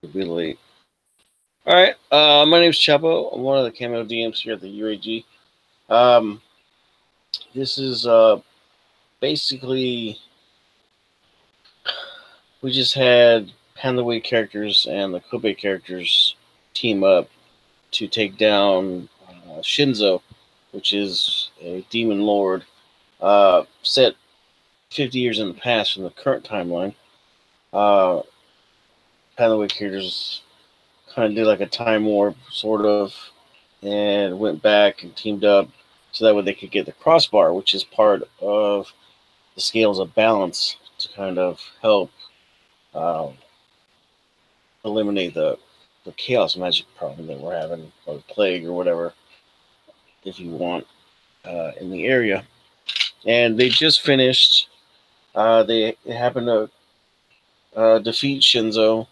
It'll be late. All right. My name's Chapo. I'm one of the cameo DMs here at the UAG. Um, this is basically we just had Pantheway characters and the Kobe characters team up to take down Shinzo, which is a demon lord set 50 years in the past from the current timeline. Uh, Pantheway characters kind of did like a time warp, sort of, and went back and teamed up so that way they could get the crossbar, which is part of the scales of balance to kind of help uh, eliminate the chaos magic problem that we're having, or the plague, or whatever, if you want, in the area. And they just finished. They happened to defeat Shinzo,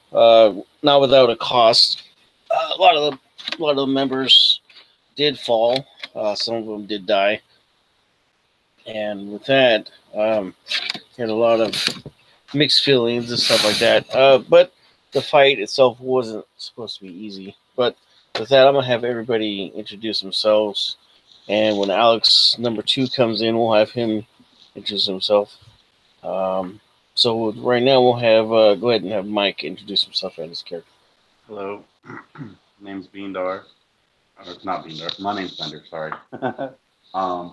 not without a cost. A lot of the members did fall. Some of them did die, and with that, had a lot of mixed feelings and stuff like that. But the fight itself wasn't supposed to be easy. But with that, I'm gonna have everybody introduce themselves, and when Alex number 2 comes in, we'll have him introduce himself. So right now we'll have go ahead and have Mike introduce himself and his character. Hello, name's Beandar. Or it's not Beandar. My name's Bender. Sorry.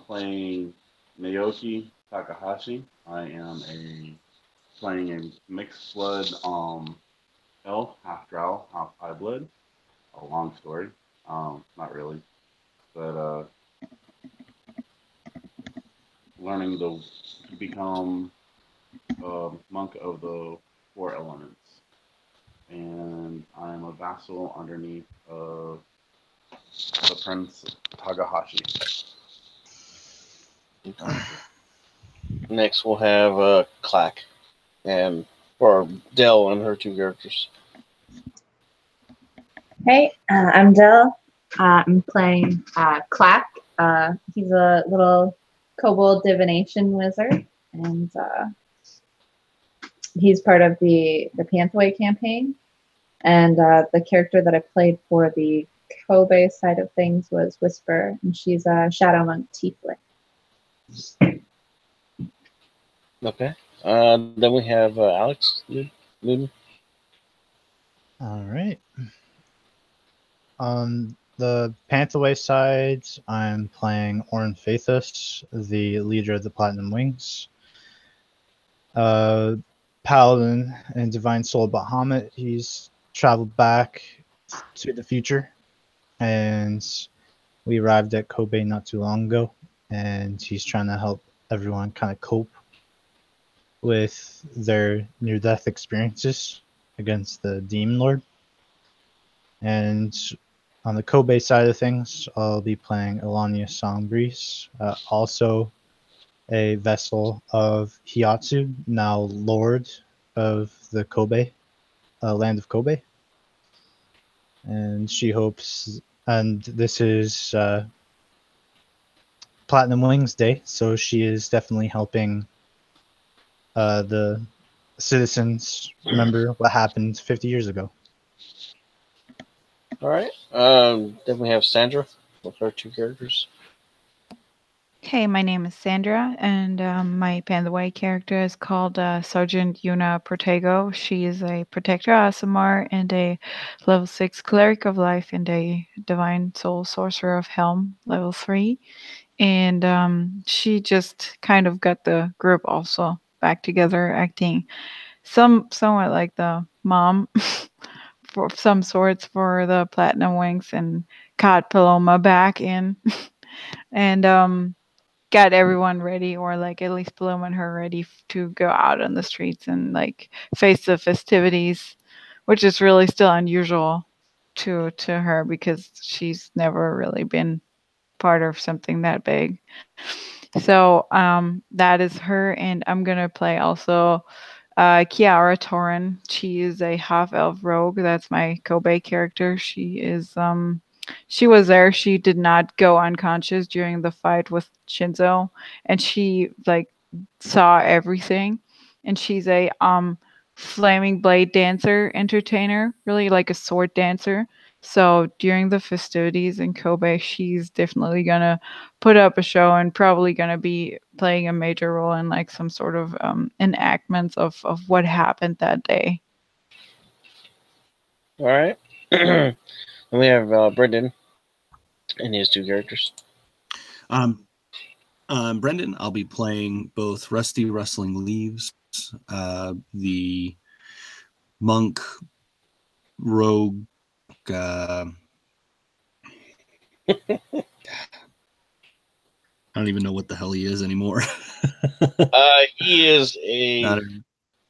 Playing Naoki Takahashi. I am playing a mixed blood elf, half drow, half high blood. A long story. Not really, but learning to become a monk of the 4 elements, and I'm a vassal underneath the Prince Takahashi. Next we'll have Clack and or Dell and her 2 characters. Hey, I'm Dell. I'm playing Clack. He's a little kobold divination wizard, and he's part of the Pantheway campaign. And the character that I played for the Kobe side of things was Whisper, and she's a Shadow Monk Tiefling. Okay. Then we have Alex Newton. All right. On the Pantheway side, I'm playing Orn Faithus, the leader of the Platinum Wings. Paladin and Divine Soul Bahamut. He's traveled back to the future, and we arrived at Kobe not too long ago, and he's trying to help everyone kind of cope with their near-death experiences against the Demon Lord. And on the Kobe side of things, I'll be playing Elania Songbreeze, also a vessel of Hiatsu, now Lord of the Kobe, land of Kobe. And she hopes, and this is Platinum Wings Day, so she is definitely helping the citizens remember what happened 50 years ago. All right. Then we have Sandra with her 2 characters. Hey, my name is Sandra, and my Pantheway character is called Sergeant Yuna Protego. She is a Protector Asimar and a level 6 Cleric of Life and a Divine Soul Sorcerer of Helm, level 3. And she just kind of got the group also back together, acting somewhat like the mom for some sorts for the Platinum Wings, and caught Paloma back in and got everyone ready, or like at least Paloma and her ready to go out on the streets and like face the festivities, which is really still unusual to her because she's never really been part of something that big. So that is her, and I'm gonna play also Kiara Torin. She is a half elf rogue. That's my Kobe character. She was there. She did not go unconscious during the fight with Shinzo, and she like saw everything. And she's a flaming blade dancer entertainer, really like a sword dancer. So during the festivities in Kobe, she's definitely gonna put up a show and probably gonna be playing a major role in like some sort of enactments of what happened that day. All right. And we have Brendan and his two characters. Brendan, I'll be playing both Rusty Rustling Leaves, the monk rogue. I don't even know what the hell he is anymore. He is Not a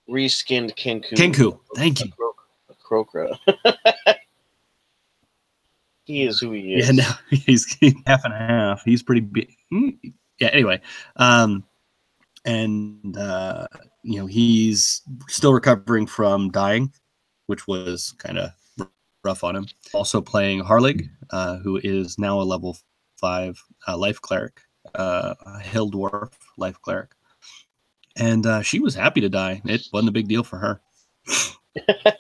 reskinned Kenku. Kenku, thank you. A Krokra. He is who he is. Yeah, no, he's half and half. He's pretty big. Yeah. Anyway, he's still recovering from dying, which was kind of rough on him. Also playing Harlig, who is now a level 5 life cleric, a hill dwarf life cleric, and she was happy to die. It wasn't a big deal for her.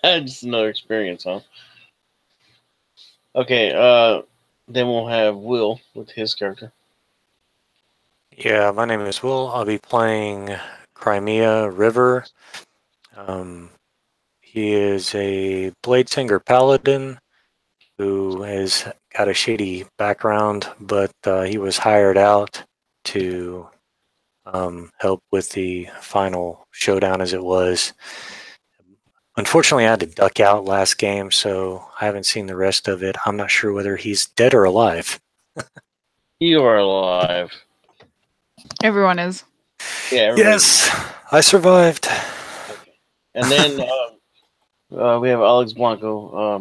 Just another experience, huh? Okay, then we'll have Will with his character. Yeah, my name is Will. I'll be playing Crimea River. He is a Bladesinger paladin who has got a shady background, but he was hired out to help with the final showdown as it was. Unfortunately, I had to duck out last game, so I haven't seen the rest of it. I'm not sure whether he's dead or alive. You are alive. Everyone is. Yeah. Everybody. Yes, I survived. Okay. And then we have Alex Blanco.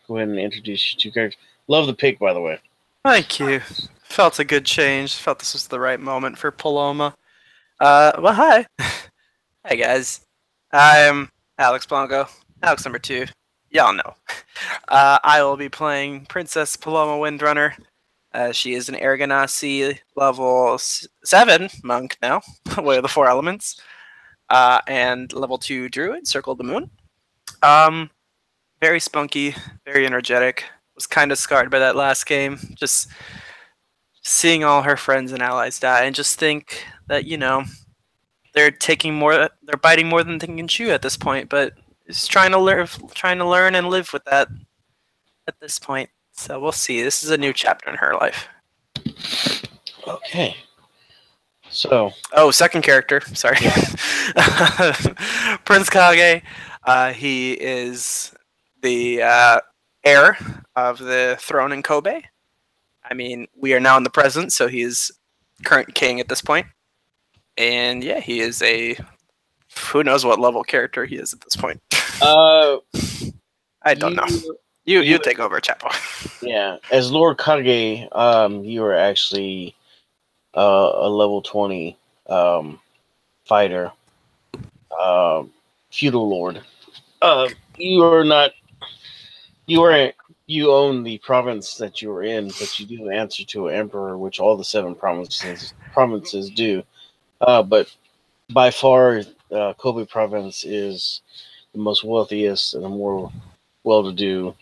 Go ahead and introduce your two characters. Love the pick, by the way. Thank you. Felt a good change. Felt this was the right moment for Paloma. Well, hi. Hi, guys. I'm Alex Blanco. Alex number 2. Y'all know. I will be playing Princess Paloma Windrunner. She is an Aragonasi level 7 monk now, way of the 4 elements. And level 2 druid, Circle of the Moon. Very spunky, very energetic. Was kind of scarred by that last game. Just seeing all her friends and allies die, and just think that, they're biting more than they can chew at this point. But just trying to learn and live with that at this point. So we'll see. This is a new chapter in her life. Okay. So. Oh, second character. Sorry. Prince Kage. He is the heir of the throne in Kobe. I mean, we are now in the present, so he is current king at this point. And yeah, he is who knows what level character he is at this point. I don't know. You take over, Chapo. Yeah, as Lord Kage, you are actually a level 20 fighter, feudal lord. You are not. You own the province that you are in, but you do answer to an emperor, which all the 7 provinces do. But by far, Kobe province is the most wealthiest and the more well-to-do.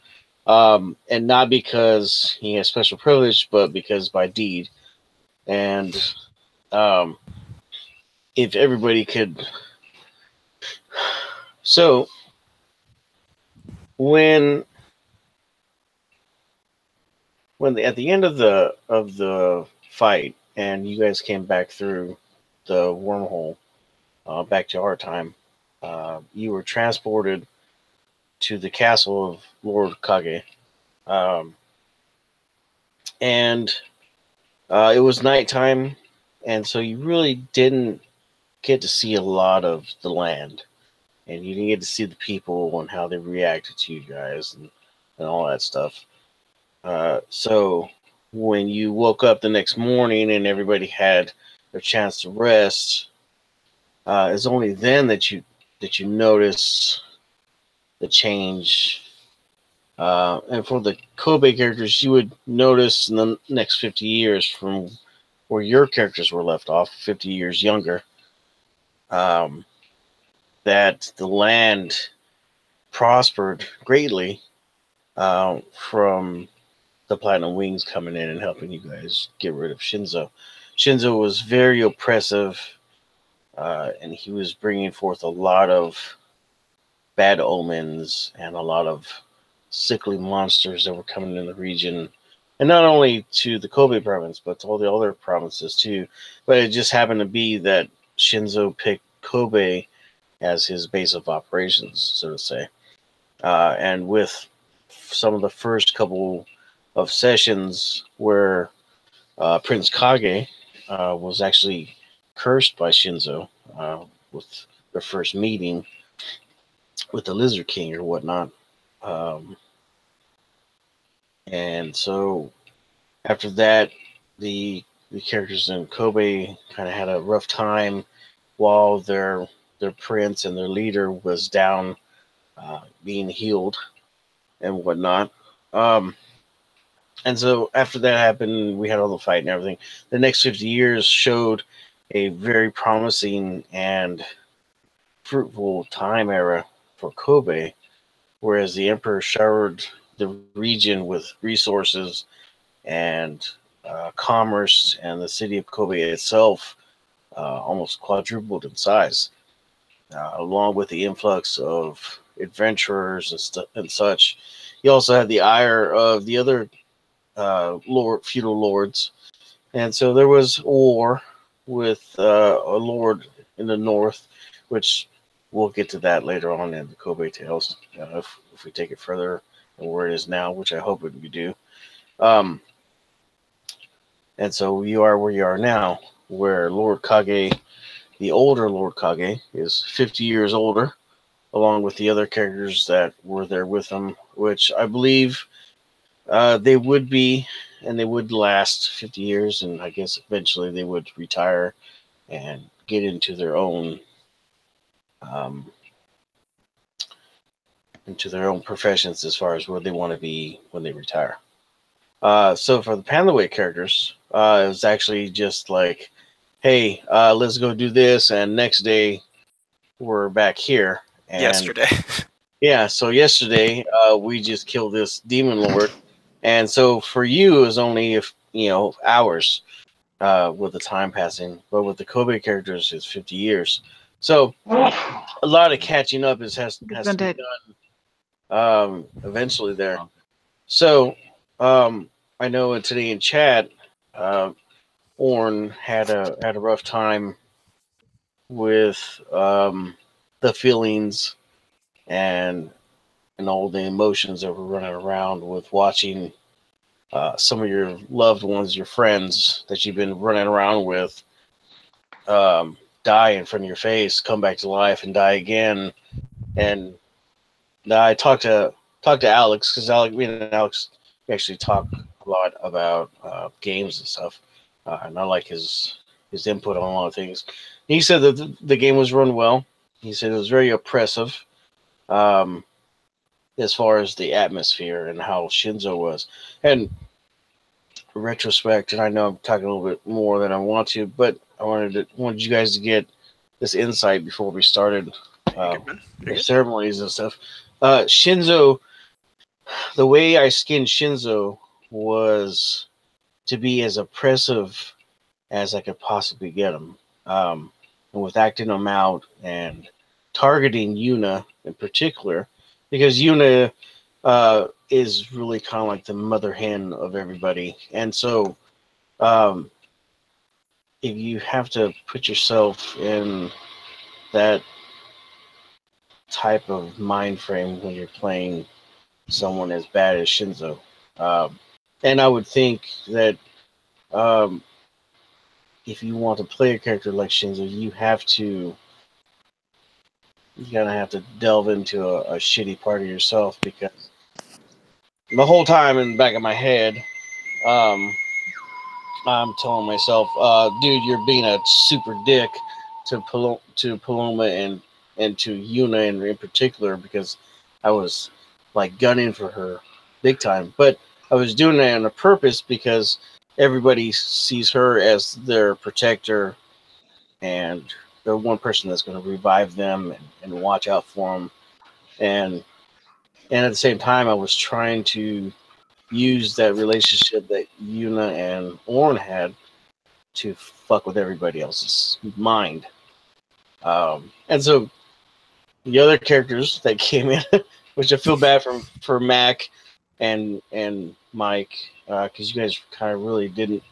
And not because he has special privilege, but because by deed. And if everybody could, so when at the end of the fight, and you guys came back through the wormhole back to our time, you were transported to the castle of Lord Kage, and it was nighttime, and so you really didn't get to see a lot of the land, and you didn't get to see the people and how they reacted to you guys and all that stuff. So when you woke up the next morning and everybody had their chance to rest, it's only then that you noticed the change. And for the Kobe characters, you would notice in the next 50 years from where your characters were left off, 50 years younger, that the land prospered greatly from the Platinum Wings coming in and helping you guys get rid of Shinzo. Shinzo was very oppressive, and he was bringing forth a lot of bad omens and a lot of sickly monsters that were coming in the region. And not only to the Kobe province, but to all the other provinces too. But it just happened to be that Shinzo picked Kobe as his base of operations, so to say. And with some of the first couple of sessions where Prince Kage was actually cursed by Shinzo with their first meeting with the Lizard King or whatnot. And so after that, the characters in Kobe kind of had a rough time while their prince and their leader was down being healed and whatnot. And so after that happened, we had all the fight and everything. The next 50 years showed a very promising and fruitful time era for Kobe, whereas the emperor showered the region with resources and commerce, and the city of Kobe itself almost quadrupled in size, along with the influx of adventurers and such. You also had the ire of the other feudal lords, and so there was war with a lord in the north, which we'll get to that later on in the Kobe Tales if we take it further than where it is now, which I hope we do. And so you are where you are now, where Lord Kage, the older Lord Kage, is 50 years older, along with the other characters that were there with him, which I believe they would be, and they would last 50 years, and I guess eventually they would retire and get into their own professions as far as where they want to be when they retire. So for the Pantheway characters, it was actually just like, hey, let's go do this, and next day we're back here. And Yesterday. Yeah, so yesterday we just killed this demon lord, and so for you it was only hours with the time passing, but with the Kobe characters it's 50 years. So a lot of catching up has to be done eventually there. So I know today in chat, Orn had a rough time with the feelings and all the emotions that were running around with watching some of your loved ones, your friends that you've been running around with, die in front of your face, come back to life, and die again. And I talked to Alex, because me and Alex actually talk a lot about games and stuff, and I like his input on a lot of things. He said that the game was run well. He said it was very oppressive, as far as the atmosphere and how Shinzo was. And retrospect, and I know I'm talking a little bit more than I want to, but I wanted you guys to get this insight before we started the ceremonies and stuff. Shinzo, the way I skinned Shinzo was to be as oppressive as I could possibly get him, and with acting him out and targeting Yuna in particular, because Yuna is really kind of like the mother hen of everybody. And so if you have to put yourself in that type of mind frame when you're playing someone as bad as Shinzo, and I would think that if you want to play a character like Shinzo, you're gonna have to delve into a shitty part of yourself, because the whole time in the back of my head, I'm telling myself, dude, you're being a super dick to Paloma and to Yuna in particular, because I was like gunning for her big time. But I was doing that on a purpose, because everybody sees her as their protector and the one person that's going to revive them and watch out for them. And at the same time, I was trying to use that relationship that Yuna and Orn had to fuck with everybody else's mind. And so the other characters that came in, which I feel bad for Mac and Mike, because you guys kind of really didn't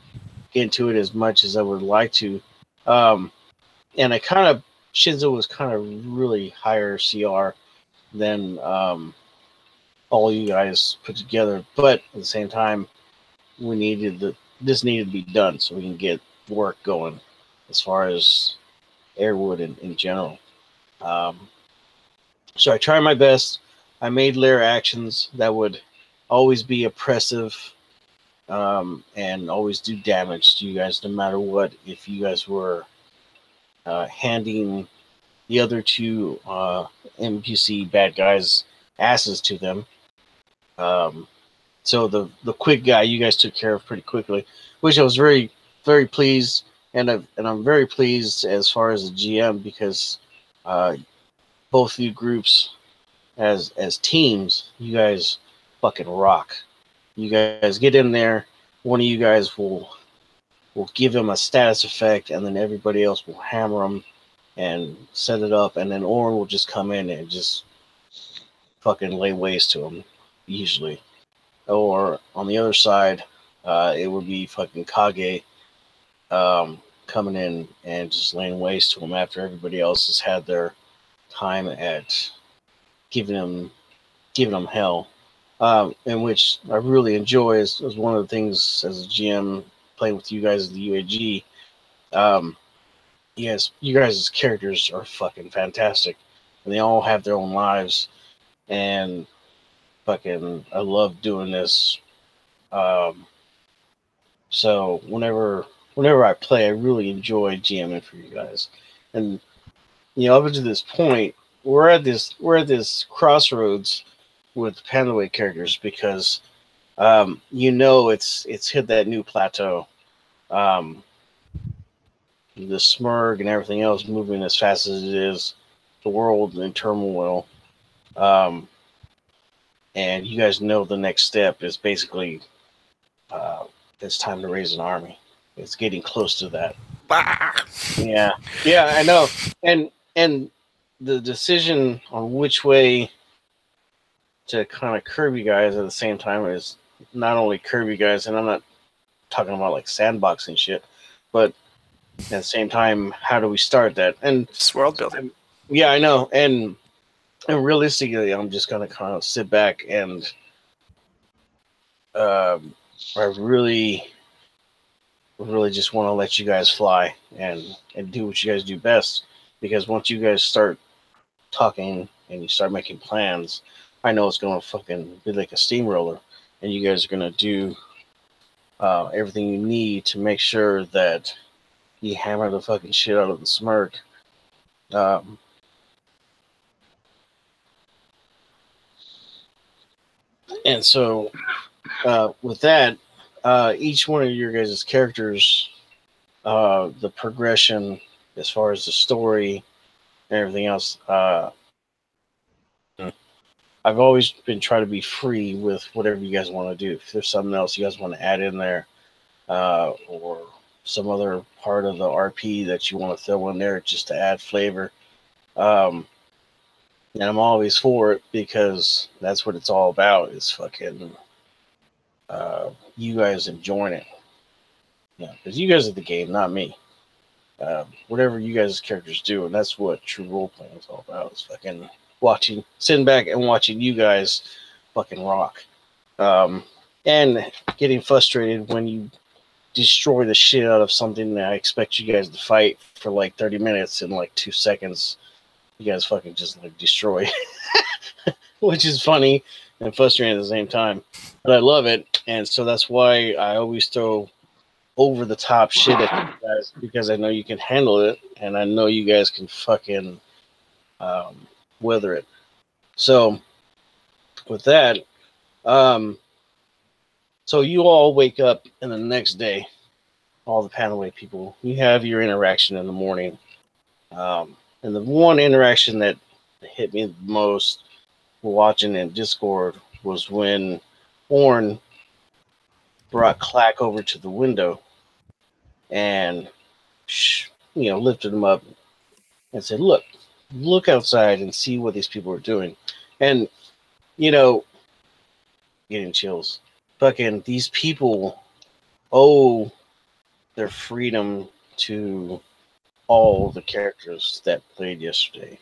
get into it as much as I would like to. And I kind of Shinzo was kind of really higher CR than all you guys put together, but at the same time, this needed to be done so we can get work going as far as Airwood in general. So I tried my best. I made lair actions that would always be oppressive and always do damage to you guys, no matter what. If you guys were handing the other two NPC bad guys asses to them. So the quick guy you guys took care of pretty quickly, which I was very, very pleased, and I'm very pleased as far as the GM, because both you groups as teams, you guys fucking rock. You guys get in there, one of you guys will give him a status effect, and then everybody else will hammer him and set it up, and then Orin will just come in and just fucking lay waste to him, usually. Or on the other side, it would be fucking Kage coming in and just laying waste to him after everybody else has had their time at giving him hell. In which I really enjoy is one of the things as a GM playing with you guys at the UAG. Yes, you guys' characters are fucking fantastic, and they all have their own lives, and fucking I love doing this. So whenever I play, I really enjoy GMing for you guys, and up to this point, we're at this crossroads with Pantheway characters, because it's hit that new plateau. The Smurg and everything else moving as fast as it is, the world in turmoil, and you guys know the next step is basically it's time to raise an army. It's getting close to that. Yeah, I know, and the decision on which way to kind of curb you guys at the same time is not only curb you guys, and I'm not talking about like sandboxing shit, but at the same time, how do we start that? And Just world building. Yeah, I know, and realistically, I'm just gonna kind of sit back and I really just want to let you guys fly and do what you guys do best, because once you guys start talking and you start making plans, I know it's gonna fucking be like a steamroller, and you guys are gonna do everything you need to make sure that you hammer the fucking shit out of the Smirk. And so with that, each one of your guys' characters, the progression as far as the story and everything else, I've always been trying to be free with whatever you guys want to do. If there's something else you guys want to add in there, or some other part of the RP that you want to throw in there just to add flavor, and I'm always for it, because that's what it's all about, is fucking you guys enjoying it. Yeah, because you guys are the game, not me. Whatever you guys' characters do, and that's what true role playing is all about, is fucking sitting back and watching you guys fucking rock. And getting frustrated when you destroy the shit out of something that I expect you guys to fight for like 30 minutes, in like 2 seconds you guys fucking just like destroy. Which is funny and frustrating at the same time, but I love it. And so that's why I always throw over the top shit at you guys, because I know you can handle it, and I know you guys can fucking weather it. So with that, so you all wake up, and the next day, all the Pantheway people, you have your interaction in the morning. And the one interaction that hit me the most watching in Discord was when Orn brought Clack over to the window and lifted him up and said, look outside and see what these people are doing. And, getting chills. Fucking these people owe their freedom to all the characters that played yesterday.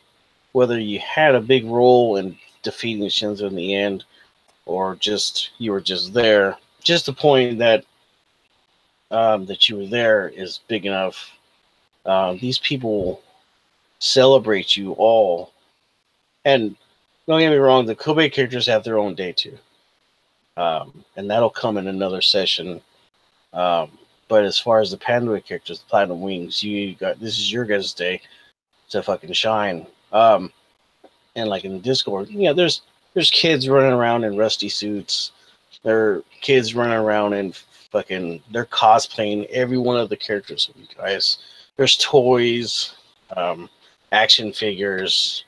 Whether you had a big role in defeating Shinzo in the end, or just you were just there, just the point that that you were there is big enough. These people celebrate you all, and don't get me wrong, the Kobe characters have their own day too, and that'll come in another session. But as far as the Pantheway characters, the Platinum Wings, this is your guys' day to fucking shine. And like in the Discord, there's kids running around in rusty suits. There are kids running around in they're cosplaying every one of the characters of you guys. There's toys, action figures.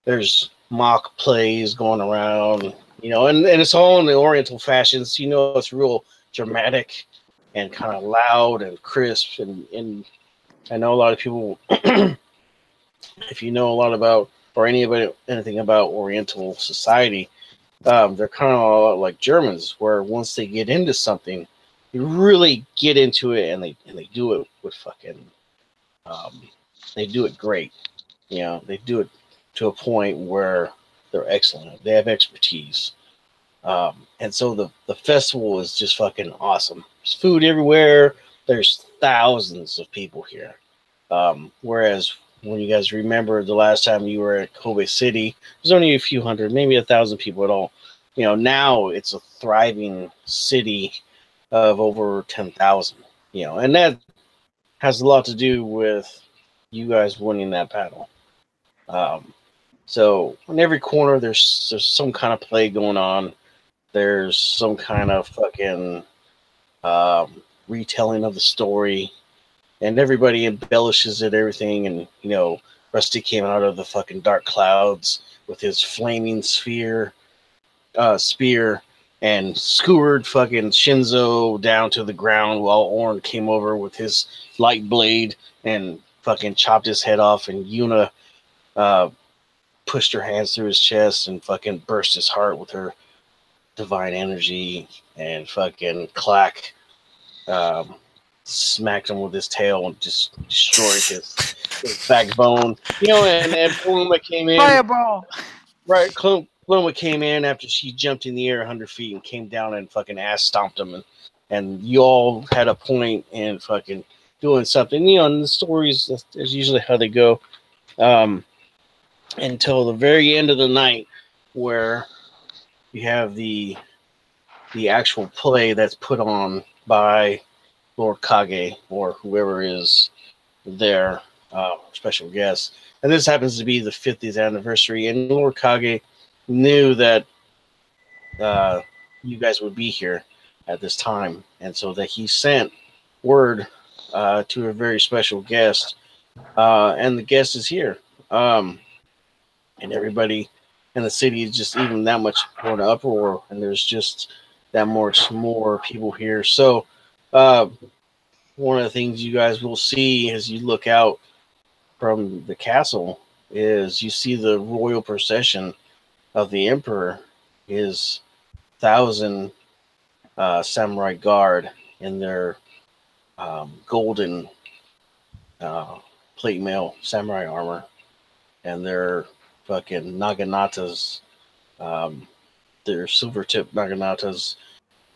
There's mock plays going around, and it's all in the Oriental fashions. It's real dramatic and kind of loud and crisp. And I know a lot of people, if you know a lot about or anything about Oriental society, they're kind of like Germans, where once they get into something, you really get into it, and they do it with they do it great. They do it to a point where they're excellent. They have expertise. And so the festival is just fucking awesome. There's food everywhere. There's thousands of people here. Whereas when you guys remember the last time you were at Kobe City, there's only a few hundred, maybe 1,000 people at all. Now it's a thriving city of over 10,000. And that has a lot to do with you guys winning that battle. So in every corner, there's some kind of play going on. There's some kind of fucking retelling of the story, and everybody embellishes it, everything. And Rusty came out of the fucking dark clouds with his flaming spear, and skewered fucking Shinzo down to the ground, while Orn came over with his light blade and fucking chopped his head off, and Yuna pushed her hands through his chest and fucking burst his heart with her divine energy, and fucking Clack smacked him with his tail and just destroyed his backbone. And Paloma came in. Fireball! Right, Paloma came in after she jumped in the air 100 feet and came down and fucking ass stomped him. And you all had a point in fucking doing something. And the stories is usually how they go. Until the very end of the night, where you have the actual play that's put on by Lord Kage or whoever is their special guest. And this happens to be the 50th anniversary, and Lord Kage knew that you guys would be here at this time, and so that he sent word to a very special guest, and the guest is here. And everybody in the city is just even that much more in uproar, and there's just that much more people here. So one of the things you guys will see as you look out from the castle is you see the royal procession of the emperor, his 1,000 samurai guard in their golden plate mail samurai armor, and their fucking naganatas, their silver tip naganatas,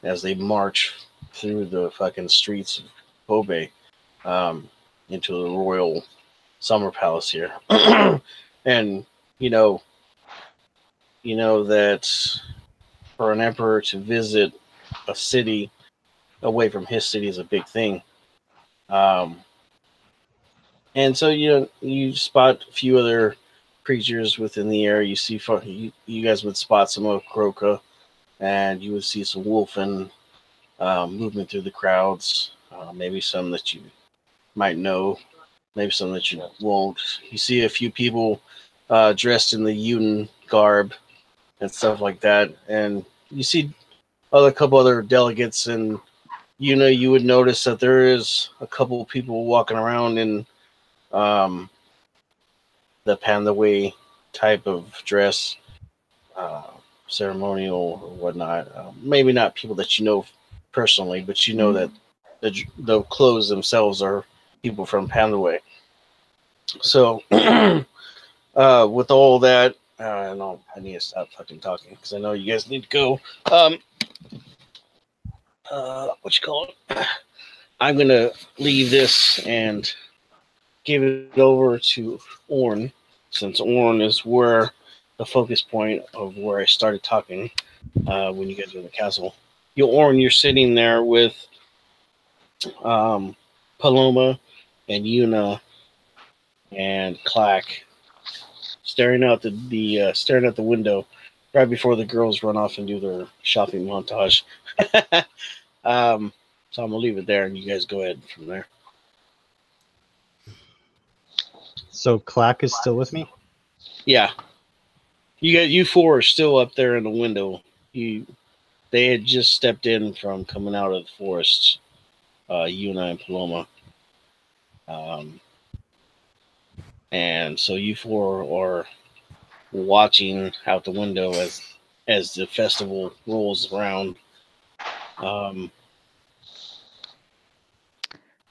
as they march through the fucking streets of Kobe into the royal summer palace here. And you know that for an emperor to visit a city away from his city is a big thing. And so you spot a few other creatures within the air. You see, you guys would spot some of Kroka, and you would see some wolfen movement through the crowds. Maybe some that you might know. maybe some that you won't. You see a few people dressed in the Uten garb and stuff like that, and you see a couple other delegates, and you would notice that there is a couple people walking around in um, the Pantheway type of dress, uh, ceremonial or whatnot. Maybe not people that you know personally, but you know that the clothes themselves are people from Pantheway. So, with all that, I need to stop fucking talking because I know you guys need to go. What you call it? I'm gonna leave this and give it over to Orn, since Orn is where the focus point of where I started talking when you guys were in the castle. Orn, you're sitting there with Paloma and Yuna and Clack, staring out staring out the window right before the girls run off and do their shopping montage. So I'm gonna leave it there, and you guys go ahead from there. So Clack is still with me? Yeah, you four are still up there in the window. They had just stepped in from coming out of the forest. Yuna and Paloma. And so you four are watching out the window as the festival rolls around.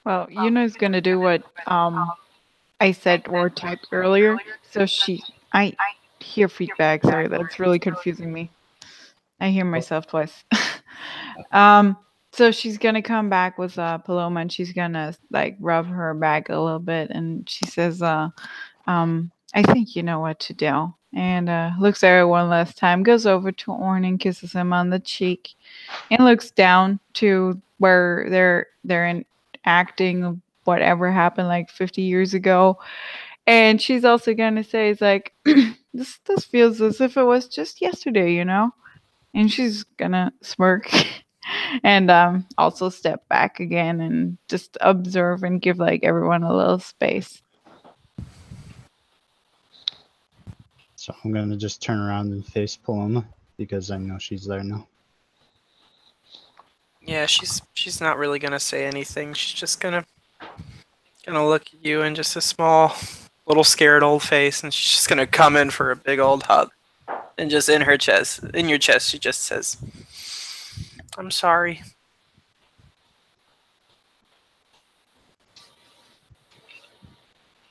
Well, Yuna's gonna do what I said or typed earlier. So I hear feedback. Sorry, that's really confusing me. I hear myself twice. So she's gonna come back with Paloma, and she's gonna like rub her back a little bit, and she says, I think you know what to do. And looks at her one last time, goes over to Orn and kisses him on the cheek, and looks down to where they're acting whatever happened like 50 years ago. And she's also gonna say, "It's like this feels as if it was just yesterday, you know." And she's gonna smirk and also step back again and just observe and give like everyone a little space. So I'm gonna just turn around and face Paloma because I know she's there now. Yeah, she's not really gonna say anything. She's just gonna look at you in just a small, little scared old face, and she's just gonna come in for a big old hug. And just in your chest, she just says, "I'm sorry."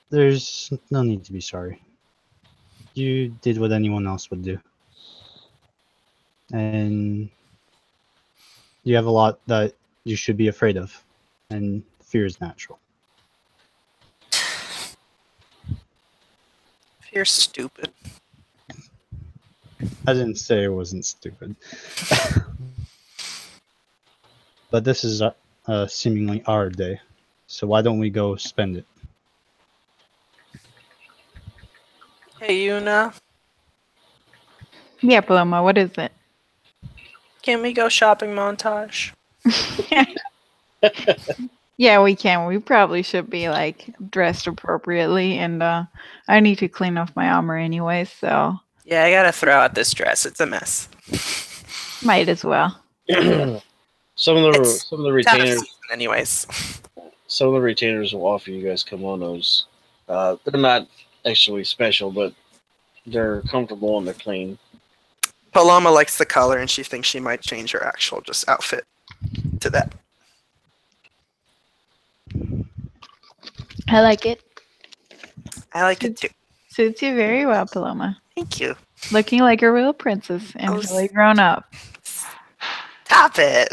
There's no need to be sorry. You did what anyone else would do. And you have a lot that you should be afraid of. And fear is natural. You're stupid. I didn't say it wasn't stupid. But this is seemingly our day. So why don't we go spend it? Hey, Yuna, Yeah, Paloma, what is it? can we go shopping montage? Yeah, we can. We probably should be like dressed appropriately, and I need to clean off my armor anyway, so Yeah, I gotta throw out this dress. It's a mess. might as well. some of the It's retainers, out of season anyways. some of the retainers will offer you guys kimonos. They're not actually special, but they're comfortable and they're clean. Paloma likes the color, and she thinks she might change her actual just outfit to that. I like it. I like it too. Suits you very well, Paloma. Thank you. Looking like a real princess and really grown up. Stop it.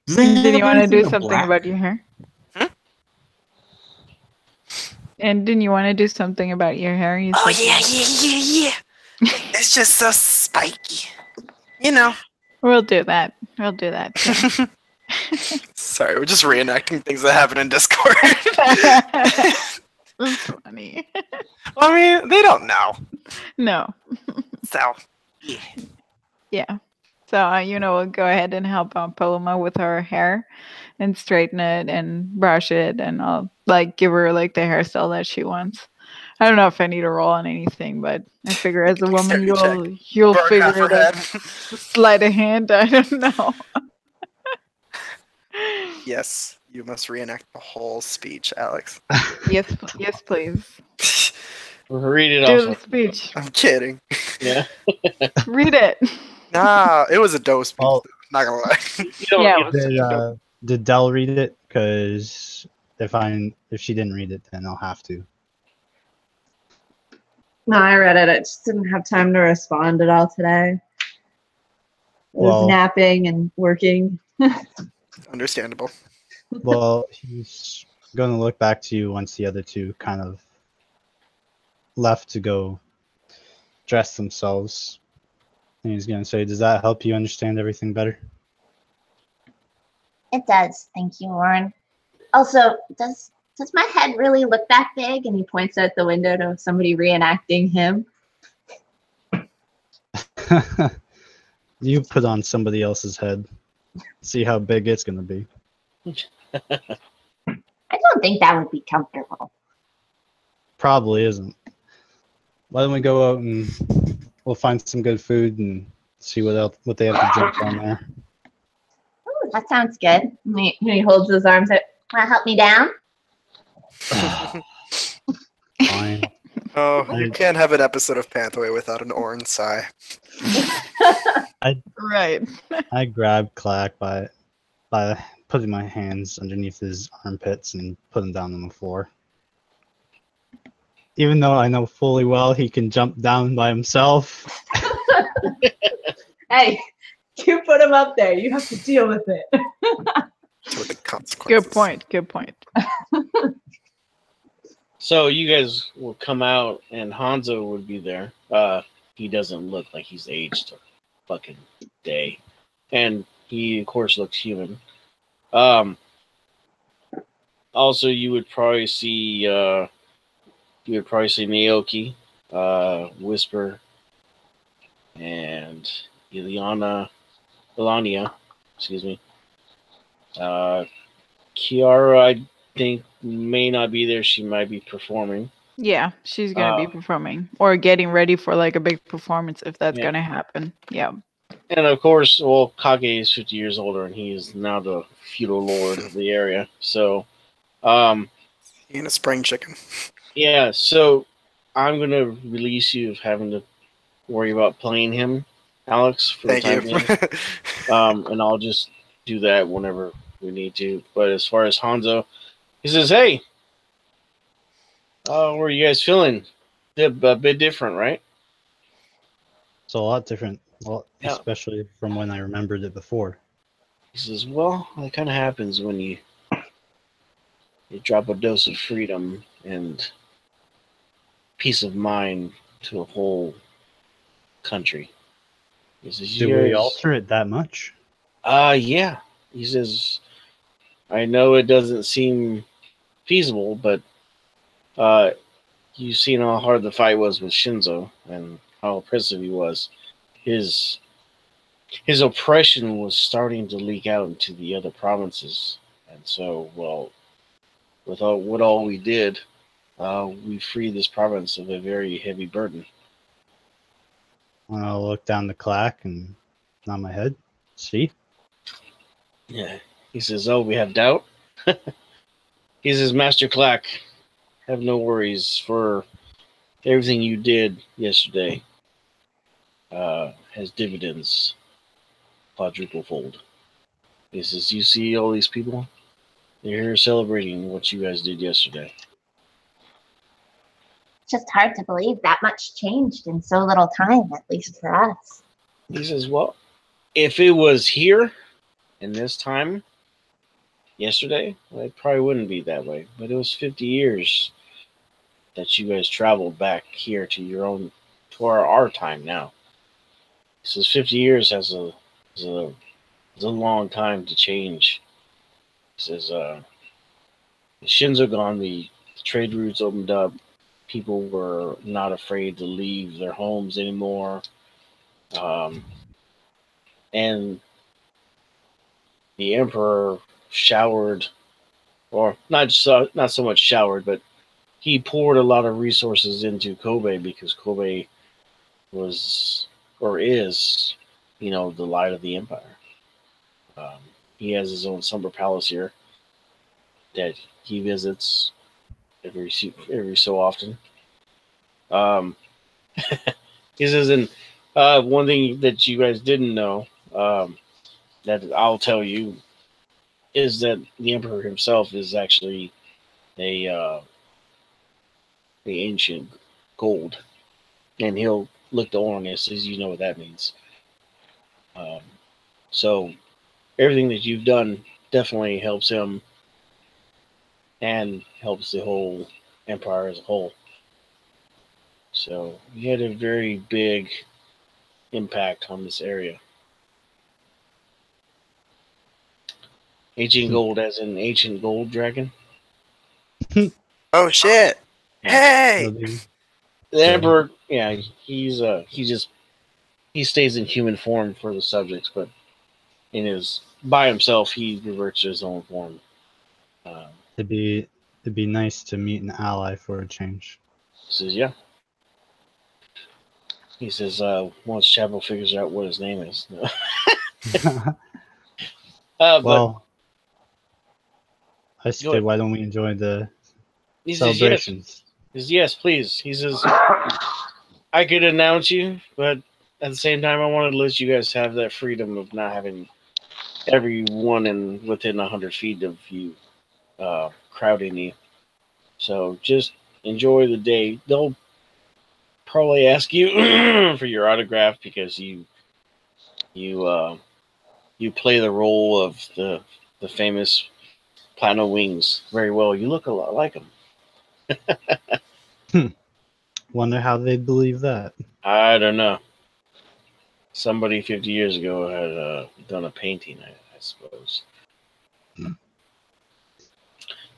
Did you want to do something about your hair? And didn't you want to do something about your hair? You Oh, said- yeah. It's just so spiky. You know. We'll do that. We'll do that. Sorry, we're just reenacting things that happen in Discord. That's funny. I mean, they don't know. No. So, Yeah. So we'll go ahead and help Paloma with her hair and straighten it and brush it, and I'll give her the hairstyle that she wants. I don't know if I need to roll on anything, but I figure as a woman Dexterity you'll Burn half figure her it out. head. Sleight of hand. I don't know. Yes, you must reenact the whole speech, Alex. Yes, please. Read it Do off. the speech. I'm kidding. Yeah. Read it. Nah, it was a dope speech. Well, Not gonna lie. Yeah, it was did Dell read it? Because if she didn't read it, then I'll have to. No, I read it. I just didn't have time to respond at all today. I was Well- napping and working. Understandable. Well, he's going to look back to you once the other two kind of left to go dress themselves. And he's going to say, does that help you understand everything better? It does. Thank you, Warren. Also, does my head really look that big? And he points out the window to somebody reenacting him. You put on somebody else's head. See how big it's going to be. I don't think that would be comfortable. Probably isn't. Why don't we go out and we'll find some good food and see what they have to drink down there. Ooh, that sounds good. He holds his arms out. Want to help me down? Fine. Oh, you can't have an episode of Pantheway without an orange sigh. right. I grabbed Clack by putting my hands underneath his armpits and put him down on the floor. Even though I know fully well he can jump down by himself. Hey, you put him up there. You have to deal with it. With the consequences. Good point. So you guys will come out, and Hanzo would be there. He doesn't look like he's aged a fucking day, and he of course looks human. Also, you would probably see Naoki, Whisper, and Ilania, excuse me. Kiara, I think, may not be there. She might be performing. Yeah, she's gonna be performing or getting ready for a big performance if that's Yeah. gonna happen. Yeah. And of course, Kage is 50 years older, and he is now the feudal lord of the area. So, He and a spring chicken. yeah. So I'm gonna release you of having to worry about playing him, Alex, for Thank the time you. being. And I'll just do that whenever we need to. But as far as Hanzo, he says, "Hey, how are you guys feeling? A bit different, right?" It's a lot different, Yeah. especially from when I remembered it before. He says, "Well, that kind of happens when you drop a dose of freedom and peace of mind to a whole country." He says, Do we alter it that much? Yeah. He says, "I know it doesn't seem feasible, but you've seen how hard the fight was with Shinzo and how oppressive he was. His oppression was starting to leak out into the other provinces. And so, well, with all we did, we freed this province of a very heavy burden." I'll look down the Clack and nod my head. See? Yeah. He says, "Oh, we have doubt?" He says, "Master Clack, have no worries, for everything you did yesterday has dividends quadruple fold." He says, "You see all these people? They're here celebrating what you guys did yesterday." It's just hard to believe that much changed in so little time, at least for us. He says, "Well, if it was here in this time yesterday, well, it probably wouldn't be that way. But it was 50 years that you guys traveled back here to our time now." He says 50 years is a long time to change. He says, the Shinzo gone, the trade routes opened up. People were not afraid to leave their homes anymore. and the emperor showered, or not so much showered, but he poured a lot of resources into Kobe because Kobe was or is, the light of the empire. Um, he has his own summer palace here that he visits every so often. Um, he says, and one thing that you guys didn't know, that I'll tell you, is that the emperor himself is actually a the ancient gold, and he'll look the on and says, "You know what that means." Um, so everything that you've done definitely helps him and helps the whole empire as a whole. So he had a very big impact on this area. Ancient gold, as in ancient gold dragon. Oh shit! Yeah. It'll Hey! be- The emperor, yeah, he stays in human form for the subjects, but in his by himself, he reverts to his own form. Um, it'd be nice to meet an ally for a change. says, yeah. He says, once Chapel figures out what his name is. But Well, I Go say, ahead. why don't we enjoy the he says, yes. celebrations? He says, yes, please. He says, I could announce you, but at the same time, I wanted to let you guys have that freedom of not having everyone within 100 feet of you crowding you. So just enjoy the day. They'll probably ask you for your autograph because you you play the role of the famous Plano Wings very well. You look a lot like them. Wonder how they believe that. I don't know. Somebody 50 years ago had done a painting, I suppose.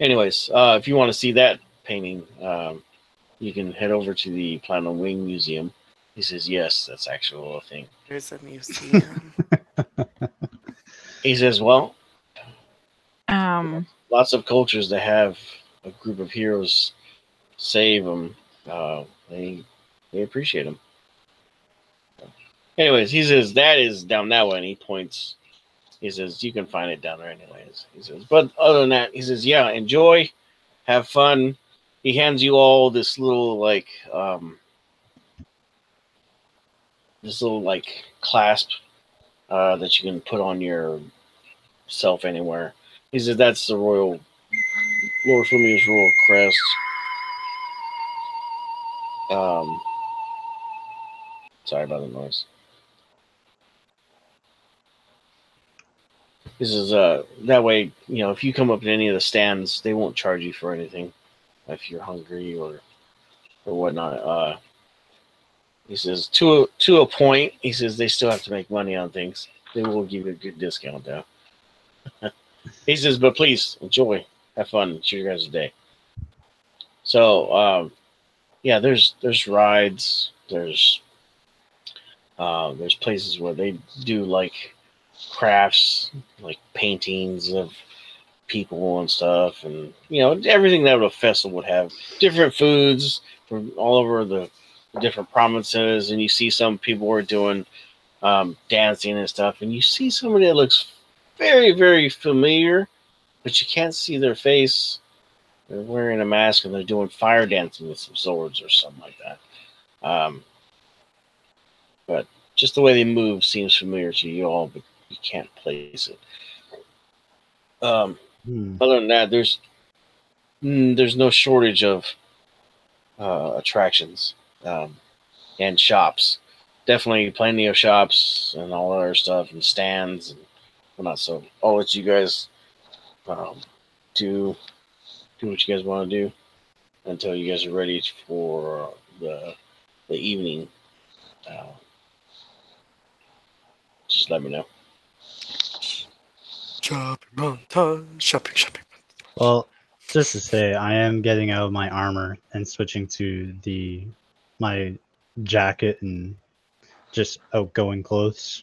Anyways, if you want to see that painting, you can head over to the Plano Wing Museum. He says, yes, that's actually a thing. There's a museum. He says, well, Um, lots of cultures that have a group of heroes save them. They appreciate them. Anyways, he says that is down that way, and he points. He says you can find it down there, anyways. He says, but other than that, he says, yeah, enjoy, have fun. He hands you all this little clasp that you can put on your self anywhere. He says that's the Lord Flumia's royal crest. Sorry about the noise. This is that way, if you come up to any of the stands, they won't charge you for anything if you're hungry or whatnot. He says to a point, he says they still have to make money on things. They will give you a good discount though. He says, but please enjoy, have fun, it's your guys' day. So yeah, there's rides, there's places where they do like crafts, like paintings of people and stuff, and everything that a festival would have. Different foods from all over the different provinces, and you see some people are doing dancing and stuff, and you see somebody that looks very, very familiar, but you can't see their face. They're wearing a mask and they're doing fire dancing with some swords or something like that. But just the way they move seems familiar to you all, but you can't place it. Other than that, there's no shortage of attractions and shops. Definitely plenty of shops and all other stuff and stands and whatnot. So I'll let you guys do what you guys want to do until you guys are ready for the evening. Just let me know. Shopping montage. Shopping. Well, just to say, I am getting out of my armor and switching to my jacket and just outgoing clothes.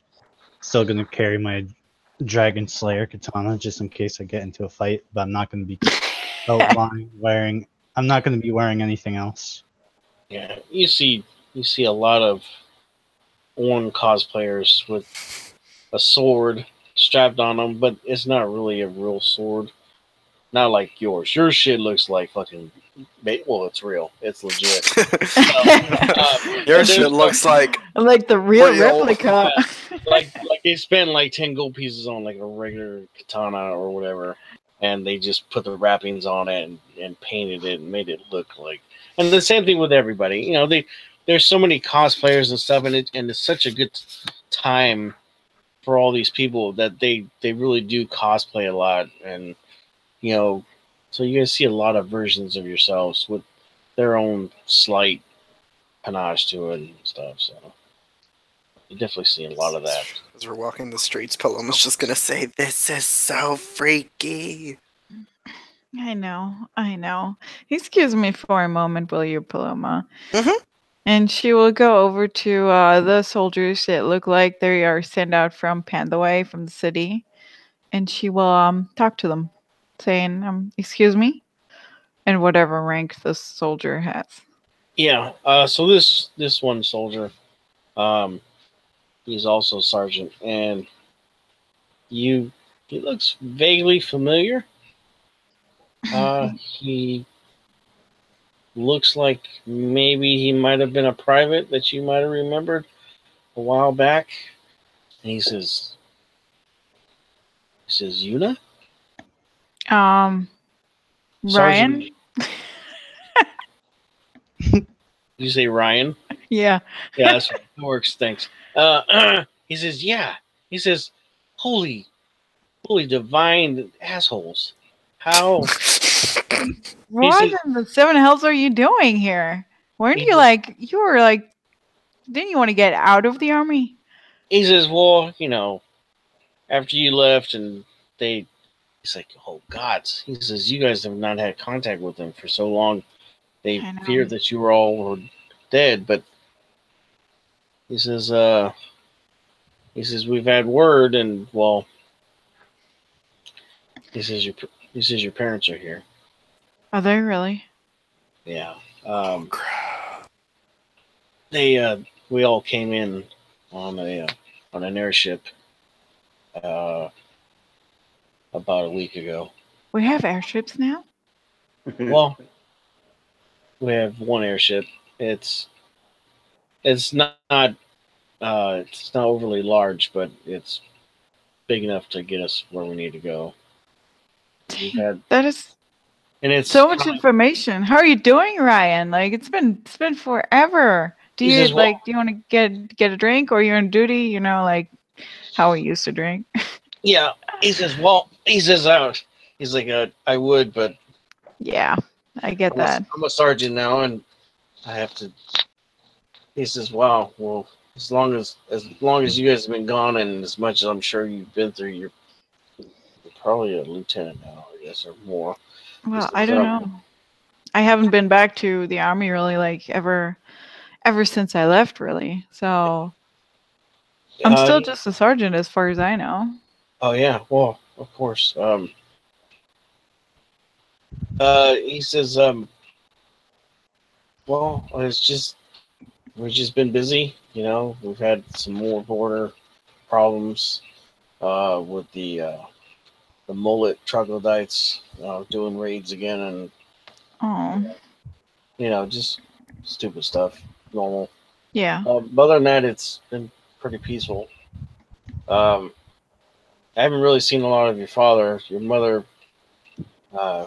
still gonna carry my Dragon Slayer katana just in case I get into a fight, but I'm not gonna be wearing. I'm not gonna be wearing anything else. Yeah, you see a lot of Orn cosplayers with a sword strapped on them, but it's not really a real sword. Not like yours. Your shit looks like fucking. Well, it's real. It's legit. Your shit looks like the real real. replica. like they spent like 10 gold pieces on like a regular katana or whatever, and they just put the wrappings on it and painted it and made it look like. And the same thing with everybody. You know, there's so many cosplayers and stuff, and it's such a good time for all these people that they really do cosplay a lot, and you know, so you're gonna see a lot of versions of yourselves with their own slight panache to it and stuff. So you definitely see a lot of that. As we're walking the streets, Paloma's just gonna say, "This is so freaky." I know. Excuse me for a moment, will you, Paloma? Mhm. And she will go over to the soldiers that look like they are sent out from Pantheway, from the city, and she will talk to them, saying, "Excuse me," and whatever rank the soldier has. Yeah. So this one soldier, he's also sergeant, and he looks vaguely familiar. He looks like maybe he might have been a private that you might have remembered a while back. And he says, Yuna? Ryan? You say Ryan? Yeah. Yeah, that's what works. Thanks. He says, yeah. He says, holy divine assholes. How? What in the seven hells are you doing here? Weren't you didn't you want to get out of the army? He says, well, you know, after you left and he's like, oh gods. He says, you guys have not had contact with them for so long. They feared that you were all dead, but he says, we've had word, and well, he says your parents are here. Are they really? Yeah. We all came in on an airship about a week ago. We have airships now? Well, we have one airship. It's not overly large, but it's big enough to get us where we need to go. That is so much information. How are you doing, Ryan? Like it's been forever. Do you do you want to get a drink, or you're on duty? You know, like how we used to drink. Yeah. He says, he's like, I would, but yeah, I get that. I'm a sergeant now, and I have to. He says, wow, well, as long as you guys have been gone, and as much as I'm sure you've been through, you're probably a lieutenant now, I guess, or more. Well, I don't know. I haven't been back to the army really, like ever since I left, really. So I'm still just a sergeant, as far as I know. Oh yeah, well, of course. He says, well, we've just been busy. You know, we've had some more border problems with the mullet troglodytes doing raids again, and you know, just stupid stuff, normal. Yeah. But other than that, it's been pretty peaceful. I haven't really seen a lot of your father. Your mother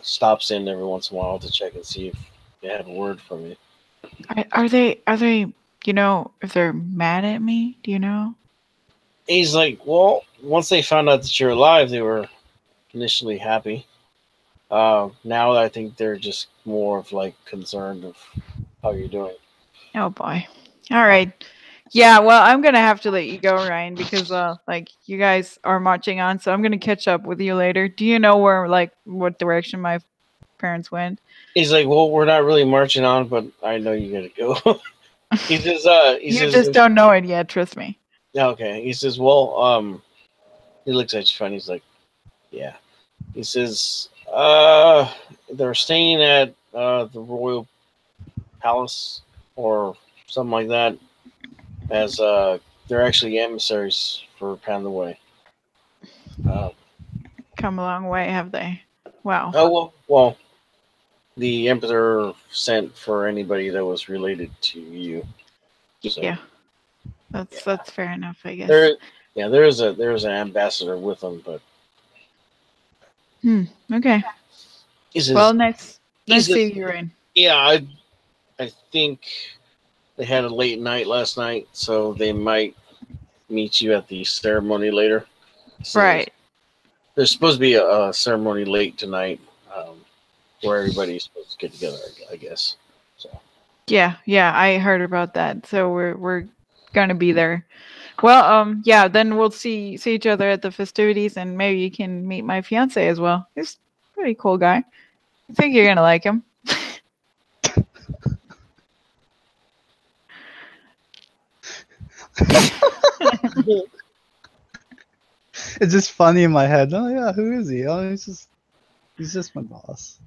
stops in every once in a while to check and see if they have a word from you. Are they? You know, if they're mad at me? Do you know? He's like, well, once they found out that you're alive, they were initially happy. Now I think they're just more of like concerned of how you're doing. Oh boy. All right. Yeah, well, I'm gonna have to let you go, Ryan, because like you guys are marching on, so I'm gonna catch up with you later. Do you know where, like, what direction my parents went? He's like, well, we're not really marching on, but I know you gotta go. He says, you just don't know it yet. Trust me. Okay. He says, well, he looks at you funny. He's like, yeah. He says, they're staying at the Royal Palace or something like that, as they're actually emissaries for Pantheway. Come a long way, have they? Wow. Well, the Emperor sent for anybody that was related to you. So, Yeah. That's fair enough, I guess. There's an ambassador with them, but Okay. he says, Well, nice he says, see you, Rain. yeah, I think they had a late night last night, so they might meet you at the ceremony later. So Right. there's supposed to be a ceremony late tonight, where everybody's supposed to get together, I guess. So Yeah, I heard about that. So we're gonna be there. Well, yeah, then we'll see each other at the festivities, and maybe you can meet my fiance as well. He's a pretty cool guy. I think you're gonna like him. It's just funny in my head. Oh yeah, who is he? Oh, he's just my boss.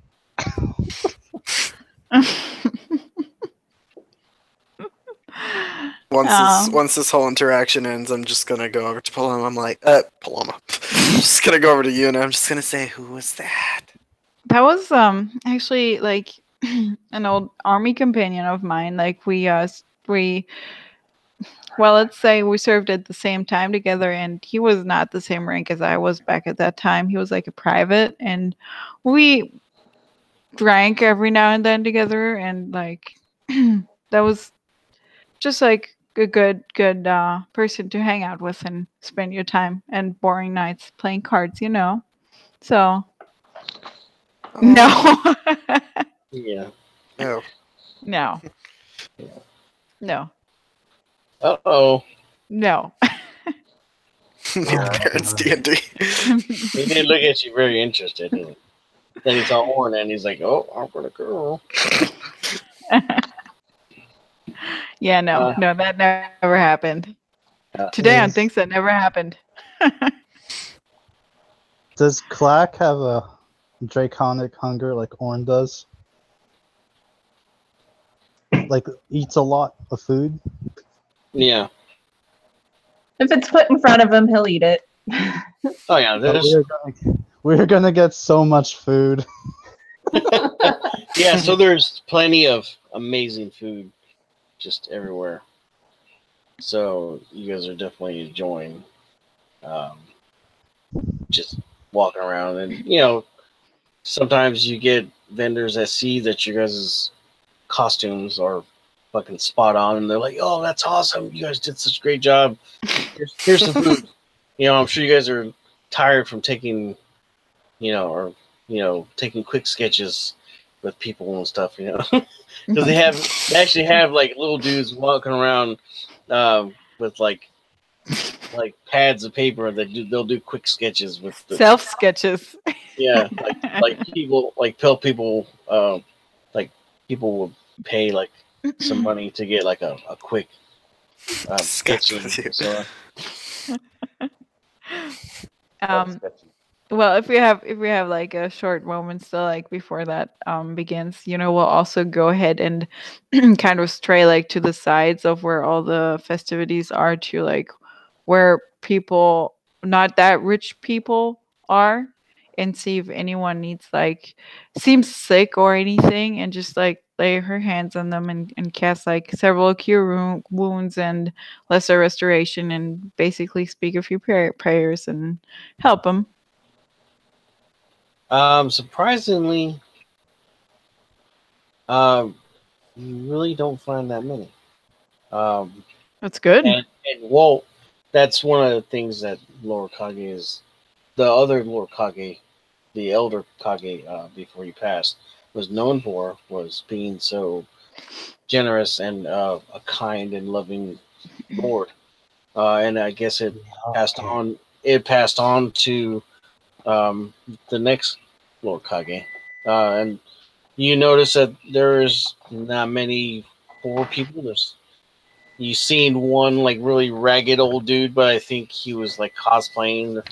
Once this whole interaction ends, I'm just gonna go over to Paloma. I'm like, Paloma. I'm just gonna go over to you, and I'm just gonna say, who was that? That was actually like an old army companion of mine. Like well, let's say we served at the same time together, and he was not the same rank as I was back at that time. He was like a private, and we drank every now and then together, and like that was just like a good person to hang out with and spend your time and boring nights playing cards, So no. yeah. Oh. No. No. Uh-oh. No. Your parents D&D. He did look at you very interested. And then he saw Orin and he's like, oh, I'm gonna go. Yeah, no, that never happened. Today on Things That Never Happened. Does Clack have a draconic hunger like Orn does? Like eats a lot of food? Yeah. If it's put in front of him, he'll eat it. Oh yeah, We're gonna get so much food. yeah, so there's plenty of amazing food just everywhere. So you guys are definitely enjoying just walking around, and sometimes you get vendors that see that you guys' costumes are fucking spot on, and they're like, oh, that's awesome, you guys did such a great job, here's some food. I'm sure you guys are tired from taking taking quick sketches with people and stuff, because they actually have like little dudes walking around with like pads of paper that they'll do quick sketches with self sketches. Yeah, like people tell people like people will pay like some money to get like a quick sketching. So, well, if we have like a short moment still, like before that begins, we'll also go ahead and kind of stray like to the sides of where all the festivities are, to like where people, not that rich people, are, and see if anyone seems sick or anything, and just like lay her hands on them and cast like several cure wounds and lesser restoration, and basically speak a few prayers and help them. surprisingly, you really don't find that many. That's good. And Walt, that's one of the things that Lord Kage is. The other Lord Kage, the Elder Kage, before he passed, was known for was being so generous and a kind and loving Lord. And I guess it passed on. It passed on to the next Lord Kage, and you notice that there's not many poor people. There's you seen one like really ragged old dude, but I think he was like cosplaying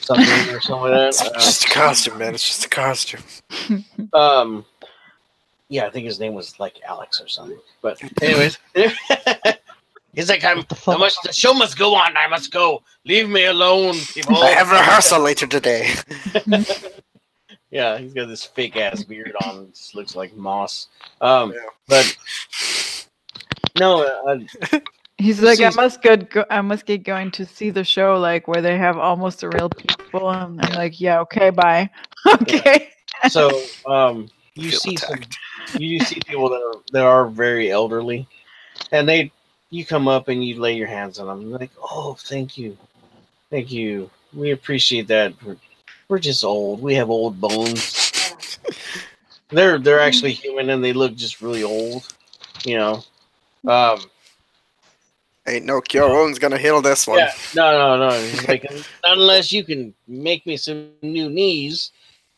something or something like It's that. just a costume, man. It's just a costume. Yeah, I think his name was like Alex or something. But anyways, he's like, the show must go on. I must go. Leave me alone, people. I have rehearsal later today. Yeah, he's got this fake ass beard on. It just looks like moss. Yeah. But no, He's like, I must get going to see the show, like where they have almost the real people. And I'm like, yeah, okay, bye. Okay. so you Feel see attacked. you see people that are very elderly, and you come up and you lay your hands on them. Like, oh, thank you, we appreciate that. We're just old. We have old bones. They're actually human, and they look just really old. You know. Ain't no cure wound's gonna heal this one. Yeah, no. He's like, unless you can make me some new knees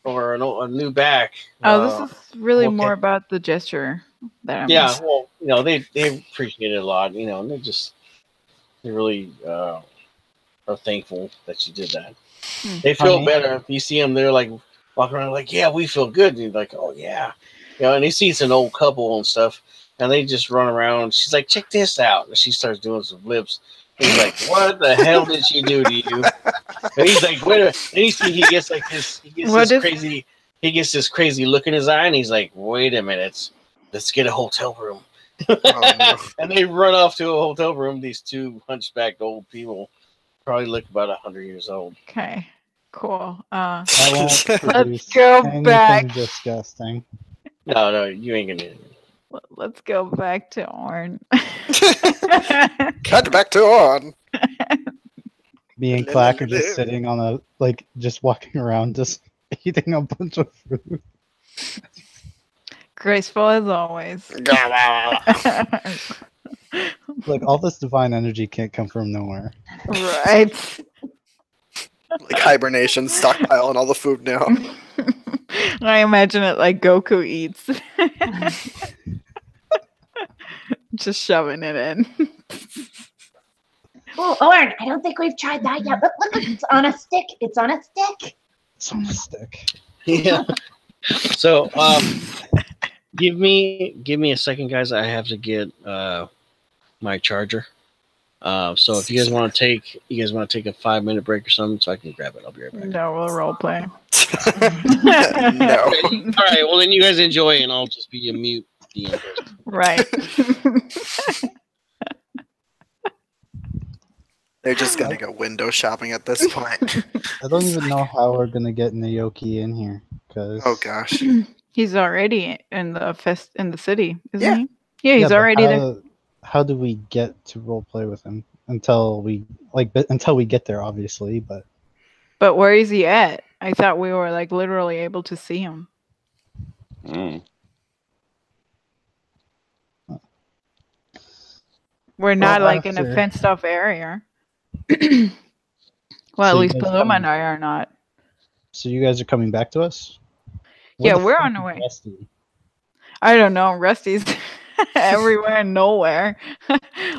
or a new back. Oh, this is really okay. more about the gesture that I'm Yeah, well, you know, they appreciate it a lot, you know, and they really are thankful that you did that. They feel better if you see them. They're like walking around like, yeah, we feel good. And you're like, oh yeah, you know. And he sees an old couple and stuff, and they just run around. She's like, check this out, and she starts doing some flips. He's like, what the hell did she do to you? And he's like, wait a minute. And you see he gets like this. He gets this crazy look in his eye, and he's like, wait a minute, let's get a hotel room. Oh, no. And they run off to a hotel room. These two hunchbacked old people probably look about 100 years old. Okay, cool. I won't Let's produce go anything back. disgusting. No, you ain't gonna. Let's go back to Orn. Cut back to on. Me and Clack are just sitting on just walking around, just eating a bunch of food. Graceful as always. Like, all this divine energy can't come from nowhere. Right. Like hibernation, stockpiling all the food now. I imagine it like Goku eats. Just shoving it in. Oh, Oren, I don't think we've tried that yet. Look, it's on a stick. It's on a stick. It's on a stick. Yeah. So, give me a second, guys. I have to get my charger. So if you guys want to take a 5-minute break or something, so I can grab it. I'll be right back. No, we'll role play. No. All right. Well, then you guys enjoy, and I'll just be a mute. Right. They're just gonna go window shopping at this point. I don't even know how we're gonna get Naoki in here, because Oh gosh. He's already in the city, isn't Yeah. he? Yeah, he's already there. How do we get to roleplay with him until we get there, obviously? But where is he at? I thought we were like literally able to see him. We're not like in a fenced off area. Well, at So least you guys Paloma and I are not. so you guys are coming back to us? Yeah, Where the we're fuck on the is way. Rusty? I don't know. Rusty's everywhere and nowhere.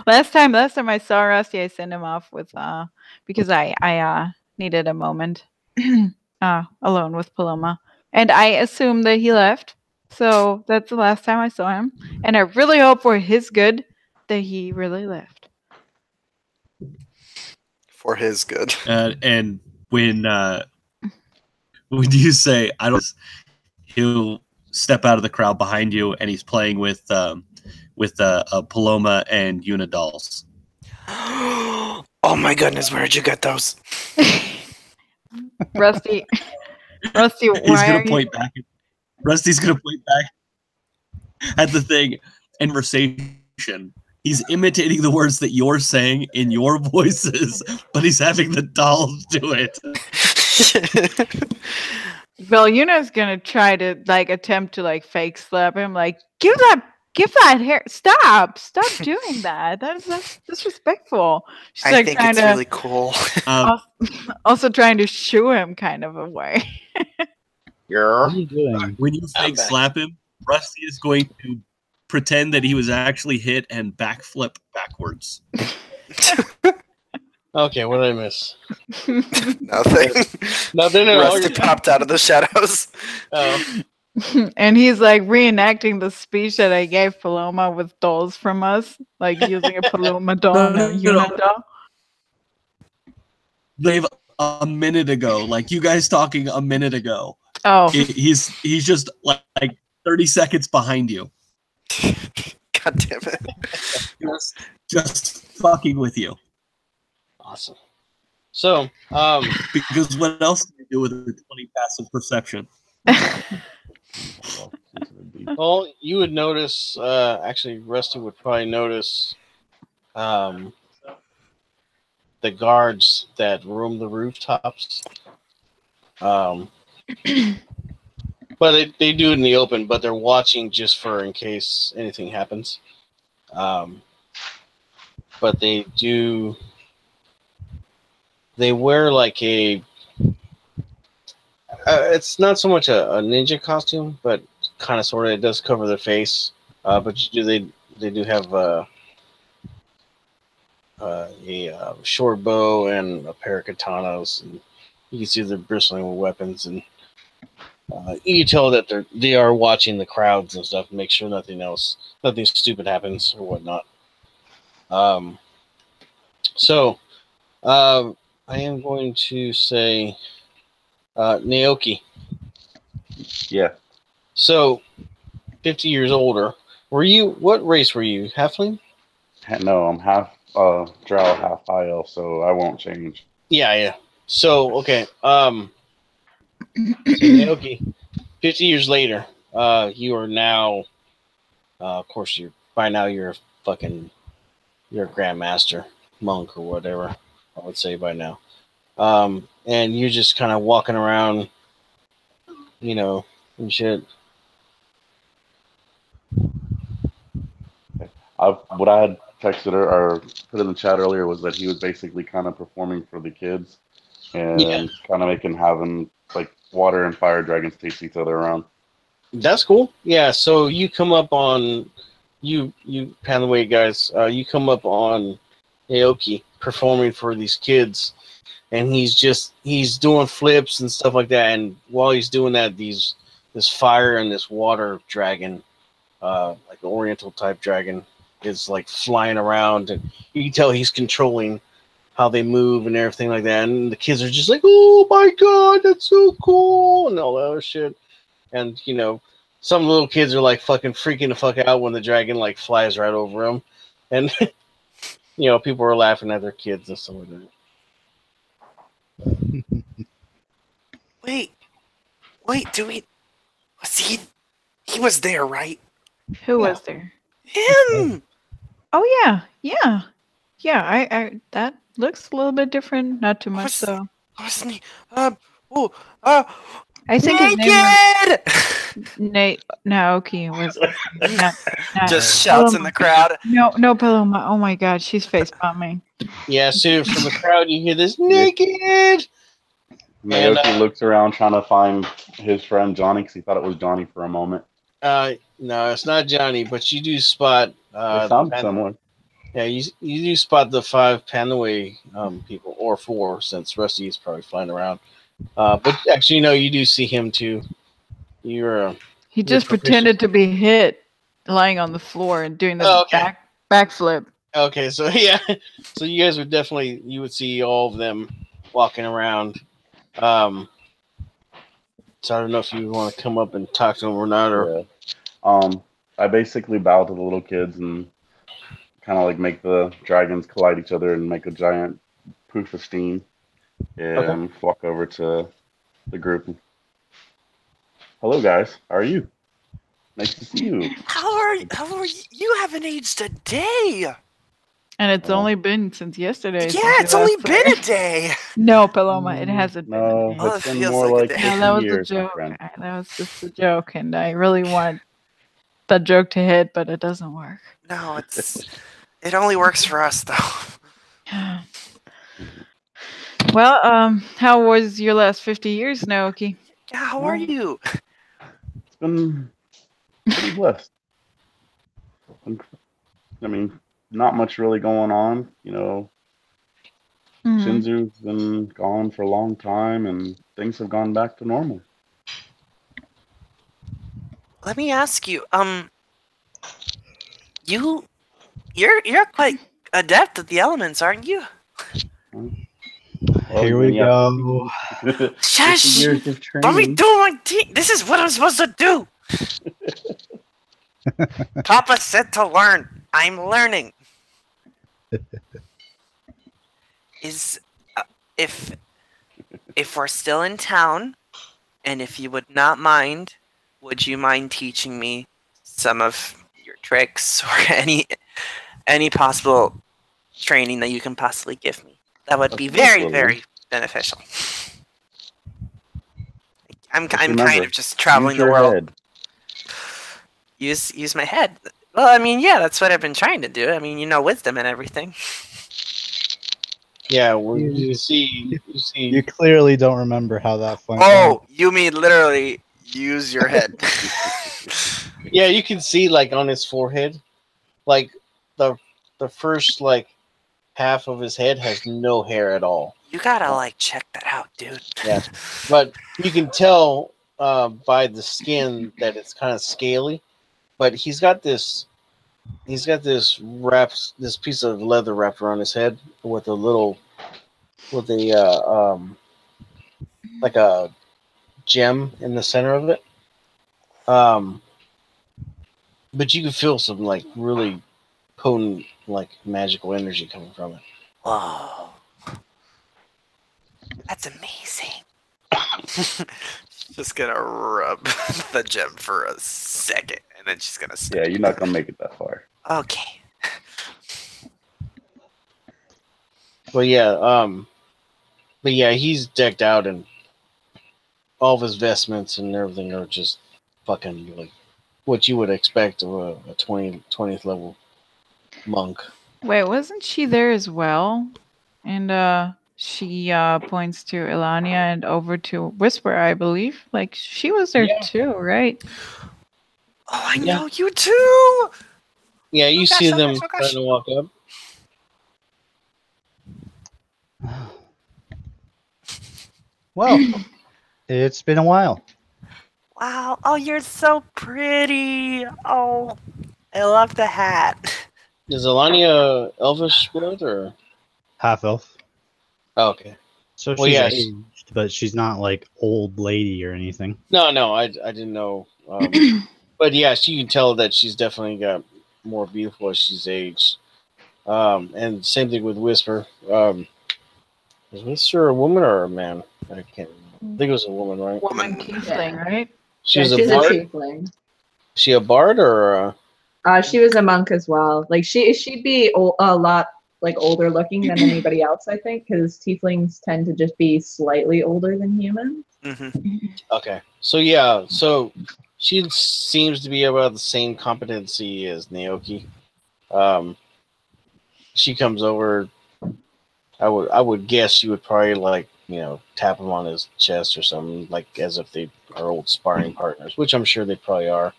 Last time I saw Rusty, I sent him off with because I needed a moment alone with Paloma, and I assumed that he left. So that's the last time I saw him, and I really hope for his good that he really left. For his good. And when you say I don't, he'll step out of the crowd behind you, and he's playing with Paloma and Yuna dolls. Oh my goodness, where'd you get those? Rusty, He's why gonna are point back. Rusty's gonna point back at the thing. Conversation. He's imitating the words that you're saying in your voices, but he's having the dolls do it. Well, Yuna's gonna try to attempt to fake slap him. Like, give that hair. Stop doing that. That's disrespectful. She's I think it's really cool. Also trying to shoo him kind of away. What are you doing? When you fake slap him, Rusty is going to pretend that he was actually hit and backflip backwards. Okay, what did I miss? Nothing. Nothing at all. Rusty popped out of the shadows. Oh, And he's like reenacting the speech that I gave Paloma with dolls from us, like using a Paloma doll and a Yuna doll. They've a minute ago, like you guys talking a minute ago. Oh, He's just like 30 seconds behind you. God damn it. Just fucking with you. awesome. So, Because what else do you do with a 20 passive perception? well, you would notice. Actually, Rusty would probably notice. The guards that roam the rooftops. But they do it in the open, but they're watching just for in case anything happens. But they wear like a, it's not so much a ninja costume, but kind of sort of, it does cover their face. But they do have a short bow and a pair of katanas, and you can see they're bristling with weapons, and you can tell that they are watching the crowds and stuff, to make sure nothing stupid happens or whatnot. I am going to say Naoki. Yeah. So 50 years older. What race were you? Halfling? No, I'm half drow, half high elf, so I won't change. Yeah. So, okay. So Naoki, 50 years later, you are now, of course, you're a grandmaster, monk, or whatever, I would say by now. And you're just kind of walking around, and shit. What I had texted her or put in the chat earlier was that he was basically kind of performing for the kids and kind of having like water and fire dragons chase each other around. That's cool. Yeah. So you come up on you Pantheway guys. You come up on Aoki performing for these kids, and he's doing flips and stuff like that. And while he's doing that, this fire and this water dragon, like an Oriental type dragon, is like flying around, and you can tell he's controlling how they move and everything like that. And the kids are just like, "Oh my god, that's so cool!" and all that other shit. And some little kids are like fucking freaking the fuck out when the dragon like flies right over them, and people are laughing at their kids and stuff like that. Wait, was he was there, right? Who was there? Him! Oh, yeah. I that looks a little bit different. Not too much, though. Wasn't he? I think his name was Naoki was just shouts in the crowd. No, Paloma. Oh my god, she's face palming. Yeah, so from the crowd you hear this naked. Naoki looks around trying to find his friend Johnny because he thought it was Johnny for a moment. No, it's not Johnny, but you do spot. It sounds similar. Yeah, you do spot the 5 Pantheway people, or 4, since Rusty is probably flying around. But actually, no, you do see him too. He just pretended to be hit, lying on the floor and doing the backflip. Okay, so yeah, so you guys you would see all of them walking around. So I don't know if you want to come up and talk to them or not, or. Yeah. I basically bow to the little kids and kind of like make the dragons collide each other and make a giant poof of steam, and walk over to the group. Hello, guys. How are you? Nice to see you. How are you? You haven't aged a day. And it's only been since yesterday. Yeah, it's only been a day. No, Paloma, it hasn't been. No, it's been more like 50 that was years, a joke. my friend. That was just a joke, and I really want that joke to hit, but it doesn't work. No, it only works for us, though. Well, how was your last 50 years, Naoki? Yeah, how are you? It's been pretty blessed. I mean, not much really going on. Mhm. Shinzu's been gone for a long time, and things have gone back to normal. Let me ask you, you're quite adept at the elements, aren't you? Well, Here when we you have go. 50 Shush! years of Let me training. do my team. This is what I'm supposed to do. Papa said to learn. I'm learning. Is if we're still in town, and if you would not mind, would you mind teaching me some of your tricks or any possible training that you can possibly give me? That would be very, Absolutely. very beneficial. I'm Just kind remember, of just traveling use the your world. head. Use my head. Well, I mean, yeah, that's what I've been trying to do. I mean, wisdom and everything. Yeah, well, You- you see, You clearly don't remember how that went. Oh, you mean literally use your head? yeah, you can see like on his forehead, like the first like half of his head has no hair at all. You gotta like check that out, dude. Yeah. But you can tell by the skin that it's kind of scaly. But he's got this piece of leather wrapped around his head with a like a gem in the center of it. But you can feel some like really potent like magical energy coming from it. Whoa, that's amazing. Just gonna rub the gem for a second, and then she's gonna stop. Yeah, you're not gonna make it that far. Okay. But yeah, he's decked out and all of his vestments and everything are just fucking like what you would expect of a 20th level monk. Wait, wasn't she there as well? And she points to Elania and over to Whisper, I believe. Like she was there Yeah. too, right? Oh, I Yeah. know you too. Yeah, you gosh, see oh them gosh, oh gosh. trying to walk up. Well, it's been a while. Wow. Oh, you're so pretty. Oh, I love the hat. Is Alania Elvish blood or? Half elf. Oh, okay. So Well, she's yeah, aged, but she's not like old lady or anything. No, I didn't know. But yeah, you can tell that she's definitely got more beautiful as she's aged. And same thing with Whisper. Is Whisper a woman or a man? I can't remember. I think it was a woman, right? Woman. Tiefling, right? She Yeah, was she's a a bard. tiefling. She a bard or? She was a monk as well. Like she'd be a lot like older looking than anybody else, I think, because tieflings tend to just be slightly older than humans. Mm-hmm. Okay, so yeah, so she seems to be about the same competency as Naoki. She comes over. I would guess she would probably like tap him on his chest or something, like as if they are old sparring partners, which I'm sure they probably are.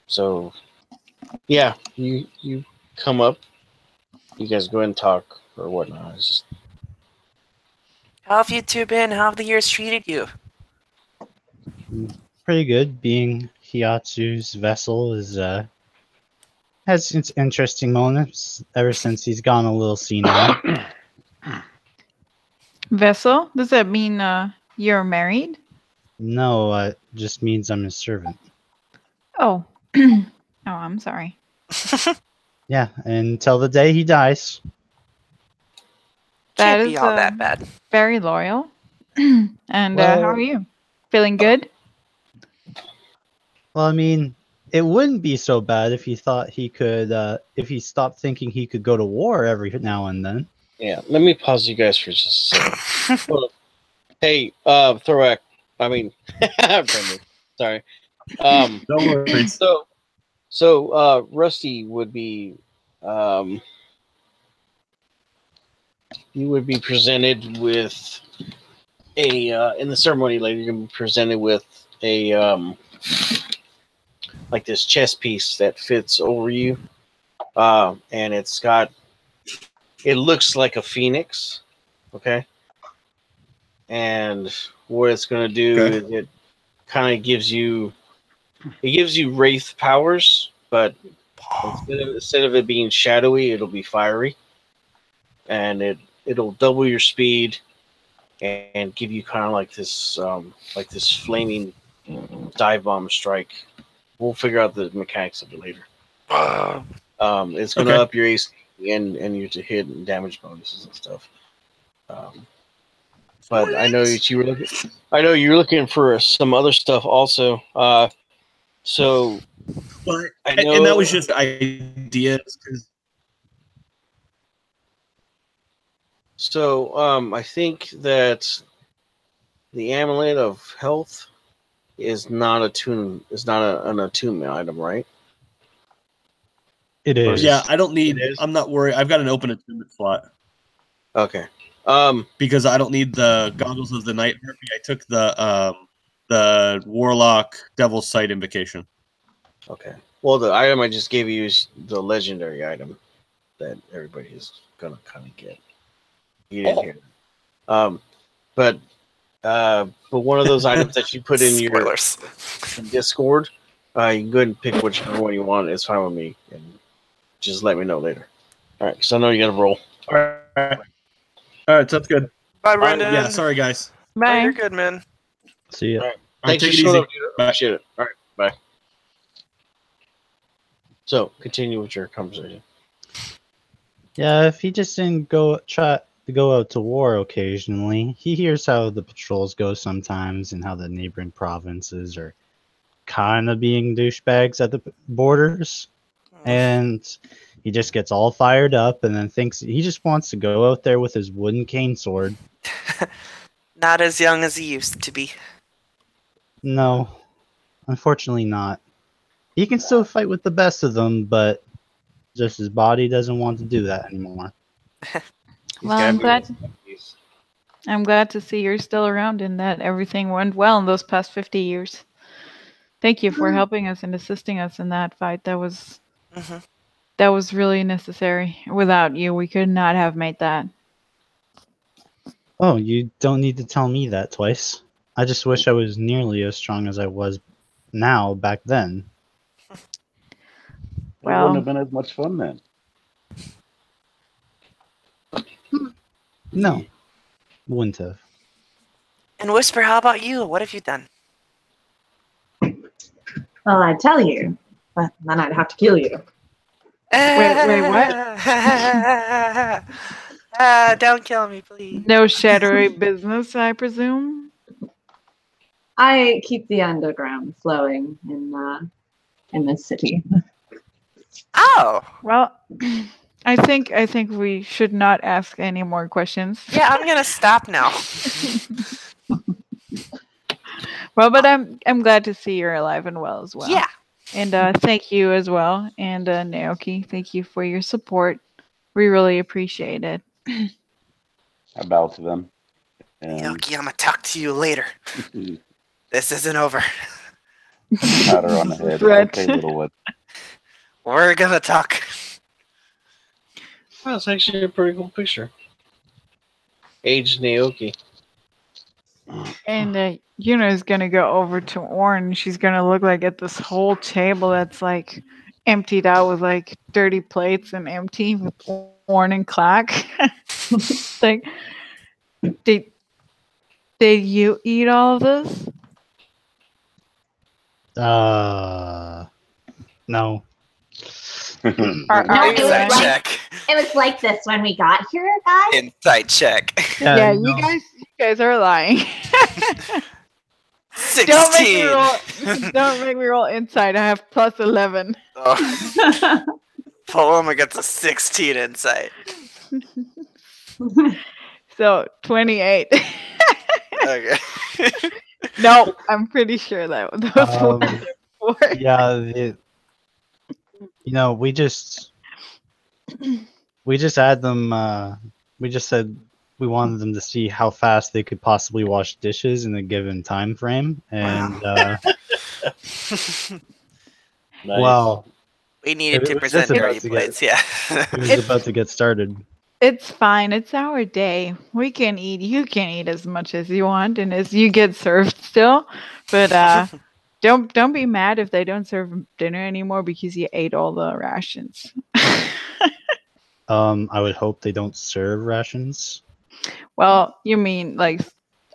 So yeah, you come up, you guys go ahead and talk or whatnot. It's just How have you two been? How have the years treated you? Pretty good. Being Hiyatsu's vessel is has its interesting moments ever since he's gone a little senile. Vessel? Does that mean you're married? No, it just means I'm his servant. Oh. Oh, I'm sorry. Yeah, until the day he dies. That Can't be is all that bad. very loyal. And how are you? Feeling good? Well, I mean, it wouldn't be so bad if he thought he could, if he stopped thinking he could go to war every now and then. yeah. Let me pause you guys for just a second. Well, hey, Thorak. I mean, Brendan. Sorry. No worries. So Rusty would be, you would be presented with a in the ceremony later. You're gonna be presented with a like this chest piece that fits over you, and it looks like a phoenix. Okay, and what it's gonna do Okay. is it kind of gives you wraith powers, but instead of it being shadowy, it'll be fiery, and it'll double your speed and give you kind of like this flaming dive bomb strike. We'll figure out the mechanics of it later. It's going to Okay. up your AC and your to hit and damage bonuses and stuff. But I know that you were looking. I know you're looking for some other stuff also. So Well, I know, and that was just ideas. 'Cause So I think that the amulet of health is not an attunement item, right? It Or is. yeah, I don't need. It is? I'm not worried. I've got an open attunement slot Okay. because I don't need the goggles of the night harpy. I took the warlock devil's sight invocation. Okay. Well, the item I just gave you is the legendary item that everybody is gonna kind of get. You didn't hear that. But one of those items that you put in your Spoilers. Discord, you can go ahead and pick whichever one you want. It's fine with me, and just let me know later. All right, because I know you got to roll. All right, sounds good. Bye, Brendan. Yeah, sorry guys. Oh, Bye. you're good, man. See ya. All right. All right, Thanks take for it showing easy. up, dude. Bye. Appreciate it. All right, bye. So, continue with your conversation. Yeah, if he just didn't try to go out to war occasionally, he hears how the patrols go sometimes and how the neighboring provinces are kind of being douchebags at the borders. And he just gets all fired up and then thinks he just wants to go out there with his wooden cane sword. Not as young as he used to be. No, unfortunately not. He can still fight with the best of them, but just his body doesn't want to do that anymore. Well, I'm glad to see you're still around and that everything went well in those past 50 years. Thank you for helping us and assisting us in that fight. That was really necessary. Without you, we could not have made that. Oh, you don't need to tell me that twice. I just wish I was nearly as strong as I was now back then. It Well- wouldn't have been as much fun then. No, wouldn't have. And Whisper, how about you? What have you done? Well, I'd tell you, but then I'd have to kill you. Wait, what? Don't kill me, please. No shadowy business, I presume? I keep the underground flowing in this city. Oh, Well, I think we should not ask any more questions. yeah, I'm gonna stop now. Well, but I'm glad to see you're alive and well as well. Yeah. And thank you as well. And Naoki, thank you for your support. We really appreciate it. I bow to them. And Yoki, I'm gonna talk to you later. This isn't over. pat her on the head. Threat. Okay, little one. We're gonna talk. Well, it's actually a pretty cool picture. Aged Naoki. And Yuna is gonna go over to Orn. She's gonna look like at this whole table that's like emptied out with like dirty plates and empty with Orn and Clack. Like, did you eat all of this? No. Are No, you it was Insight like- check. It was like this when we got here, guys. Insight check. Yeah, no. you guys are lying. 16. Don't make me roll inside. I have plus 11. Oh, Paloma gets a 16 insight. So 28. Okay. No, I'm pretty sure that those Um, ones are 4. Yeah, we just had them. We just said we wanted them to see how fast they could possibly wash dishes in a given time frame, and Nice. Wow. We needed It to was present just dirty about to get- plates. Yeah. It was about to get started. It's fine. It's our day. We can eat. You can eat as much as you want, and as you get served still. But don't be mad if they don't serve dinner anymore because you ate all the rations. I would hope they don't serve rations. Well, you mean like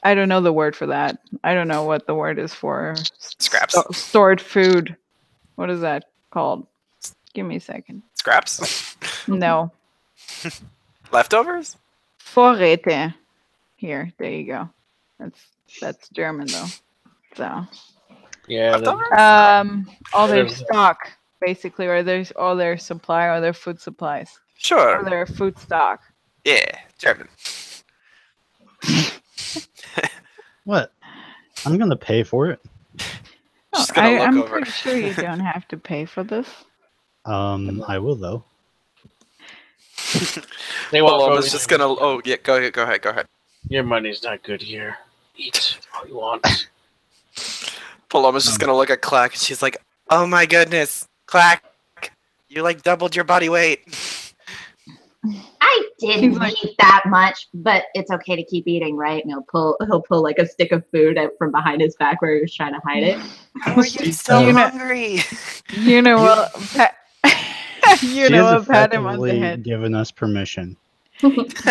I don't know the word for that. I don't know what the word is for Scraps. stored food. What is that called? Give me a second. Scraps. No. Leftovers. Vorräte. Here, there you go. That's German though. So Yeah. Leftovers. all their Whatever. stock basically, or there's all their supply or their food supplies. Or Sure. their food stock. Yeah. German. What? I'm gonna pay for it. She's gonna look I'm over. pretty sure you don't have to pay for this. I will though. They walk over. Paloma's just gonna. Oh yeah. Go ahead. Go ahead. Go ahead. Your money's not good here. Eat all you want. Paloma's just gonna look at Clack and she's like, "Oh my goodness, Clack, you like doubled your body weight." I didn't eat that much, but it's okay to keep eating, right? And he'll pull like a stick of food out from behind his back where he was trying to hide it. How are you so You know- hungry? You know what? You She know has what? Pat him on the effectively head. given us permission.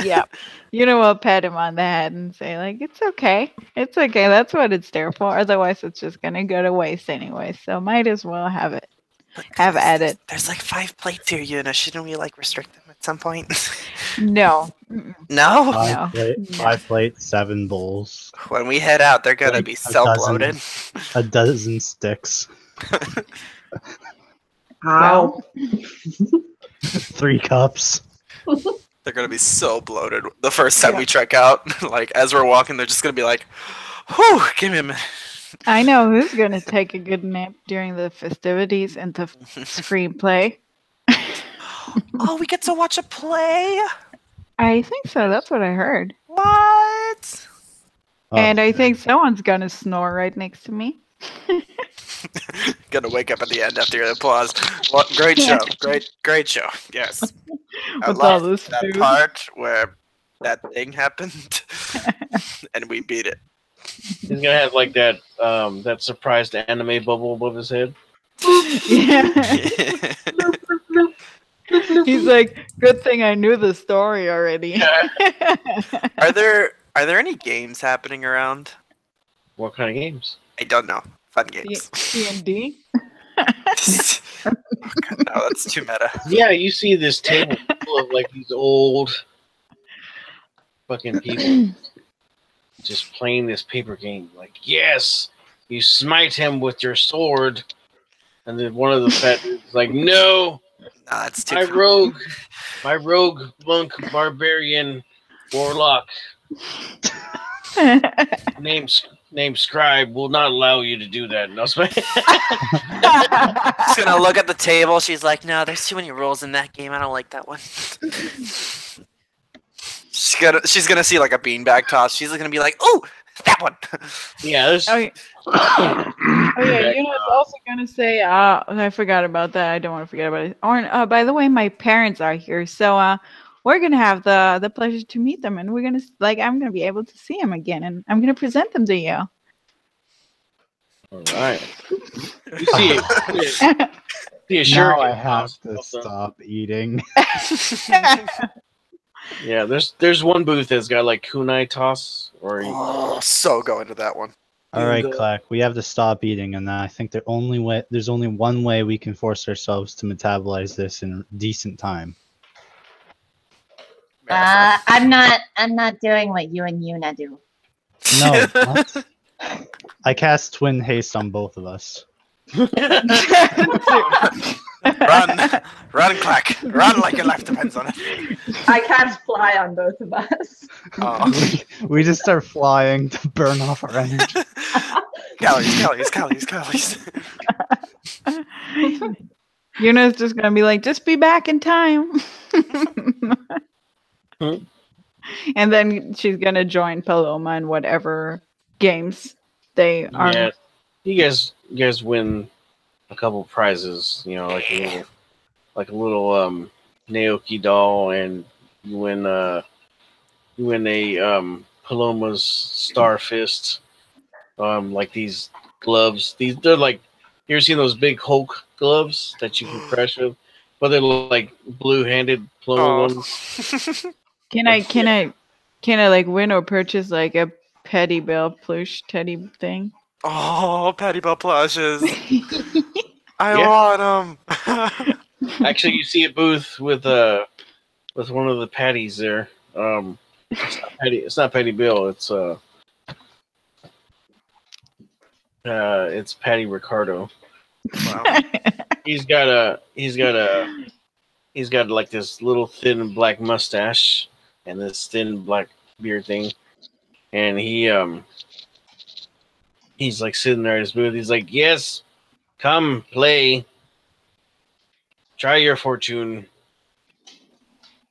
Yeah. You know what? Pat him on the head and say like, "It's okay. It's okay. That's what it's there for. Otherwise, it's just gonna go to waste anyway. So might as well have it. Have at it." There's like 5 plates here, Yuna. Shouldn't we like restrict them at some point? No. Mm-mm. No. Five plates, 7 bowls, When we head out, they're gonna Like be a so dozen. bloated. a dozen sticks, Ow. 3 cups. They're gonna be so bloated the first time we check out. Like as we're walking, they're just gonna be like, "Whew, give me a minute." I know who's gonna take a good nap during the festivities and the screenplay. Oh, we get to watch a play. I think so. That's what I heard. What? Oh, And I think someone's gonna snore right next to me. Gonna wake up at the end after your applause. What great show! Great show! Yes, I With all love this that food. part where that thing happened, and we beat it. He's gonna have like that that surprised anime bubble above his head. Yeah. He's like, "Good thing I knew the story already." Are there any games happening around? What kind of games? I don't know. Fun games. D&D? No, that's too meta. Yeah, you see this table full of like these old fucking people just playing this paper game. Like, yes, you smite him with your sword, and then one of the fat dudes is like, no, No, that's too. my rogue monk barbarian warlock named Scribe will not allow you to do that. And I was like, She's gonna look at the table. She's like, "No, there's too many rules in that game. I don't like that one." She's gonna see like a beanbag toss. She's gonna be like, "Oh, that one." yeah, there's Oh, yeah, you know, I was also gonna say, I forgot about that. I don't want to forget about it. By the way, my parents are here, so we're gonna have the pleasure to meet them, and we're gonna I'm gonna be able to see them again, and I'm gonna present them to you. all right. You see a Now I shuriken have toss to also. stop eating. Yeah, there's one booth that's got like kunai toss or Oh, so go into that one. All right, go. Clack, we have to stop eating, and I think there's only one way we can force ourselves to metabolize this in decent time. I'm not doing what you and Yuna do. No, what? I cast twin haste on both of us. Run, Clack, run like your life depends on it. I cast fly on both of us. Oh. We just start flying to burn off our energy. Calories. Yuna's just gonna be like, "Just be back in time." And then she's gonna join Paloma in whatever games they are. Yeah, you guys win a couple prizes. You know, like a little Naoki doll, and you win a Paloma's Star Fist. Like these gloves. They're like, you ever seen those big Hulk gloves that you can crash with? But they're like blue-handed Paloma Oh. ones. Can I like win or purchase like a Petty Bell plush teddy thing? Oh, Patty Bell plushes. I Yeah. want them. Actually, you see a booth with one of the Patties there. It's not Patty Bill. It's Patty Ricardo. Wow. He's got like this little thin black mustache and this thin black beard thing, and he's like sitting there at his booth. He's like, "Yes, come play, try your fortune."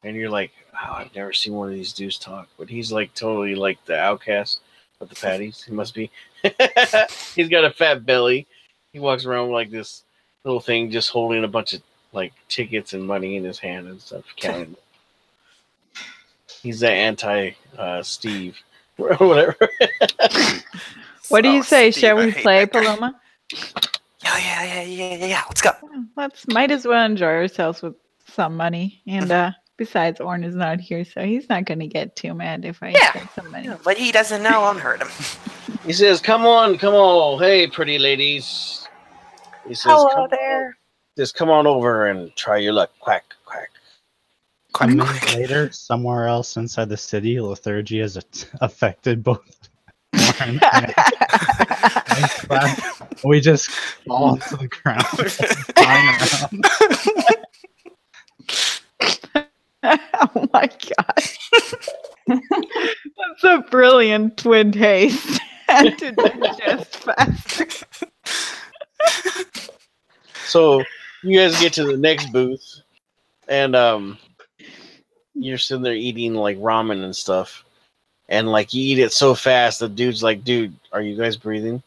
And you're like, "Oh, I've never seen one of these dudes talk." But he's like totally like the outcast of the Patties. He must be. He's got a fat belly. He walks around with like this little thing, just holding a bunch of like tickets and money in his hand and stuff, counting. He's the anti Steve or whatever. What do you Oh, say? Steve, Shall I we hate play, that guy. Paloma? Yeah. Let's go. Let's might as well enjoy ourselves with some money. And besides, Orn is not here, so he's not gonna get too mad if I Yeah. spend some money. But he doesn't know I'll hurt him. He says, "Come on, hey, pretty ladies." He says, Hello there. Just come on over and try your luck." Quack, quack. A minute later, somewhere else inside the city, lethargy has affected both Warren and we just fall to the ground. Oh my god. That's a brilliant twin taste. And to digest fast. So you guys get to the next booth, and you're sitting there eating like ramen and stuff, and like you eat it so fast, the dude's like, "Dude, are you guys breathing?"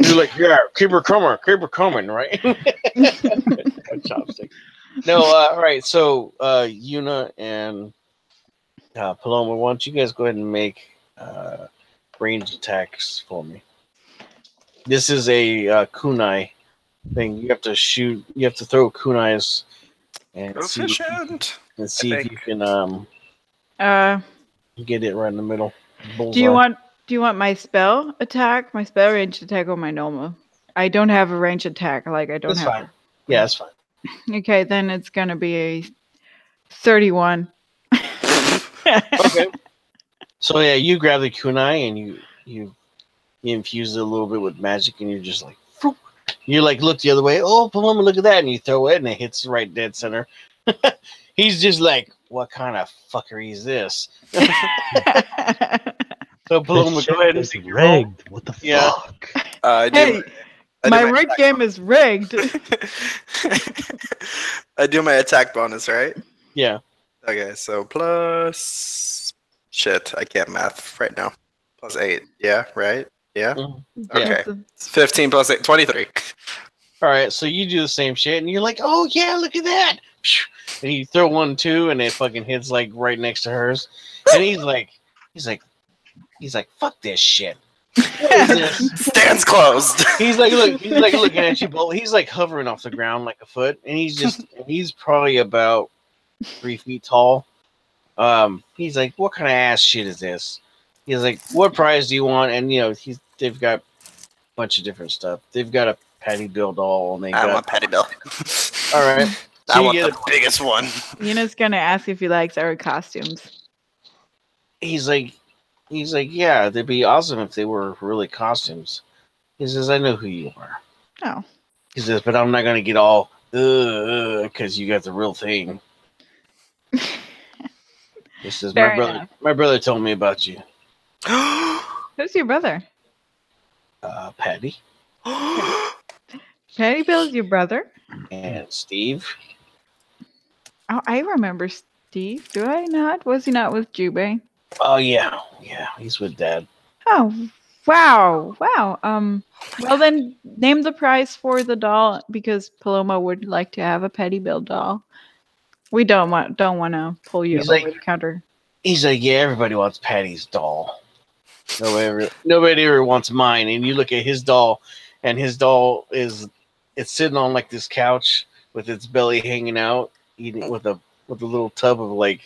You're like, "Yeah, keep her coming, right?" Chopstick. No, all right. So Yuna and Paloma, why don't you guys go ahead and make range attacks for me? This is a kunai thing. You have to shoot. You have to throw kunais and see Proficient. if you can get it right in the middle. Do you want my spell attack, my spell range attack, or my normal? I don't have a range attack. Like I don't That's have. fine. Yeah, that's fine. Okay, then it's gonna be a 31. Okay. So yeah, you grab the kunai and you infuse it a little bit with magic, and you're just like, Phoop. You like look the other way. "Oh, Paloma, look at that!" And you throw it, and it hits right dead center. He's just like, "What kind of fuckery is this?" So Paloma, go ahead and It's take your roll. rigged. What the Yeah. fuck? Hey, my rigged game is rigged. I do my attack bonus, right? Yeah. Okay, so plus shit, I can't math right now. Plus 8. Yeah, right? Yeah. Mhm. Okay. That's a- It's 15 plus 8, 23. All right. So you do the same shit, and you're like, "Oh yeah, look at that!" And you throw 1 too, and it fucking hits like right next to hers. And he's like, "Fuck this shit." What is this? Stands closed. He's like looking at you, but he's like hovering off the ground like a foot, and he's probably about 3 feet tall. He's like, "What kind of ass shit is this?" He's like, "What prize do you want?" And you know, they've got a bunch of different stuff. They've got a Patty Bill doll, and they I got. want Patty Bill. All right. So I you want get the biggest one. Yuna's gonna ask if he likes our costumes. He's like, "Yeah, they'd be awesome if they were really costumes." He says, "I know who you are." Oh. He says, "But I'm not gonna get all because you got the real thing." He says, Fair my brother told me about you." Who's your brother? Patty Patty Bill's your brother? and Steve. Oh, I remember Steve. Do I not? Was he not with Jubei? Oh yeah, he's with Dad. Oh, Wow, wow. Well then, name the price for the doll because Paloma would like to have a Petty Bill doll. We don't want to pull you He's over like- the counter. He's like, yeah, everybody wants Patty's doll. Nobody ever wants mine. And you look at his doll, and his doll it's sitting on like this couch with its belly hanging out, eating with a little tub of like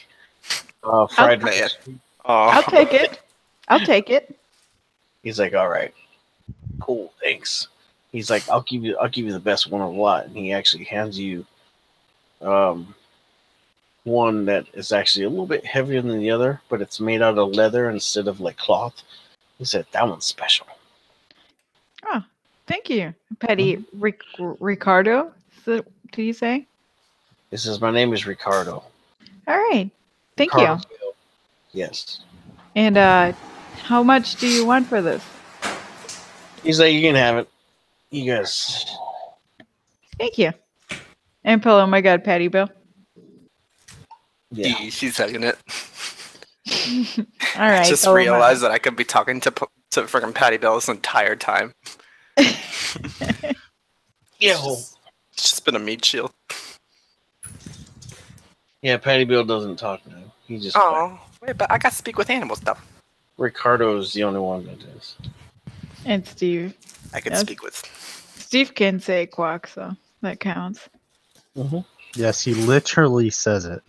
fried Man. rice. I'll Oh, take it. I'll take it. He's like, all right, cool, thanks. He's like, I'll give you the best one of the lot, and he actually hands you one that is actually a little bit heavier than the other, but it's made out of leather instead of like cloth. He said that one's special. Oh, thank you, Petty Ricardo. Did you say? He says, my name is Ricardo. All right. Thank Ricardo you. Bill. Yes. And how much do you want for this? He's like, you can have it. You guys. Thank you. And Paloma got Patty Bill. Yeah. she's hugging it. All right. Just Paloma. realized that I could be talking to freaking Patty Bill this entire time. Yeah. Well, It's just been a meat shield. yeah. Patty Bill doesn't talk now. He just. Oh, wait, but I got to speak with animals stuff. Ricardo's the only one that does. And Steve. I can Yes. speak with. Steve can say quack, so that counts. Mm-hmm. Yes, he literally says it.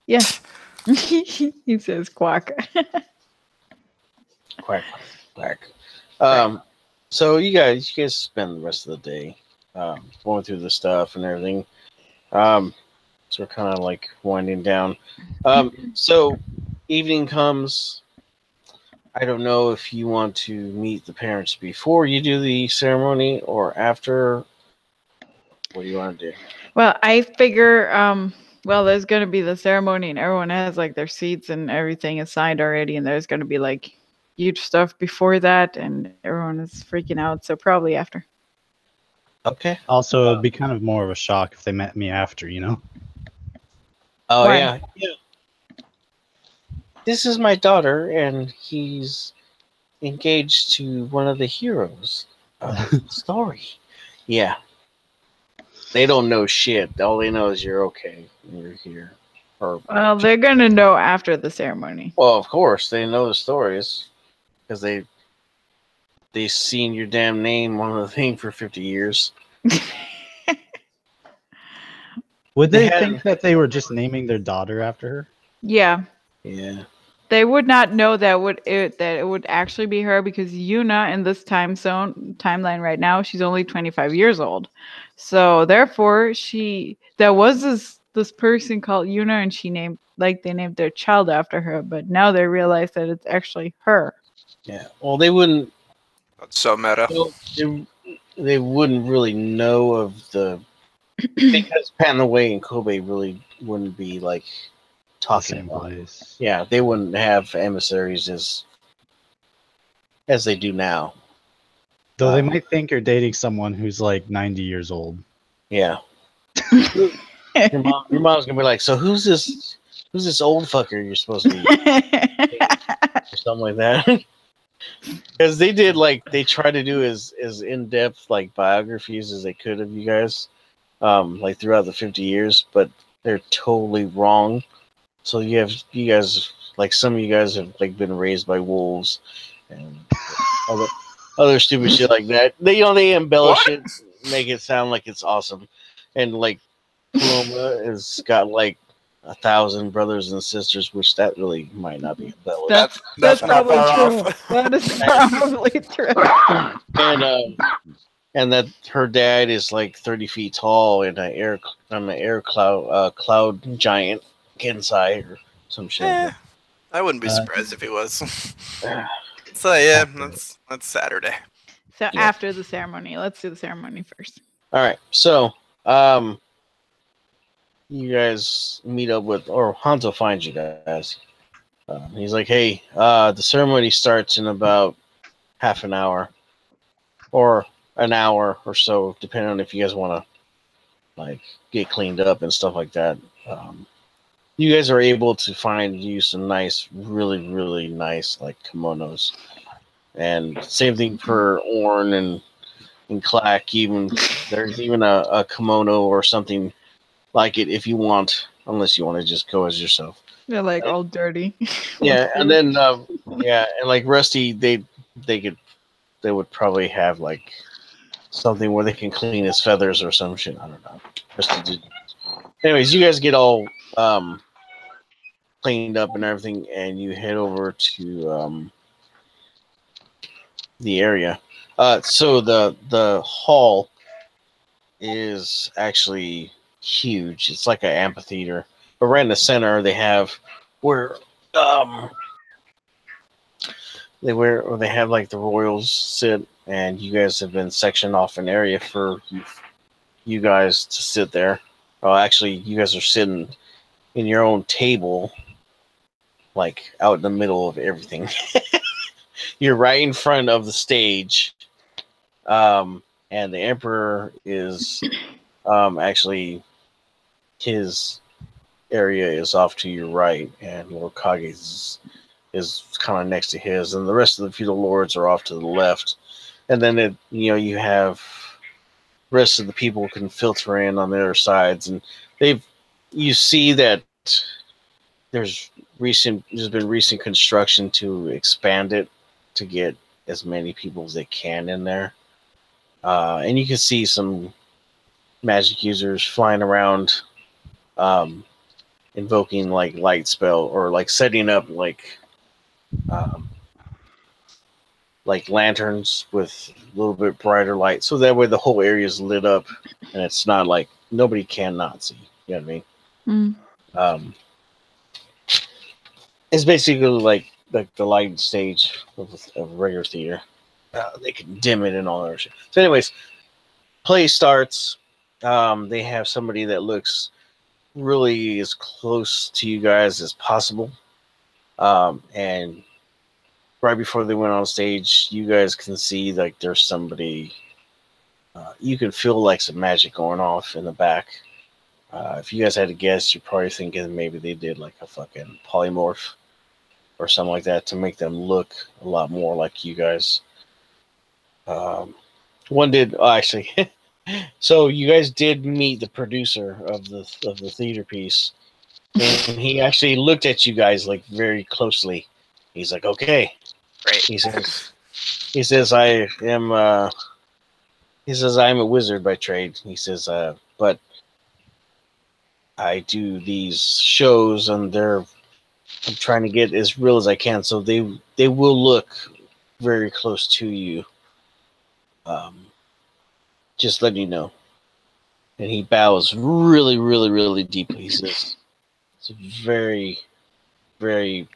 Yeah. He says quack. Quack, quack. So you guys spend the rest of the day going through the stuff and everything. So we're kind of like winding down. So evening comes. I don't know if you want to meet the parents before you do the ceremony or after. What do you want to do? Well, I figure, well, there's going to be the ceremony and everyone has like their seats and everything is signed already. And there's going to be like huge stuff before that and everyone is freaking out. So probably after. Okay. Also, it'd be kind of more of a shock if they met me after, you know? Oh, Why? yeah. This is my daughter, and he's engaged to one of the heroes of the story. Yeah. They don't know shit. All they know is you're okay and you're here. Well, they're going to know after the ceremony. Well, of course, they know the stories because they've seen your damn name on the thing for 50 years. Would They they had- think that they were just naming their daughter after her? Yeah. Yeah. They would not know that it would actually be her because Yuna in this timeline right now, she's only 25 years old. So therefore there was this person called Yuna and they named their child after her, but now they realize that it's actually her. Yeah. Well, they wouldn't. That's so meta. They wouldn't really know of the because Pantheway and Kobe really wouldn't be like talking Same about it. place. Yeah, they wouldn't have emissaries as they do now. Though they might think you're dating someone who's like 90 years old. Yeah. Your mom's gonna be like, so who's this old fucker you're supposed to be or something like that. Because they try to do as in-depth like biographies as they could of you guys, like throughout the 50 years, but they're totally wrong. So you guys like some of you guys have like been raised by wolves and other stupid shit like that. They embellish it, make it sound like it's awesome, and like Paloma has got like 1,000 brothers and sisters, which that really might not be embellished. That's not probably far true. off. That is probably true. And that her dad is like 30 feet tall and an air cloud giant Kensai or some shit. I wouldn't be surprised if he was. So yeah, that's Saturday. So Yeah. after the ceremony, let's do the ceremony first. All right, so you guys meet up with, or Hanzo finds you guys. He's like, "Hey, the ceremony starts in about half an hour, or an hour or so, depending on if you guys want to like get cleaned up and stuff like that." You guys are able to find you some nice, really, really nice like kimonos. And same thing for Orn and Clack. Even there's even a kimono or something like it if you want, unless you want to just go as yourself. They're like all dirty. Yeah, and then yeah, and like Rusty, they would probably have like something where they can clean his feathers or some shit. I don't know. Rusty did. Anyways, you guys get all cleaned up and everything, and you head over to the area. So the hall is actually huge. It's like an amphitheater. But right in the center, they have where they have like the royals sit, and you guys have been sectioned off an area for you guys to sit there. Oh, actually, you guys are sitting in your own table, like out in the middle of everything. You're right in front of the stage, and the emperor is actually his area is off to your right, and Lord Kage's is kind of next to his, and the rest of the feudal lords are off to the left. And then you have rest of the people can filter in on the other sides, and you see that there's been recent construction to expand it to get as many people as they can in there, and you can see some magic users flying around, invoking like light spell or like setting up like lanterns with a little bit brighter light, so that way the whole area is lit up, and it's not like nobody can not see. You know what I mean? Mm. It's basically like the light stage of regular theater. They can dim it and all that shit. So, anyways, play starts. They have somebody that looks really as close to you guys as possible, and right before they went on stage, you guys can see like there's somebody. You can feel like some magic going off in the back. If you guys had to guess, you're probably thinking maybe they did like a fucking polymorph or something like that to make them look a lot more like you guys. One did actually. So you guys did meet the producer of the theater piece, and he actually looked at you guys like very closely. He's like, "Okay." Great. He says, "I am." He says, "I'm a wizard by trade." He says, "But I do these shows, and I'm trying to get as real as I can, so they will look very close to you. Just letting you know." And he bows really, really, really deeply. He says, "It's a very, very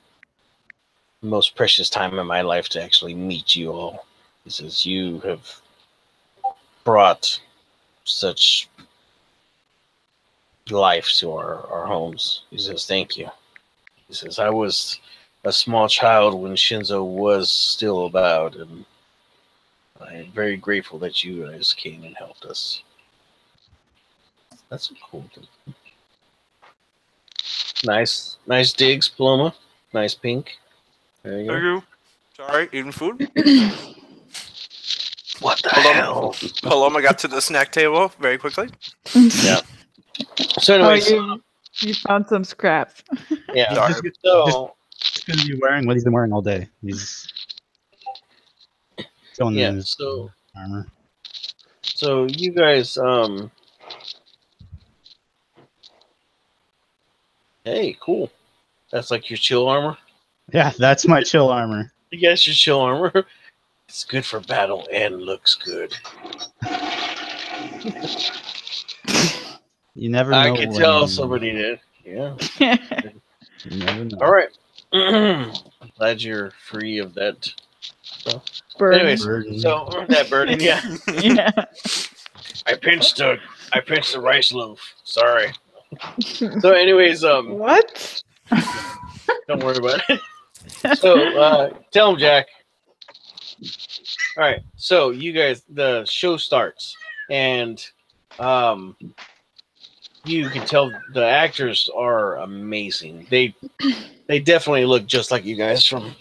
most precious time in my life to actually meet you all." He says, "You have brought such life to our homes." He says, "Thank you." He says, "I was a small child when Shinzo was still about, and I am very grateful that you guys came and helped us." That's a cool thing. Nice digs, Paloma. Nice pink. There you Thank go. you. Sorry, eating food. What the hell? Paloma got to the snack table very quickly. Yeah. So, anyways, You found some scraps. yeah. Sorry. So, Just going to be wearing what he's been wearing all day. He's going yeah. in his So, armor. so you guys, hey, cool. That's like your chill armor. Yeah, that's my chill armor. You guys, your chill armor. It's good for battle and looks good. You never know. I can tell somebody did. Yeah. You never know. All right. I'm glad you're free of that stuff. Burden. Anyways, Burden. so that burden, yeah. Yeah. I pinched the rice loaf. Sorry. So, anyways, What? don't worry about it. So, tell him, Jack. All right. So, you guys, the show starts, and you can tell the actors are amazing. They definitely look just like you guys from.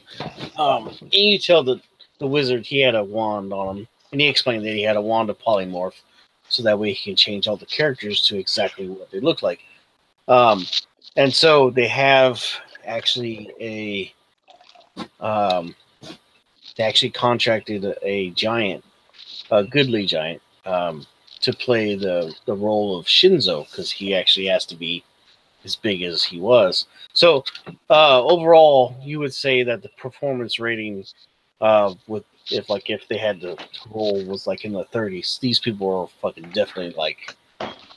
And you tell that the wizard, he had a wand on him, and he explained that he had a wand of polymorph, so that way he can change all the characters to exactly what they look like. And so they have actually they actually contracted a giant, a goodly giant, to play the role of Shinzo, because he actually has to be as big as he was. So overall, you would say that the performance rating, with if they had to roll, was like in the 30s. These people are fucking definitely like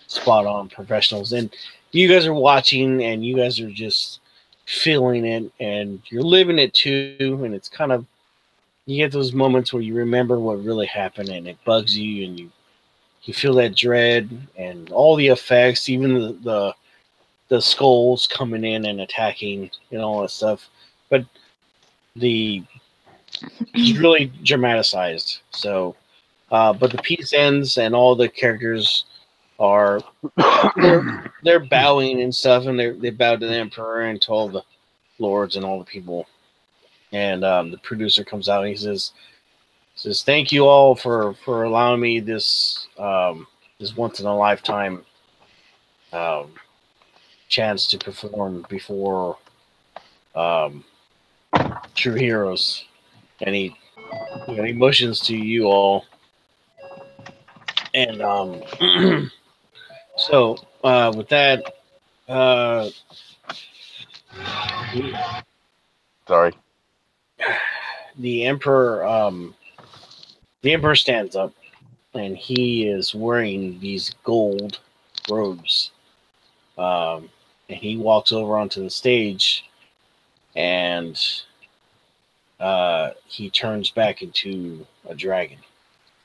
spot on professionals, and you guys are watching, and you guys are just feeling it, and you're living it too. And it's kind of, you get those moments where you remember what really happened, and it bugs you, and you feel that dread and all the effects, even the skulls coming in and attacking and all that stuff. But it's really dramatized. So, but the piece ends, and all the characters are they're bowing and stuff, and they bow to the emperor and to all the lords and all the people. And the producer comes out and he says thank you all for allowing me this this once in a lifetime chance to perform before true heroes. And he motions to you all, and so with that, Sorry. the emperor stands up, and he is wearing these gold robes, and he walks over onto the stage, and he turns back into a dragon,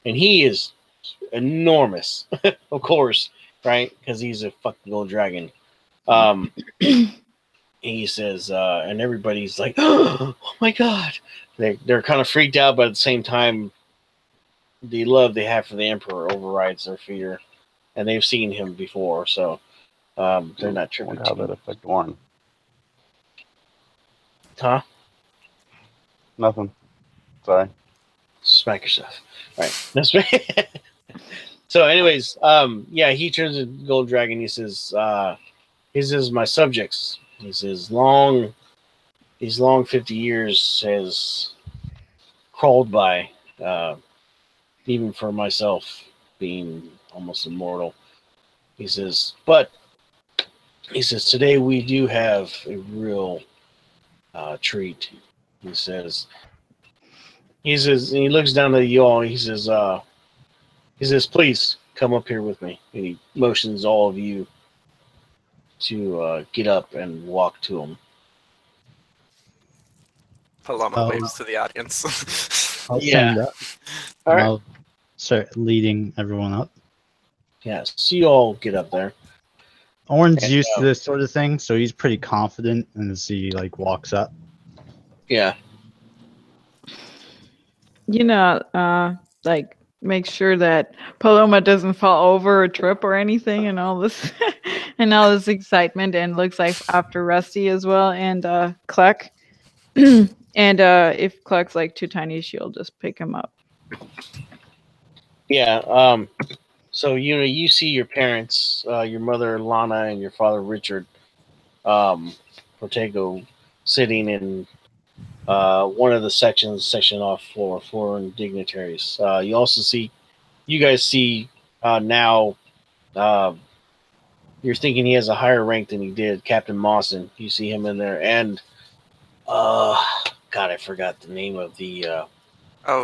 and he is enormous, of course, right? Because he's a fucking gold dragon. He says, and everybody's like, "Oh my god!" They're kind of freaked out, but at the same time, the love they have for the emperor overrides their fear, and they've seen him before, so they're not I tripping. wonder how that affect Warren. Huh? Nothing. Sorry. Smack yourself. All right. That's right. So, anyways, yeah, he turns to Gold Dragon. He says, my subjects. He says, these long 50 years has crawled by, even for myself being almost immortal. He says, but he says, today we do have a real treat. He says, and he looks down at you all, and he says, please come up here with me. And he motions all of you to get up and walk to him. Paloma waves to the audience. I'll Yeah. stand up. All right. I'll start leading everyone up. Yeah, so you all get up there. Oren's used to this sort of thing, so he's pretty confident as he like walks up. Yeah. Like make sure that Paloma doesn't fall over or trip or anything, and all this and all this excitement, and looks like after Rusty as well, and Cluck. And if Cluck's like too tiny, she'll just pick him up. Yeah. So you see your parents, your mother Lana and your father Richard, Protego, sitting in one of the section off floor, foreign dignitaries. You also see, you guys see now. You're thinking he has a higher rank than he did, Captain Mawson. You see him in there, and God, I forgot the name of the.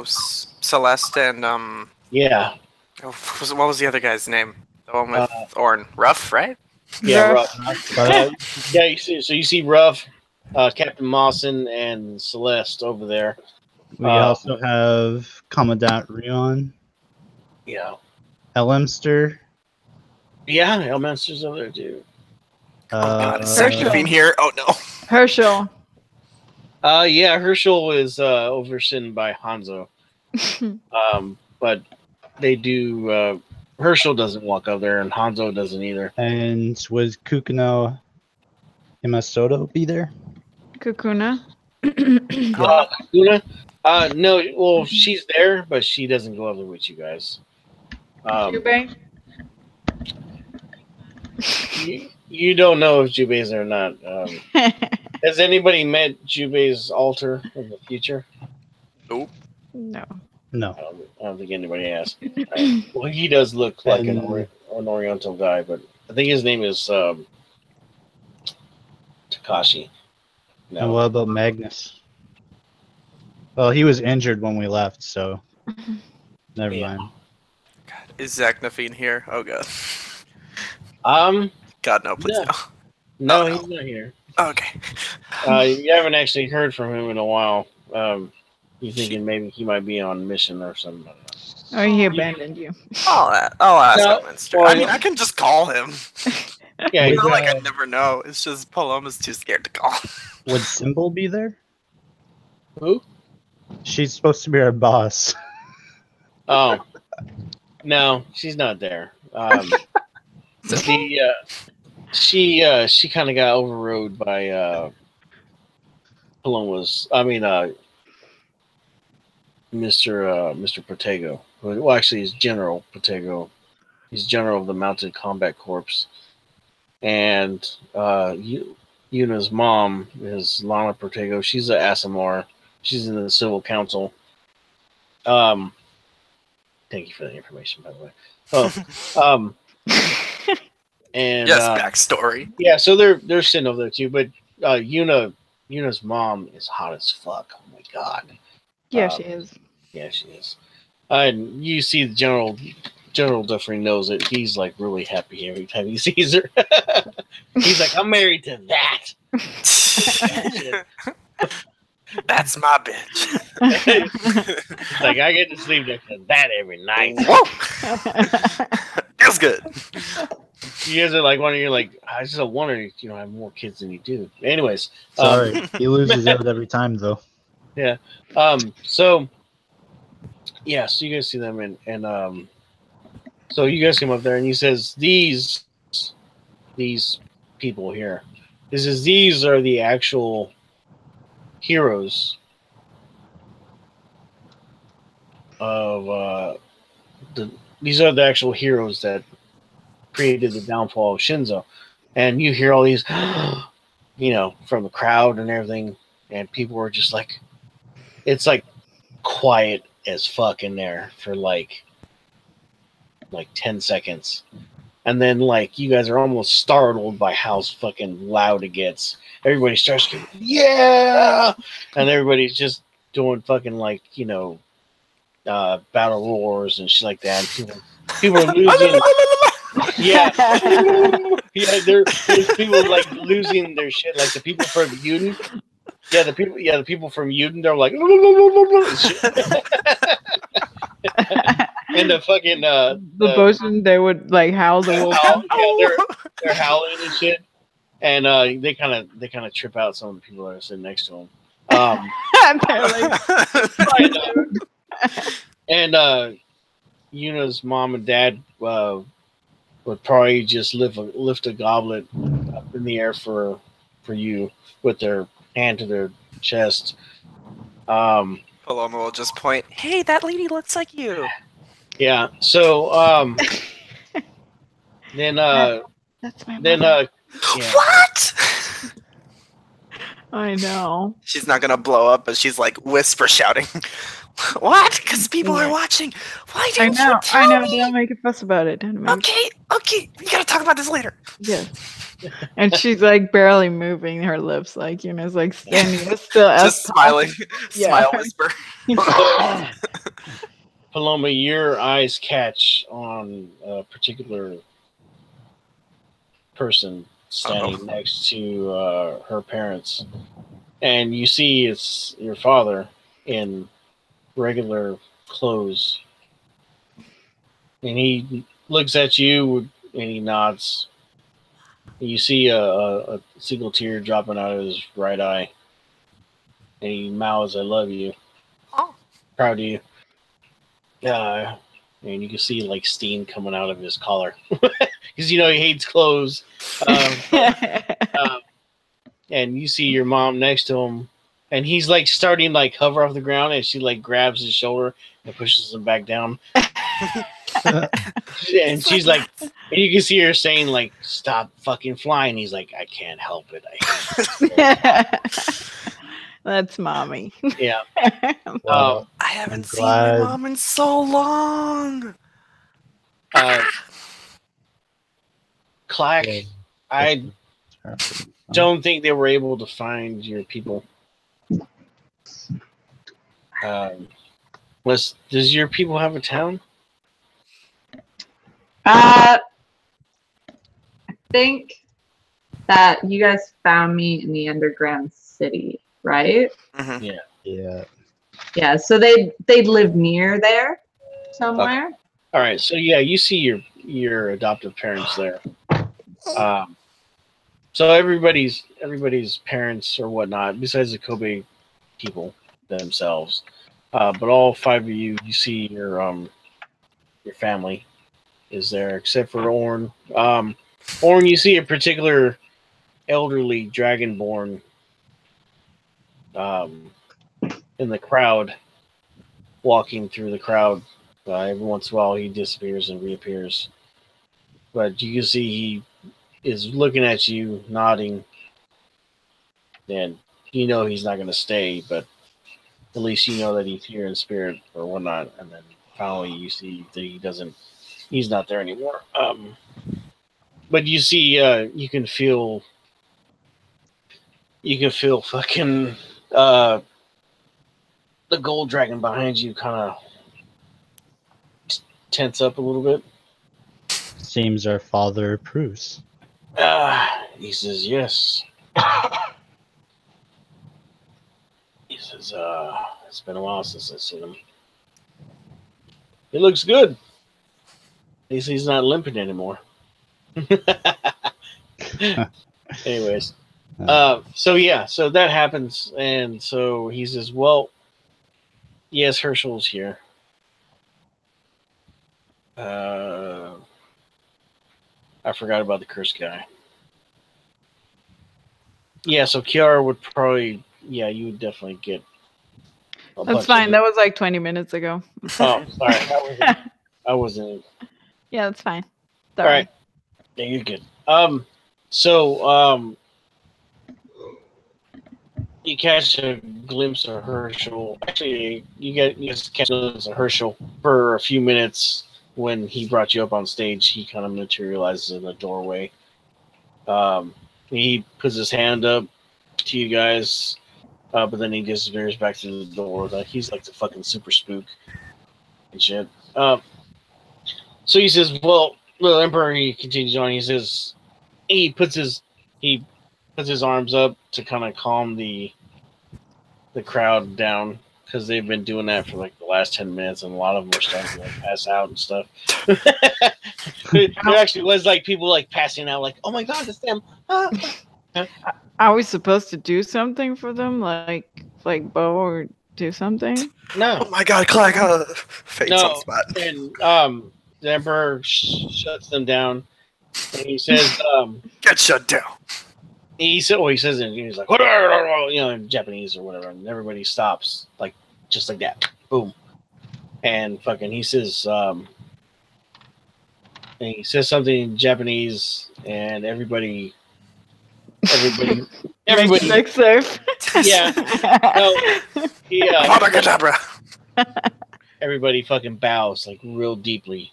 Celeste and Yeah. Oh, what was the other guy's name? The one with Orn. Ruff, right? Yeah, Ruff. Yeah, you see Ruff, Captain Mawson, and Celeste over there. We also have Commandant Rion. Yeah. Elmster. Yeah, Elminster's over there too. Josephine here. Oh no. Herschel. Yeah, Herschel is overseen by Hanzo. But they do. Herschel doesn't walk up there, and Hanzo doesn't either. And was Kukuno Himasoto be there? Kukuna. Kukuna? No, well, she's there, but she doesn't go over with you guys. Jubei? You don't know if Jubei's there or not. Has anybody met Jubei's altar in the future? Nope. No. No. I don't think anybody has. Right. Well, he does look like an And- Oriental guy, but I think his name is Takashi. And No. what about Magnus? Well, he was injured when we left, so never Yeah. mind. God, is Zach Nafine here? Oh god. God no, please No. no. No, Oh, no. he's not here. Okay. You haven't actually heard from him in a while. You're thinking maybe he might be on mission or something. Oh, he abandoned you. I'll ask No, him Minster. well, I mean, I can just call him. Yeah, You he's know, Would, like I never know. It's just Paloma's too scared to call. would Symbol be there? who? She's supposed to be our boss. Oh, no, she's not there. She kind of got overrode by Paloma's. I mean, Mr. Protego. Well, actually, he's General Protego. He's General of the Mounted Combat Corps, and Yuna's mom is Lana Protego. She's an Asimar. She's in the Civil Council. Thank you for the information, by the way. Oh, and Yes, backstory. yeah, so they're sitting over there too. But Yuna's mom is hot as fuck. Oh my god. Yeah, she is. Yeah, she is. And you see the general definitely knows it. He's like really happy every time he sees her. He's like, I'm married to that. That's my bitch. He's like, I get to sleep next to that every night. Feels good. You guys are like wondering, you're like, I just wonder, you know, I have more kids than you do. Anyways, Sorry, he loses out every time though. so yeah, so you guys see them and so you guys come up there and he says these people here. He says these are the actual heroes of these are the actual heroes that created the downfall of Shinzo. And you hear all these you know, from the crowd and everything, and people were just like, it's like quiet as fuck in there for like 10 seconds. And then like you guys are almost startled by how fucking loud it gets. Everybody starts screaming, yeah! And everybody's just doing fucking like, you know, battle roars and shit like that. People are losing. Yeah. Yeah, there's people like losing their shit. Like the people from Uden. Yeah, the people from Uden, they're like and the fucking the Boston, they would like howl the wolf. they're howling and shit. And they kind of trip out some of the people that are sitting next to them. And Yuna's mom and dad would probably just lift a goblet up in the air for you with their hand to their chest. Paloma will just point, hey, that lady looks like you. Yeah. So then That's my then mom. yeah. What? I know. She's not gonna blow up, but she's like whisper shouting. What? Because people are watching. Why didn't you tell me? Don't make a fuss about it. Don't make Okay. We gotta talk about this later. Yes. And she's like barely moving her lips, like, you know, it's like standing still. Just smiling. Yeah. Smile whisper. Paloma, your eyes catch on a particular person standing next to her parents, and you see it's your father in regular clothes, and he looks at you and he nods. And you see a single tear dropping out of his right eye, and he mouths, "I love you. Oh. Proud of you." And you can see like steam coming out of his collar because you know he hates clothes. And you see your mom next to him, And he's like starting like hover off the ground, and she like grabs his shoulder and pushes him back down. And she's like, and you can see her saying like, "Stop fucking flying." He's like, "I can't help it." That's mommy. Yeah. Well, I haven't seen glad- my mom in so long. Clack, Yeah, I that's- don't think they were able to find your people. Does your people have a town? I think that you guys found me in the underground city, right? Mhm. Yeah. Yeah. Yeah, so they live near there somewhere. All right. So yeah, you see your adoptive parents there. So everybody's parents or whatnot, besides the Kobe people themselves, but all five of you see your family is there, except for Orn. Orn, you see a particular elderly dragonborn in the crowd, walking through the crowd. Every once in a while, he disappears and reappears. But you can see he is looking at you, nodding, and you know he's not going to stay, but at least you know that he's here in spirit or whatnot. And then finally, you see that he's not there anymore. But you see, you can feel fucking the gold dragon behind you kind of tense up a little bit. Seems our father approves. He says yes. He says, it's been a while since I've seen him. He looks good. He's not limping anymore. Anyways. So that happens, and so he says, well, yes, Herschel's here. I forgot about the cursed guy. Yeah, so Kiara would probably, you would definitely get a That's bunch fine. of That was like 20 minutes ago. Oh, sorry. I wasn't. Yeah, that's fine. All right. Yeah, you're good. So you catch a glimpse of Herschel. Actually, you just catch a glimpse of Herschel for a few minutes when he brought you up on stage. He kind of materializes in the doorway. He puts his hand up to you guys, but then he disappears back to the door. He's like the fucking super spook and shit. So he says, "Well, the Emperor." He continues on. He says, he puts his arms up to kind of calm the crowd down, because they've been doing that for like the last 10 minutes, and a lot of them are starting to like pass out and stuff. There actually was like people like passing out, like, "Oh my god, it's them!" Are we supposed to do something for them, like bow or do something? No, Oh my god, Clark, fate's on no. spot. And the Emperor shuts them down, and he says, Get shut down. he says it. He's like, in Japanese or whatever, and everybody stops, like, just like that, boom, and fucking he says, something in Japanese, and everybody, Make safe. yeah, no, Abracadabra. everybody fucking bows like real deeply,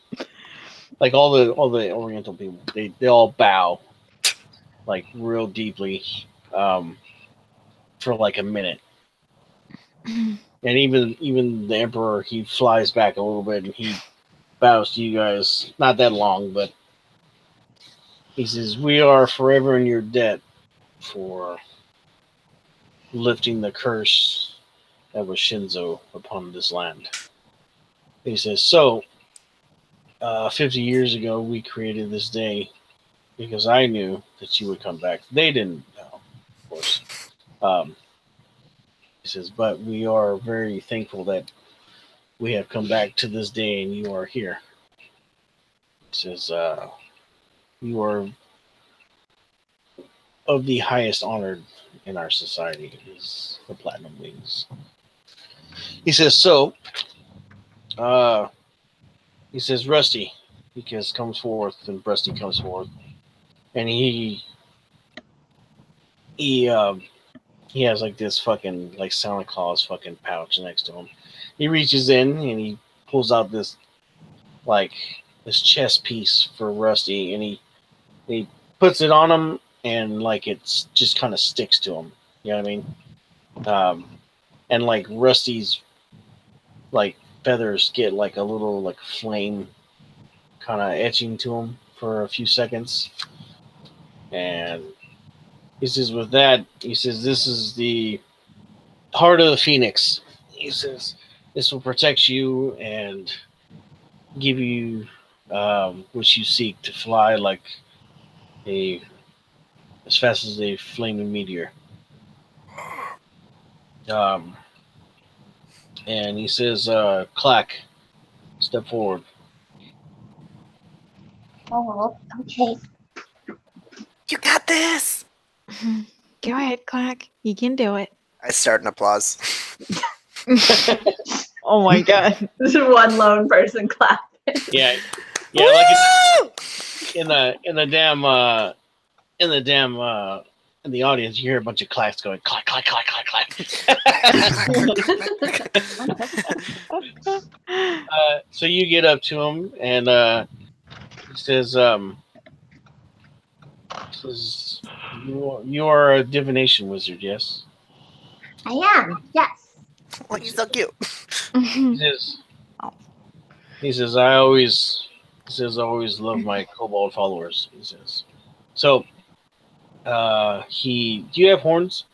like all the Oriental people, they all bow like real deeply, for like a minute. And even the Emperor, he flies back a little bit and he bows to you guys. Not that long, but he says, "We are forever in your debt for lifting the curse that was Shinzo upon this land." He says, "So, 50 years ago, we created this day because I knew that you would come back." They didn't know, of course. He says, "But we are very thankful that we have come back to this day and you are here." He says, "You are of the highest honored in our society is the Platinum Wings. He says, so, uh, he says, Rusty, because comes forth, and Rusty comes forth, and he he has like this fucking like Santa Claus fucking pouch next to him. He reaches in and he pulls out this like this chess piece for Rusty, and he puts it on him, and like it's just kind of sticks to him. You know what I mean? And like Rusty's like feathers get like a little like flame kind of etching to him for a few seconds, and he says, with that, he says, this is the heart of the phoenix. He says, this will protect you and give you what you seek to fly like as fast as a flaming meteor. Um, and he says, Clack, step forward. Oh, okay. You got this. Go ahead, Clack. You can do it. I start an applause. Oh my god. This is one lone person clap. Yeah, like in the audience, you hear a bunch of clacks going clack clack clack clack clack. So you get up to him, and he says, you are a divination wizard, yes? I am, yes. Oh, you're so cute. He says, I always love my kobold followers. He says, so do you have horns?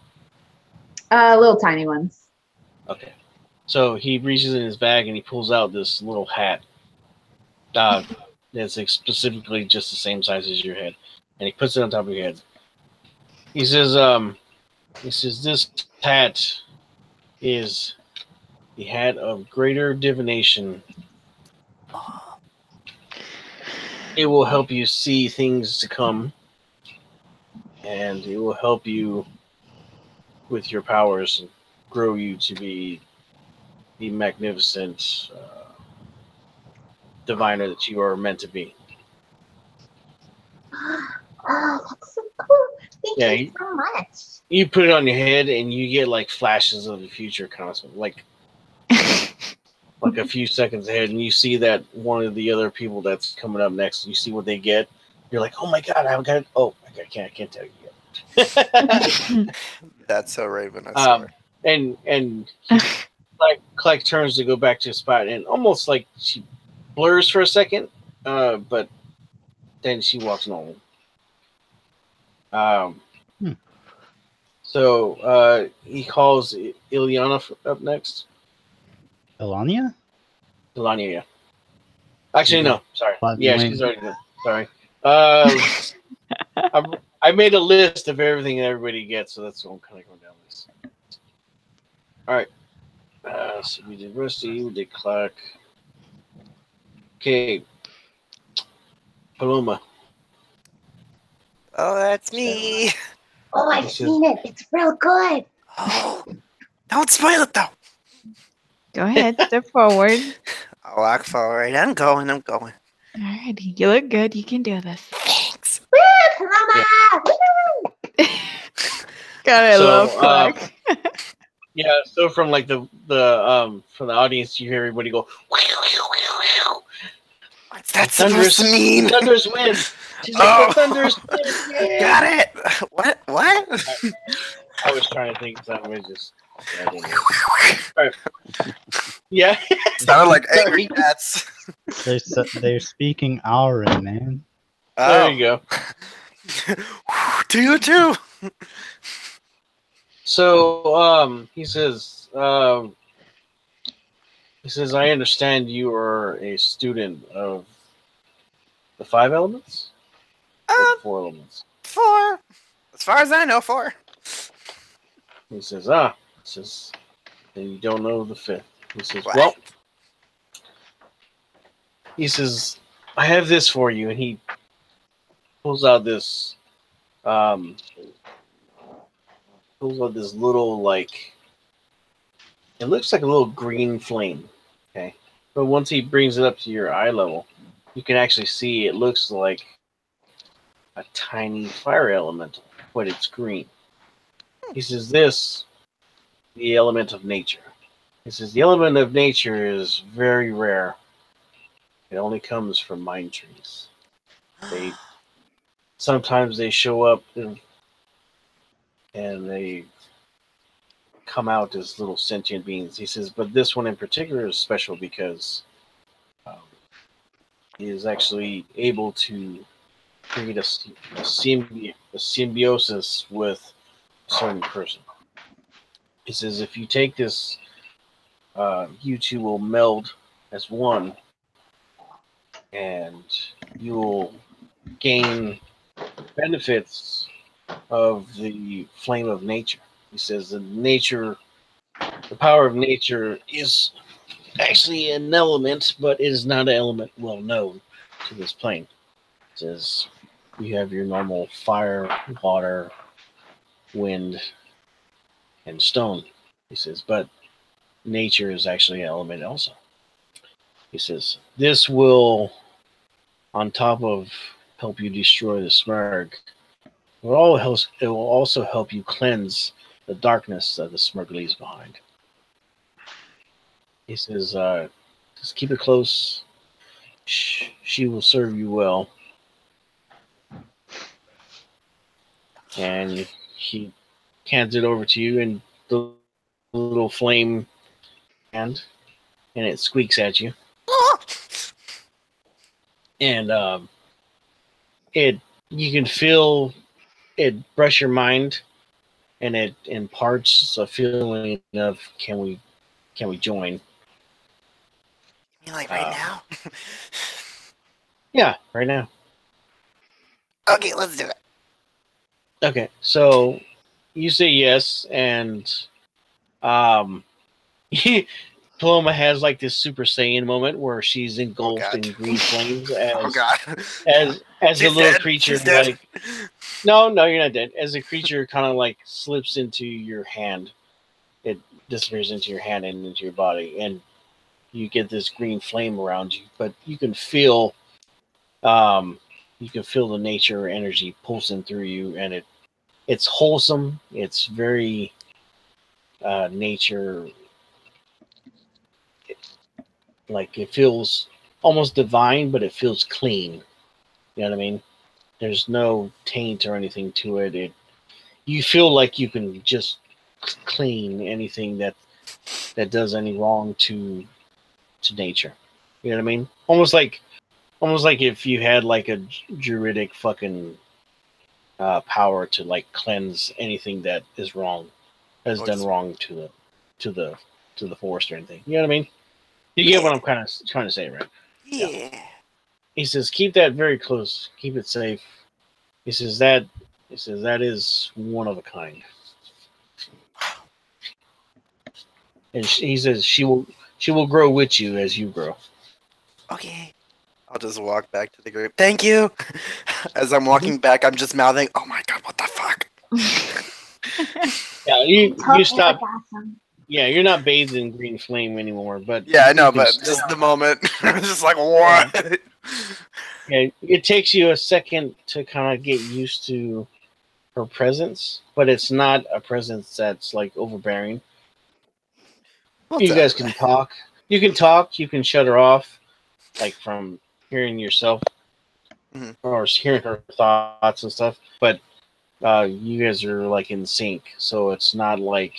Little tiny ones. Okay. So he reaches in his bag and he pulls out this little hat. That's like specifically just the same size as your head, and he puts it on top of your head. He says, this hat is the hat of greater divination. It will help you see things to come, and it will help you with your powers and grow you to be the magnificent diviner that you are meant to be. Oh, that's so cool. Thank Yeah, you so much. You put it on your head, and you get like flashes of the future, kind of like a few seconds ahead, and you see that one of the other people that's coming up next. You see what they get. You're like, oh my god, I got it. Oh, I can't tell you yet. That's so Raven, I swear. And he, Clack turns to go back to his spot, and almost like she blurs for a second, but then she walks normal. So he calls Ileana up next. Elania? Ileana, yeah. Actually, no. Sorry. Yeah, she's already done. Sorry. I made a list of everything that everybody gets, so that's what I'm kind of going down this. All right. So we did Rusty, we did Clark. Okay. Paloma. Oh, that's me. Oh, I've seen it. It's real good. Oh, don't spoil it though. Go ahead, step forward. I'll walk forward. I'm going. Alrighty, you look good. You can do this. Thanks. Woo, Paloma! Woo! God, I love Clack. Yeah, so from like the from the audience, you hear everybody go. What's that supposed to mean? Thunderous wind. She's like, the thunderous wind. Yeah. Got it. What? I was trying to think something. Just. Yeah, I didn't know. All right. Yeah. Sounded like angry cats. They're speaking Auran, man. There you go. To you too. So he says, I understand you are a student of the 5 elements? Or 4 elements? 4. As far as I know, 4. He says, then you don't know the 5th. He says, What? well, he says, I have this for you, and he pulls out this pulls out this little like it looks like a little green flame. Okay, but once he brings it up to your eye level, you can actually see it looks like a tiny fire elemental, but it's green. He says this, the element of nature. He says the element of nature is very rare. It only comes from mind trees. They sometimes they show up and they come out as little sentient beings. He says, but this one in particular is special because um, he is actually able to create a symbiosis with a certain person. He says, if you take this, you two will meld as one, and you will gain benefits of the flame of nature. He says the power of nature is actually an element, but it is not an element well known to this plane. It says you have your normal fire, water, wind, and stone. He says, but nature is actually an element also. He says, this will, on top of help you destroy the smurg, it will also help you cleanse the darkness that the smurg leaves behind. He says, just keep it close. She will serve you well. And he hands it over to you, and the little flame hand, and it squeaks at you. And it you can feel it brush your mind, and it imparts a feeling of can we join? You mean like right now? Yeah, right now. Okay, let's do it. Okay, so you say yes, and Paloma has like this Super Saiyan moment where she's engulfed in green flames as a She's little dead. creature. She's dead. Like, no, you're not dead. As a creature, kind of like slips into your hand, it disappears into your hand and into your body, and you get this green flame around you. But you can feel, the nature energy pulsing through you, and it's wholesome. It's very nature. Like it feels almost divine, but it feels clean. You know what I mean? There's no taint or anything to it. You feel like you can just clean anything that does any wrong to nature. You know what I mean? Almost like if you had like a druidic fucking power to like cleanse anything that is wrong, has done wrong to the forest or anything. You know what I mean? You get what I'm kind of trying to say, right? Yeah. He says, keep that very close. Keep it safe. He says that is one of a kind. And he says she will grow with you as you grow. Okay. I'll just walk back to the group. Thank you. As I'm walking back, I'm just mouthing, "Oh my god, what the fuck?" Yeah, you stop. Yeah, you're not bathed in green flame anymore, but yeah, I know, but just the moment, just like what? Yeah, it takes you a second to kind of get used to her presence, but it's not a presence that's like overbearing. You guys can talk. You can talk. You can shut her off, like from hearing yourself or hearing her thoughts and stuff. But you guys are like in sync, so it's not like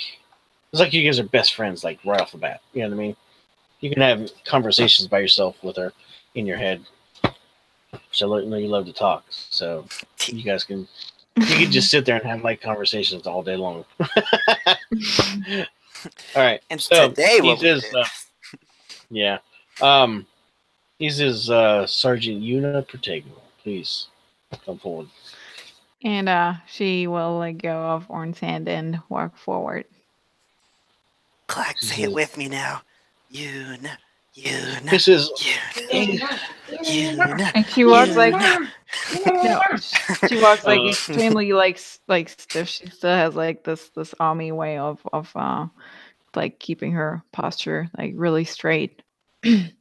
it's like you guys are best friends, like right off the bat. You know what I mean? You can have conversations by yourself with her in your head. Which I know you love to talk, so you guys can just sit there and have like conversations all day long. All right. And so today he says, yeah. He says, Sergeant Una Protego, please come forward. And she will let go of Orn's hand and walk forward. Clack, say it with me now. Yoon. He says, And she walks like no, she walks like extremely like stiff. She still has like this army way of like keeping her posture like really straight. And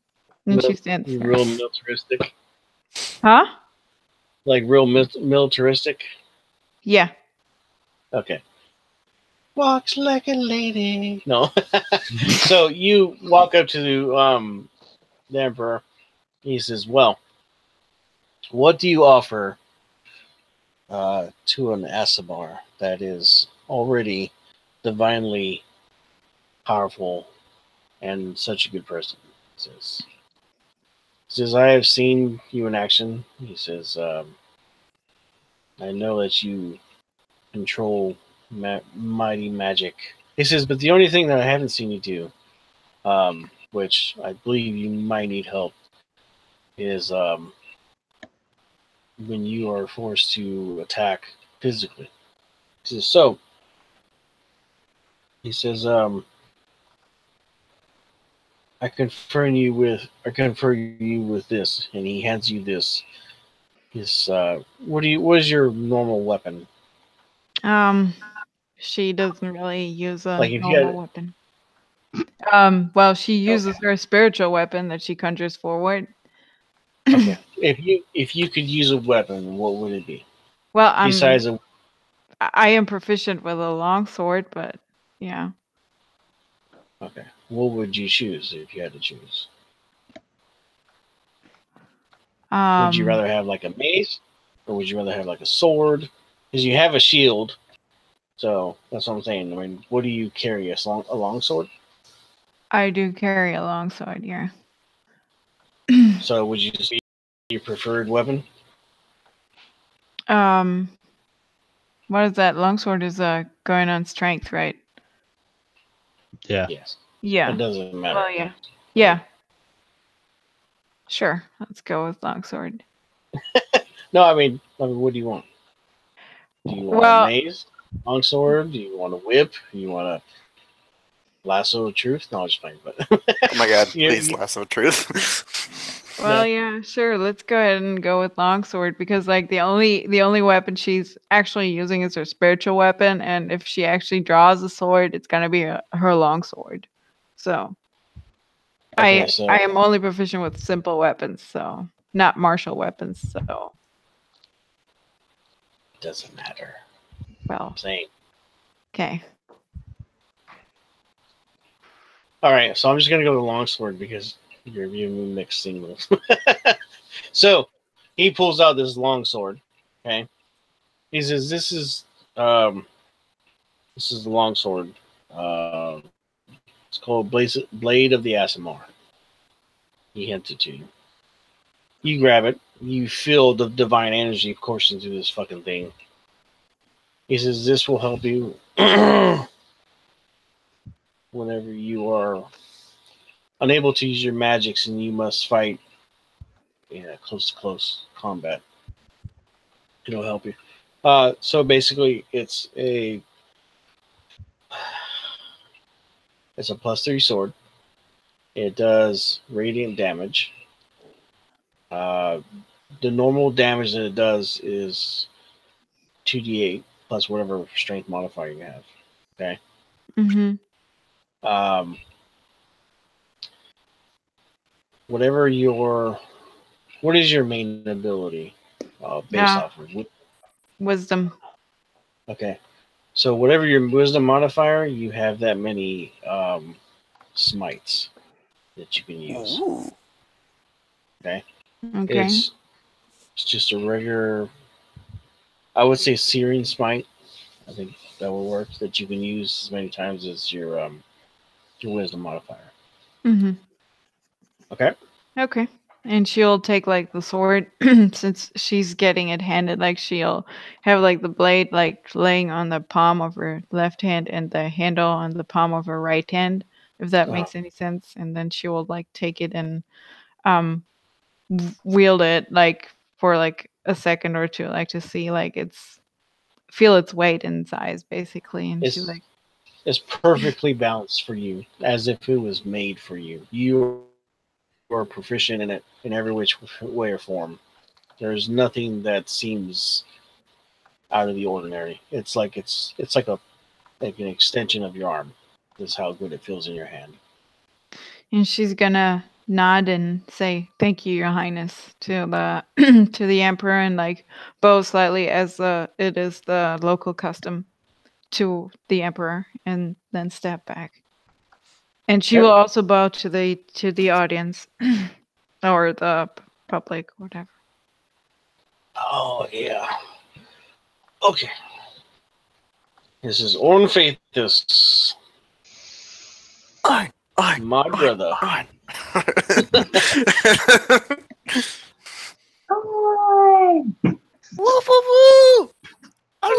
she stands there. real militaristic. Huh? Like real militaristic. Yeah. Okay. Walks like a lady. No. So you walk up to the emperor. He says, "Well, what do you offer to an Asabar that is already divinely powerful and such a good person?" He says, "I have seen you in action." He says, "I know that you control mighty magic." He says, "But the only thing that I haven't seen you do, which I believe you might need help, is when you are forced to attack physically." He says, "So," he says, I confer you with this," and he hands you this. What is your normal weapon? She doesn't really use a Like if you normal had, weapon. Well, she uses her spiritual weapon that she conjures forward. okay, if you could use a weapon, what would it be? Well, Besides I am proficient with a long sword, but yeah. okay, what would you choose if you had to choose? Would you rather have like a mace, or would you rather have like a sword? Because you have a shield, so that's what I'm saying. I mean, what do you carry? A long sword? I do carry a long sword, yeah. So would you say your preferred weapon? What is that? Longsword is going on strength, right? Yeah. Yes. Yeah. It doesn't matter. Well, yeah. Yeah. Sure. Let's go with longsword. No, I mean, what do you want? Do you want a Well, mace, longsword? Do you want a whip? Do you want a lasso of truth? No, I'm just playing. But Oh my god, You- please, you- lasso of truth. well, yeah, sure. Let's go ahead and go with longsword because like the only weapon she's actually using is her spiritual weapon, and if she actually draws a sword, it's gonna be her longsword. So okay, I am only proficient with simple weapons, so not martial weapons. So it doesn't matter. well, I'm saying. okay. All right, so I'm just gonna go with longsword because you're mixed signals. So he pulls out this longsword. Okay, he says, this is the longsword. It's called Blade of the Asimar." He hands it to you. You grab it. You feel the divine energy coursing through this fucking thing. He says, "This will help you whenever you are unable to use your magics and you must fight in close to close combat. It'll help you." So basically, it's a +3 sword. It does radiant damage. The normal damage that it does is 2d8 plus whatever strength modifier you have. Okay. Mm-hmm. Um, whatever your what is your main ability based off of? Wisdom. Okay. So whatever your wisdom modifier, you have that many smites that you can use. Ooh. Okay. Okay. It's just a regular, I would say, searing smite. I think that will work. That you can use as many times as your wisdom modifier. Mm-hmm. Okay. Okay. And she'll take like the sword since she's getting it handed, like she'll have like the blade like laying on the palm of her left hand and the handle on the palm of her right hand, if that makes any sense. And then she will like take it and wield it like for like a second or two, like to see like feel its weight and size basically. And she's like It's perfectly balanced for you, as if it was made for you. You are proficient in it in every which way or form. There's nothing that seems out of the ordinary. It's like an extension of your arm. That's how good it feels in your hand. And she's gonna nod and say, "Thank you, Your Highness," to the to the emperor, and like bow slightly as it is the local custom to the emperor, and then step back. And she Yep. will also bow to the audience or the public, whatever. Oh yeah. Okay. This is Ornfaithus, my brother. Oh, Woo, woo, woo! Oh,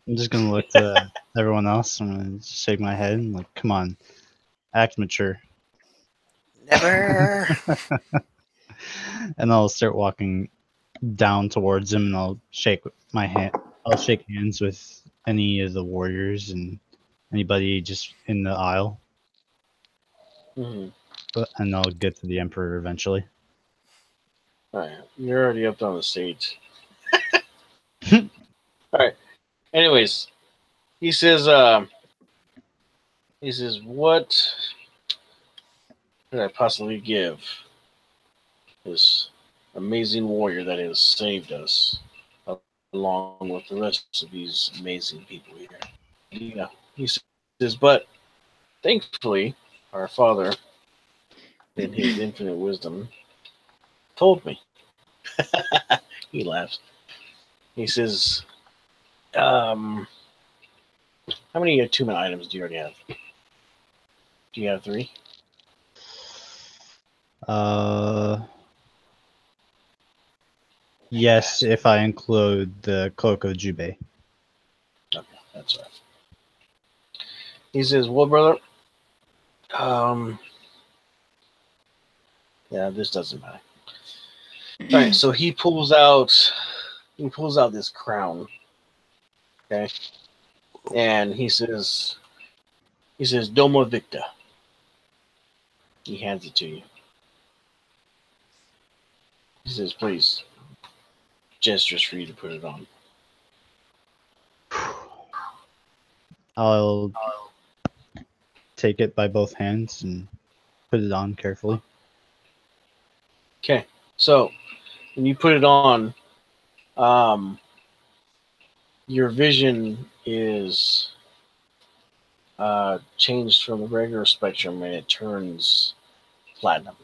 I'm just gonna look to everyone else. I'm gonna just shake my head and like, come on, act mature. Never. And I'll start walking down towards him, and I'll shake my hand. I'll shake hands with any of the warriors and anybody just in the aisle, Mhm. and I'll get to the emperor eventually. All right, you're already up on the stage. All right. Anyways, he says, what could I possibly give this amazing warrior that has saved us, along with the rest of these amazing people here? Yeah, he says, but thankfully, our Father, in His infinite wisdom, told me. He laughs. He says, how many attunement items do you already have? Do you have 3? Yes, if I include the Cloak of Jubei. Okay, that's right. He says, well, brother, yeah, this doesn't matter. All right, so he pulls out this crown. Okay. And he says, Domo Victa. He hands it to you. He says, please, gestures for you to put it on. I'll take it by both hands and put it on carefully. Okay, so when you put it on, your vision is changed from the regular spectrum, and it turns platinum.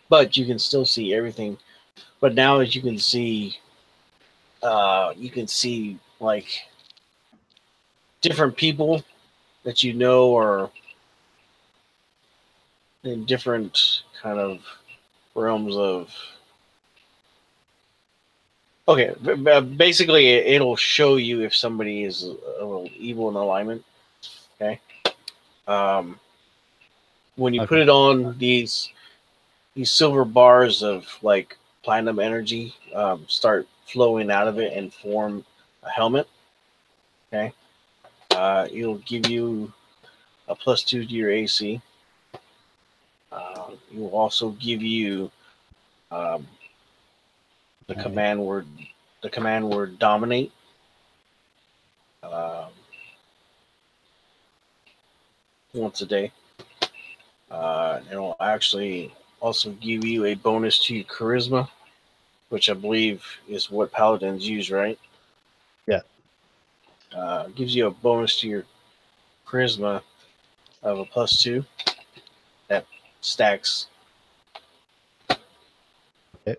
But you can still see everything. But now that you can see like different people that you know are in different kind of realms of. Okay, basically, it'll show you if somebody is a little evil in alignment. Okay. When you put it on, these silver bars of like platinum energy start flowing out of it and form a helmet. Okay. It'll give you a +2 to your AC. It will also give you the command word dominate. Once a day. It'll actually also give you a bonus to your charisma, which I believe is what paladins use, right? Yeah. Gives you a bonus to your charisma of a +2 that stacks. Okay.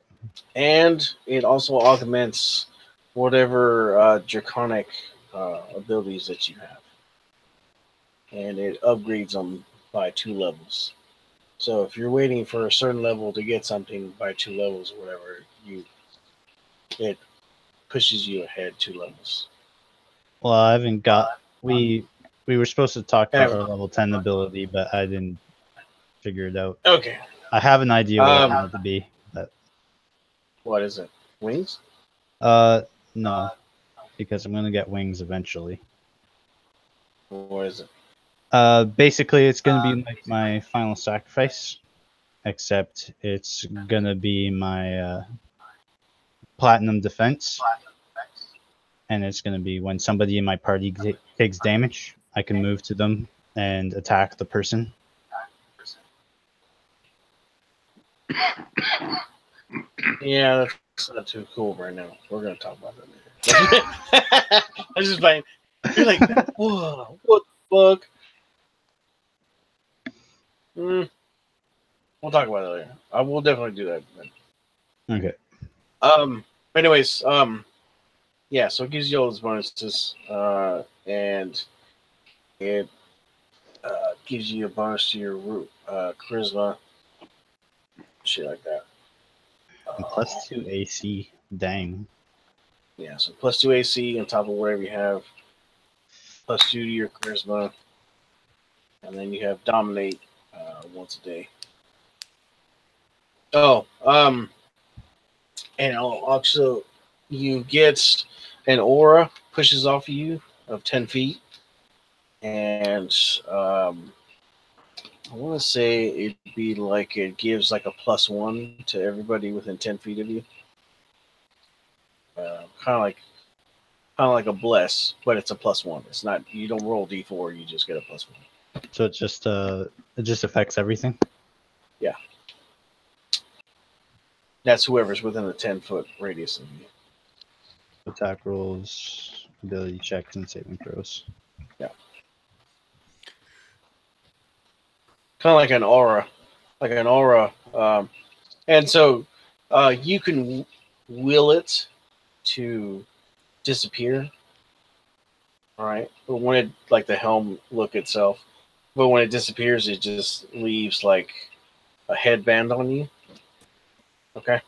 And it also augments whatever draconic abilities that you have. And it upgrades them by 2 levels. So if you're waiting for a certain level to get something by 2 levels or whatever, it pushes you ahead 2 levels. Well, I haven't got. We were supposed to talk about Yeah. our level 10 ability, but I didn't figure it out. Okay. I have an idea what I want it to be. But What is it? Wings? no, because I'm gonna get wings eventually. What is it? Basically, it's gonna be like my final sacrifice, except it's gonna be my platinum defense, and it's gonna be when somebody in my party takes damage, I can move to them and attack the person. Yeah, that's not too cool right now. We're gonna talk about that later. I was just like, you're like, whoa, what the fuck? We'll talk about it later. I will definitely do that. Okay. Anyways, yeah. So it gives you all those bonuses, and it gives you a bonus to your charisma, shit like that. And +2 AC. Dang. Yeah, so +2 AC on top of whatever you have, +2 to your charisma, and then you have dominate once a day. Oh, and also you get an aura pushes off you of 10 feet, and I want to say it'd be like it gives like a +1 to everybody within 10 feet of you. Kind of like a bless, but it's a +1. It's not, you don't roll D4, you just get a +1. So it just affects everything. Yeah, that's whoever's within a 10-foot radius of you. Attack rolls, ability checks, and saving throws. Yeah, kind of like an aura, and so you can will it to disappear. All right, but when it, like the helm look itself, but when it disappears, it just leaves like a headband on you. Okay,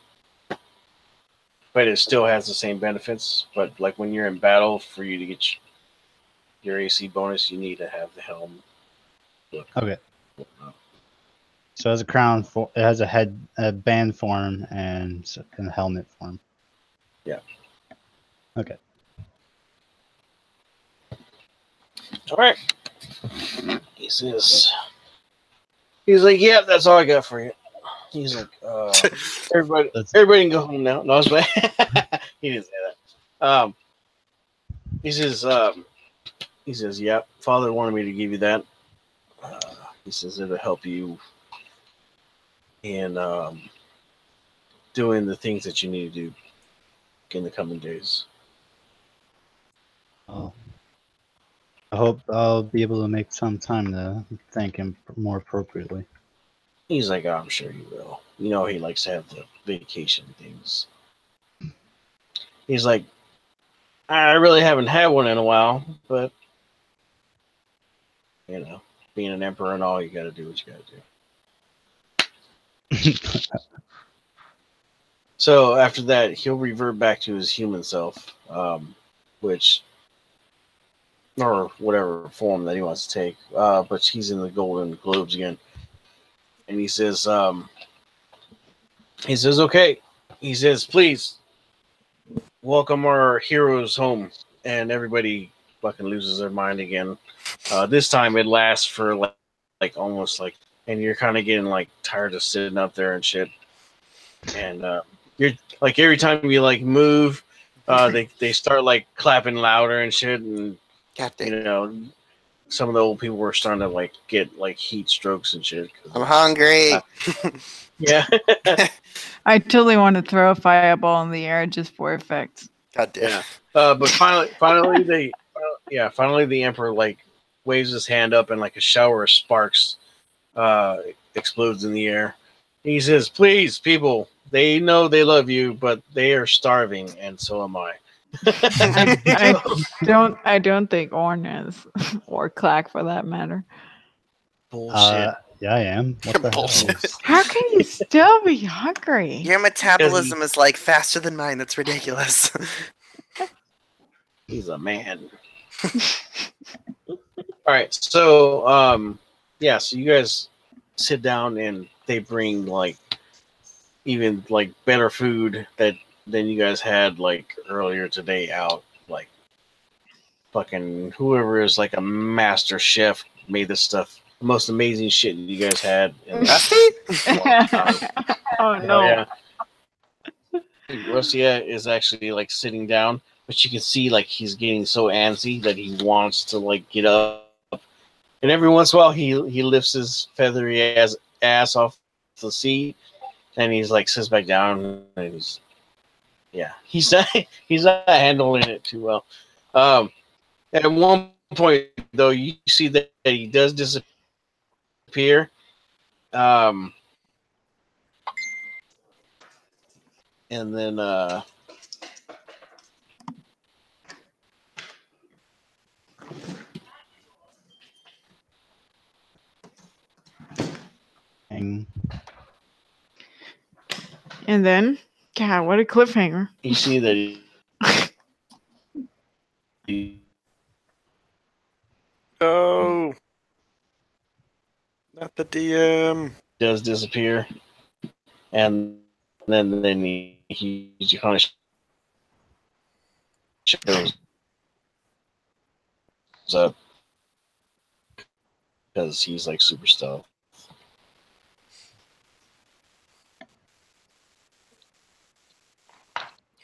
but it still has the same benefits. But like when you're in battle, for you to get your AC bonus, you need to have the helm look. Okay. So it has a crown, it has a band form, and a helmet form. Yeah. Okay. All right. He's like, yeah, that's all I got for you. He's like, everybody can go home now. No, I was playing. He didn't say that. He says, yeah, Father wanted me to give you that. He says it'll help you in doing the things that you need to do in the coming days. Oh. I hope I'll be able to make some time to thank him more appropriately. He's like, oh, I'm sure you will. You know, he likes to have the vacation things. He's like, I really haven't had one in a while, but you know, being an emperor and all, you got to do what you got to do. So after that, he'll revert back to his human self, which, or whatever form that he wants to take. But he's in the Golden Globes again, and he says, okay. He says, please welcome our heroes home, and everybody fucking loses their mind again. This time it lasts for like almost like, and you're kind of getting like tired of sitting up there and shit. And you're like, every time you like move, they start like clapping louder and shit, and you know, some of the old people were starting to like get like heat strokes and shit. I'm hungry. Yeah. I totally want to throw a fireball in the air just for effect. God damn. Yeah. But finally the emperor like waves his hand up and like a shower of sparks explodes in the air. He says, please, people, they know they love you, but they are starving, and so am I. I don't think Orn is, or Clack for that matter. Bullshit. Yeah, I am. What the Bullshit. hell? How can you still be hungry? Your metabolism is like faster than mine. That's ridiculous. He's a man. All right, so yeah, so you guys sit down and they bring like even like better food than you guys had like earlier today out. Like fucking whoever is like a master chef made this stuff. The most amazing shit you guys had. Rusty? Oh no. yeah. Rosia is actually like sitting down, but you can see like he's getting so antsy that he wants to like get up. And every once in a while, he lifts his feathery ass off the seat, and he's like sits back down, and he's not handling it too well. At one point, though, you see that he does disappear. And then And then, God, what a cliffhanger. you see that he Oh. Not the DM. does disappear, and then he kind of shows up because he's like super stealth.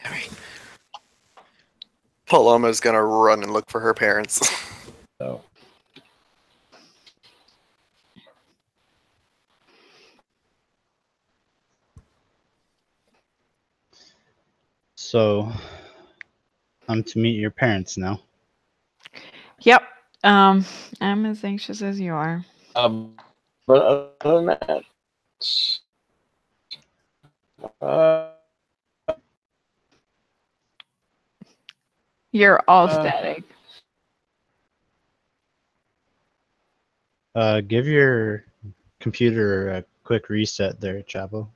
I mean, Paloma's gonna run and look for her parents. So So, I'm to meet your parents now. Yep. I'm as anxious as you are. but other than that, You're all static. Give your computer a quick reset there, Chavo.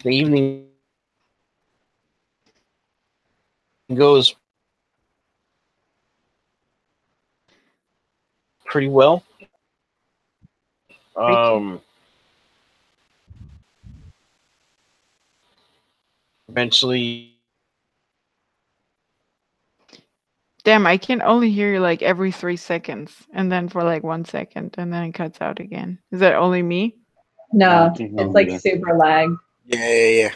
the evening goes pretty well. Eventually, Damn, I can only hear you like every 3 seconds, and then for like 1 second, and then it cuts out again. Is that only me? No, can't hear it's him like either. super lag. Yeah.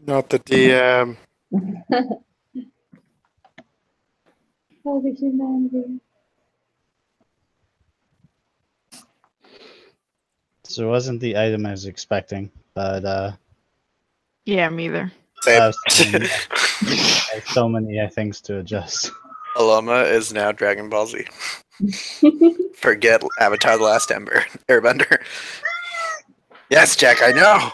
Not the DM. Oh, the humanity. So it wasn't the item I was expecting, but Yeah, me either. I Same. have so many things to adjust. Paloma is now Dragon Ball Z. Forget Avatar: The Last Airbender. Yes, Jack, I know.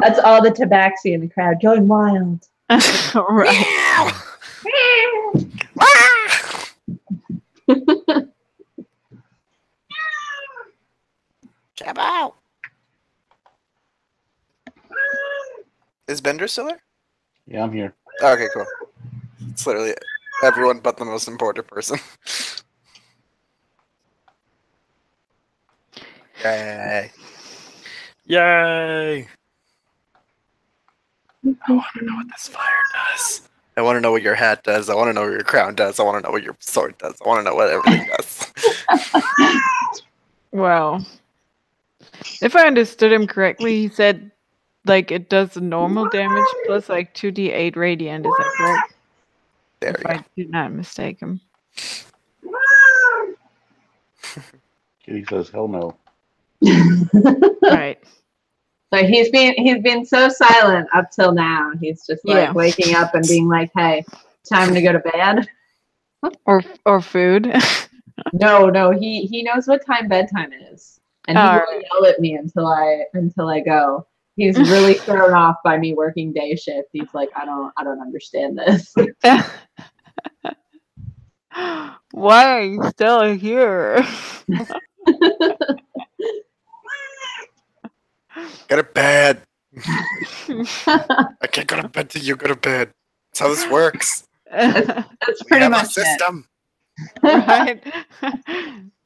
That's all the tabaxi in the crowd going wild. Right. Jab out. Is Bender still there? Yeah, I'm here. Okay, cool. It's literally everyone but the most important person. Yay. Yay. I want to know what this fire does. I want to know what your hat does. I want to know what your crown does. I want to know what your sword does. I want to know what everything does. Well, if I understood him correctly, he said like it does the normal damage plus like 2d8 radiant. Is that correct? There If we I did not mistake him. Kitty says, hell no. Right. So he's been so silent up till now. He's just like Yeah. waking up and being like, "Hey, time to go to bed." Or food. No, he knows what time bedtime is, and he All will yell at me until I go. He's really thrown off by me working day shift. He's like, I don't understand this. Why are you still here? Go to bed. I can't go to bed till you go to bed. That's how this works. That's We pretty have a much it. system. Right.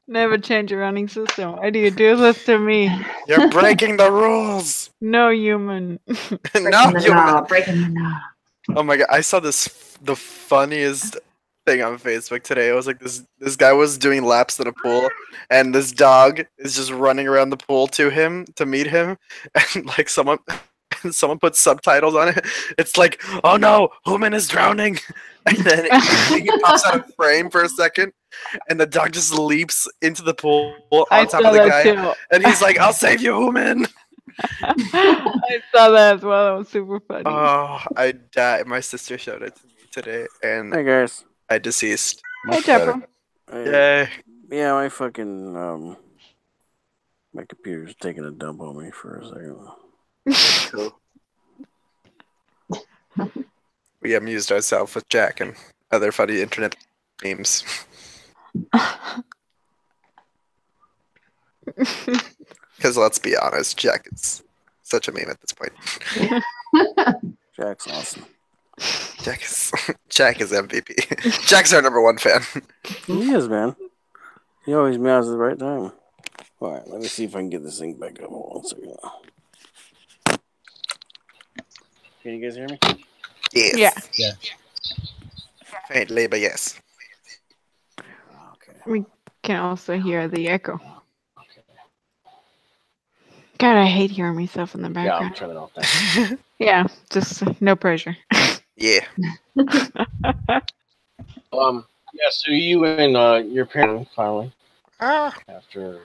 Never change a running system. Why do you do this to me? You're breaking the rules. No human. No, Breaking the you. knob, breaking the knob. Oh my god! I saw the funniest thing on Facebook today. It was like this guy was doing laps in a pool, and this dog is just running around the pool to meet him, and like someone put subtitles on it. It's like, oh no, Human is drowning, and then he pops out of frame for a second, and the dog just leaps into the pool I on top saw of the that guy, too. and he's like, "I'll save you, Human." I saw that as well. That was super funny. Oh, I died. My sister showed it to me today, and Hey guys. I deceased. Hey, Much better. Chopper. Yay! Yeah, my fucking my computer's taking a dump on me for a second. Cool. We amused ourselves with Jack and other funny internet memes. Because let's be honest, Jack is such a meme at this point. Jack's awesome. Jack is MVP. Jack's our #1 fan. He is, man. He always meows at the right time. Alright, let me see if I can get this thing back up. Hold on a second. Can you guys hear me? Yes. Yeah. Yeah. Faintly, but yes. Okay. We can also hear the echo. God, I hate hearing myself in the Yeah, background. I'm turning off that. Yeah, just no pressure. Yeah. Yeah, so you and your parent finally Ah. after.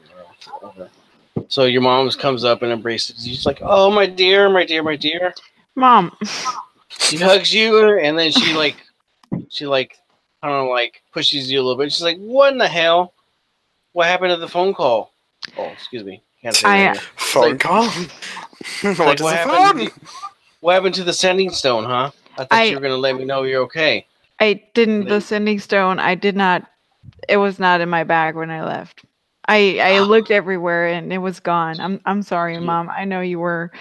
Okay. So your mom comes up and embraces you. She's like, "Oh, my dear, my dear, my dear." Mom. She hugs you, and then she kind of like pushes you a little bit. She's like, "What in the hell? What happened to the phone call?" Oh, excuse me. Can't say that here. Phone Like- call? Like, What is what a happened? phone? What happened to the sending stone, huh? I thought you were gonna let me know you're okay. I didn't. The Like- sending stone. I did not. It was not in my bag when I left. I looked everywhere and it was gone. I'm sorry, Yeah. Mom. I know you were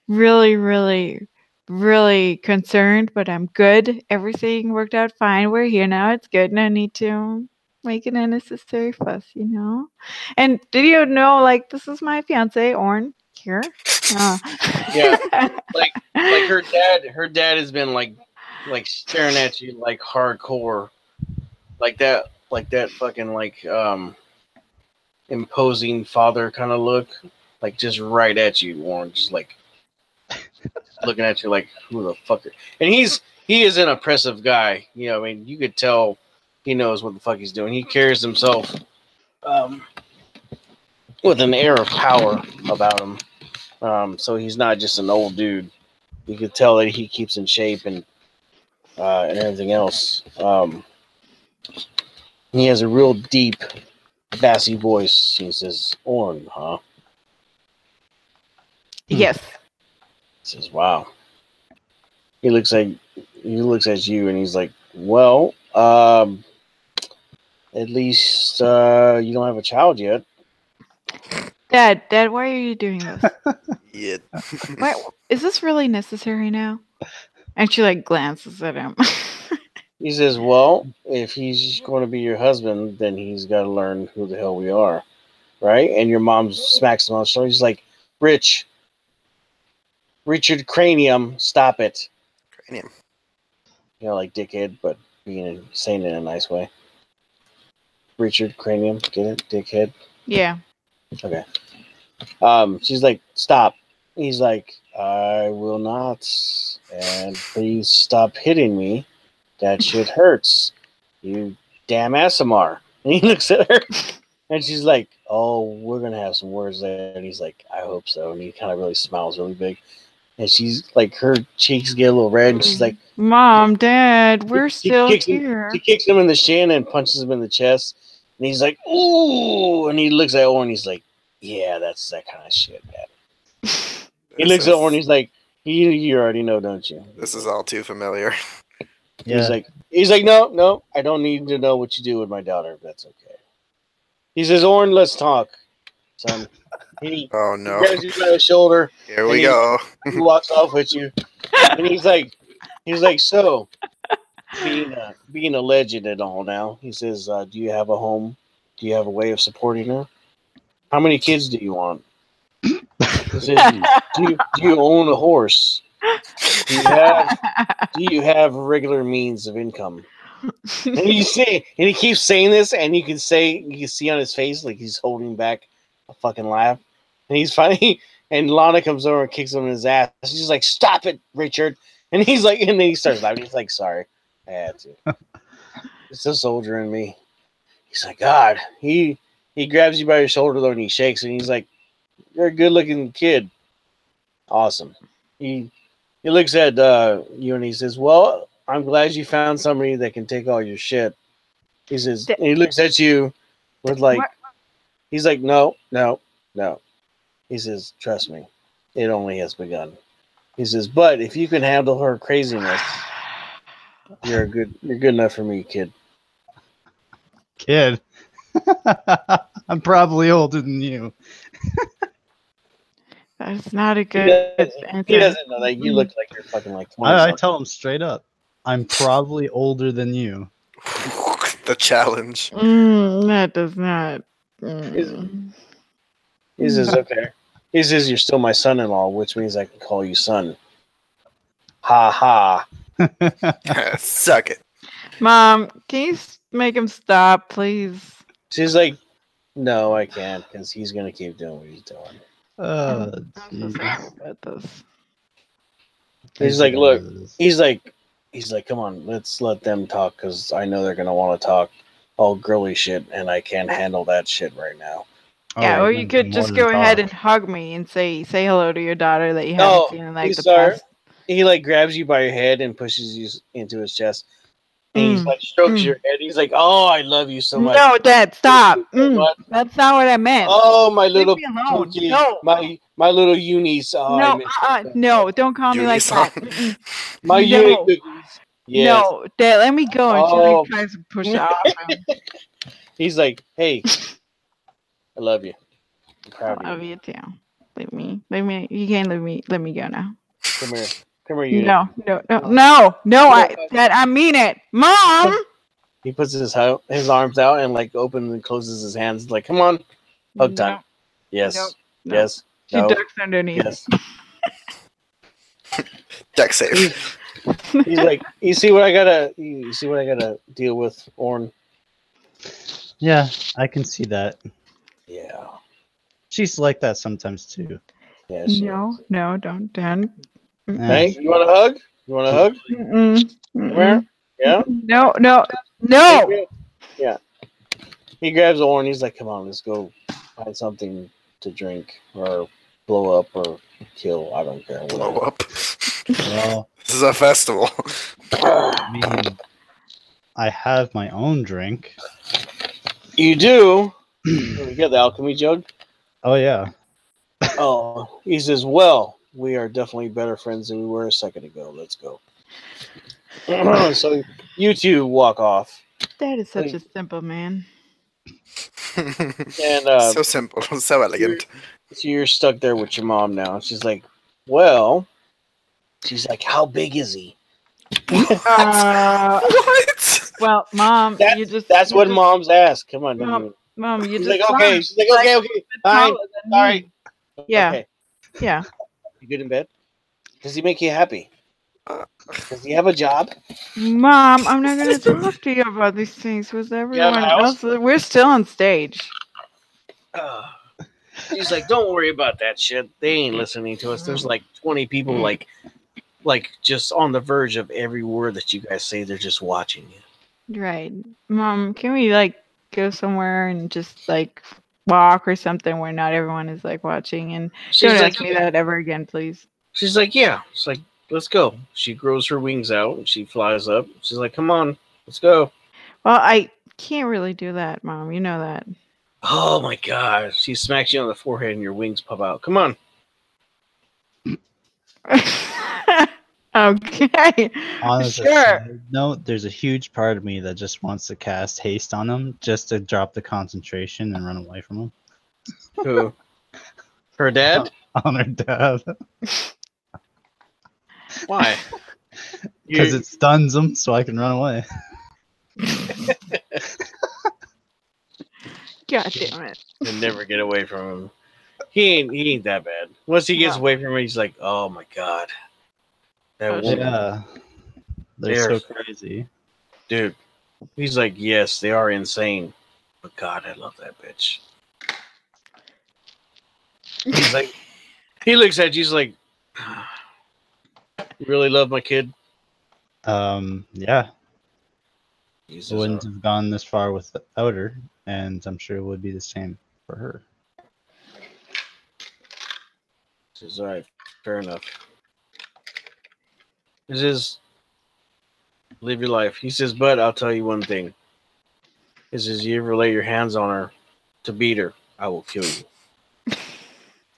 really, really, really concerned, but I'm good. Everything worked out fine. We're here now. It's good. No need to make an unnecessary fuss, you know. And did you know, like, this is my fiance, Orn, here. Yeah. Like her dad has been like staring at you like hardcore, like that fucking like imposing father kind of look, like just right at you, Warren, just like looking at you like, who the fuck? And he is an oppressive guy, you know. I mean, you could tell he knows what the fuck he's doing. He carries himself with an air of power about him. So he's not just an old dude. You could tell that he keeps in shape and everything else. He has a real deep, bassy voice. He says, "Orn, huh?" Yes. He says, "Wow." He looks at you and he's like, "Well, at least you don't have a child yet." Dad, why are you doing this? Yeah. Why is this really necessary now? And she like glances at him. He says, "Well, if he's going to be your husband, then he's got to learn who the hell we are, right?" And your mom smacks him on the shoulder. She's like, Richard Cranium, stop it." Cranium. You know, like dickhead, but saying it in a nice way. Richard Cranium, get it, dickhead. Yeah. Okay. She's like, "Stop." He's like, "I will not, and please stop hitting me. That shit hurts. You damn Asimar." And he looks at her, and she's like, "Oh, we're gonna have some words there." And he's like, "I hope so." And he kind of really smiles really big, and she's like, her cheeks get a little red, and she's like, Mom, Dad, we're She still kicks him- here. She kicks him in the shin and punches him in the chest, and he's like, "Ooh!" And he looks at Owen, he's like, "Yeah, that's that kind of shit, man." He looks at Owen, he's like, you already know, don't you?" This is all too familiar. Yeah. He's like, no, I don't need to know what you do with my daughter. If that's okay. He says, "Oren, let's talk, son." He Oh no. grabs you by the shoulder, Here we and go. he walks off with you, and he's like, "So, being a legend and all now," he says, "Do you have a home Do you have a way of supporting her? How many kids do you want? He says, do you own a horse? Do you have regular means of income? And he keeps saying this, and you can see on his face like he's holding back a fucking laugh, and he's finally. And Lana comes over and kicks him in his ass. She's like, "Stop it, Richard!" And he's like, and then he starts laughing. He's like, "Sorry, I had to." It's the soldier in me. He's like, God. He grabs you by your shoulder though, and he shakes, and he's like, "You're a good-looking kid. Awesome." He looks at you and he says, "Well, I'm glad you found somebody that can take all your shit." He says, and he looks at you with like, What? he's like, "No, no, no." He says, "Trust me, it only has begun." He says, "But if you can handle her craziness, you're good enough for me, kid." Kid. I'm probably older than you. That's not a He good doesn't, answer. he doesn't know that you look like you're fucking like 20. I tell him straight up. I'm probably older than you. The challenge. That does not. He says, "Okay." He says, "You're still my son-in-law, which means I can call you son." Ha ha. Suck it. Mom, can you make him stop, please? She's like, "No, I can't, because he's gonna keep doing what he's doing." Oh, I'm so jeez. sorry about this. He's like, "Look," he's like, "Come on, let's let them talk, because I know they're gonna want to talk all girly shit, and I can't handle that shit right now." Yeah, or we're you gonna do could more just than go ahead talk. and hug me and say hello to your daughter that you haven't No, seen in like he's the sorry. past. He like grabs you by your head and pushes you into his chest, and he's like strokes your head. He's like, "Oh, I love you so much." No, Dad, stop. What? That's not what I meant. Oh, my Leave little me alone. Pookie, No. my little unis. Oh, I No, miss you. no, don't call me like that. My No. uni cookies. Yes. No, Dad, let me go. And she Oh. like tries to push it off him. He's like, "Hey, I love you. I'm I proud of love you. you too. Leave me. You can't leave me. Let me go now. Come here, uni." No, Dad, I mean it, Mom. He puts his arms out and like opens and closes his hands. Like, "Come on, hug time." No, Yes. no. Yes. She No. ducks underneath. Yes. Deck safe. He's like, you see what I gotta deal with, Orn? Yeah, I can see that. Yeah. She's like that sometimes too. Yeah. No, don't, Dad. Hey, you want a hug? You want a hug? Come here. Yeah. No. Yeah. He grabs Orn. He's like, "Come on, let's go find something to drink or blow up or kill. I don't care. Blow Whatever." up. Well, This is a festival. I mean, I have my own drink. You do? You got the alchemy jug? Oh yeah. Oh, he says, "Well, we are definitely better friends than we were a second ago. Let's go." So you two walk off. Dad is such a simple man. And so simple, so elegant. So you're stuck there with your mom now. She's like, "Well," she's like, "How big is he?" What? Well, Mom, that's what moms ask. Come on, Mom, you She's just like, "Okay." She's like, "Okay, fine, sorry." Yeah. Okay. Yeah. You good in bed? Does he make you happy? Does he have a job? Mom, I'm not going to talk to you about these things with everyone else. We're still on stage. She's like, "Don't worry about that shit. They ain't listening to us. There's like 20 people like just on the verge of every word that you guys say. They're just watching you." Right. Mom, can we like go somewhere and just like walk or something where not everyone is like watching? And She's don't like, ask me that ever again, please. She's like, "Yeah." She's like, "Let's go." She grows her wings out and she flies up. She's like, "Come on, let's go." Well, I can't really do that, Mom. You know that. Oh my god. She smacks you on the forehead and your wings pop out. "Come on." Okay. On a Sure. side note, there's a huge part of me that just wants to cast haste on him, just to drop the concentration and run away from him. Who? Her dad? On her dad. Why? Because it stuns him, so I can run away. God damn it. and never get away from him. He ain't that bad. Once he gets Wow. away from him, he's like, oh my god, that Oh, woman, Yeah, they're They're- so crazy. dude. He's like, yes, they are insane, but God, I love that bitch. He's like, he looks at you, he's like, you really love my kid? Yeah, Jesus, wouldn't have gone this far without her, and I'm sure it would be the same for her. says, all right, fair enough. This is live your life. He says, but I'll tell you one thing. He says, you ever lay your hands on her to beat her, I will kill you.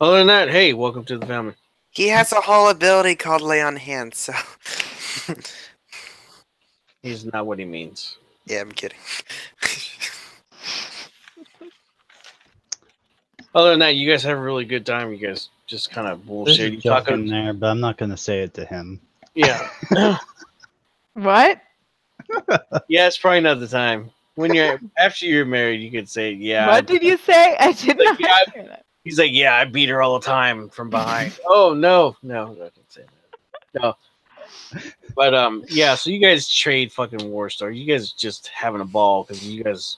Other than that, hey, welcome to the family. He has a whole ability called lay on hands, so He's not what he means. yeah, I'm kidding. Other than that, you guys have a really good time. You guys just kind of There's bullshit. a You joke talk, in there, but I'm not gonna say it to him. yeah, What? yeah. It's probably not the time. When you're after you're married, you could say, yeah. What did you say? I did Like, not yeah, hear that. He's like, yeah, I beat her all the time from behind. Oh no, I can't say that. No, but yeah. So you guys trade fucking war stories. You guys just having a ball because you guys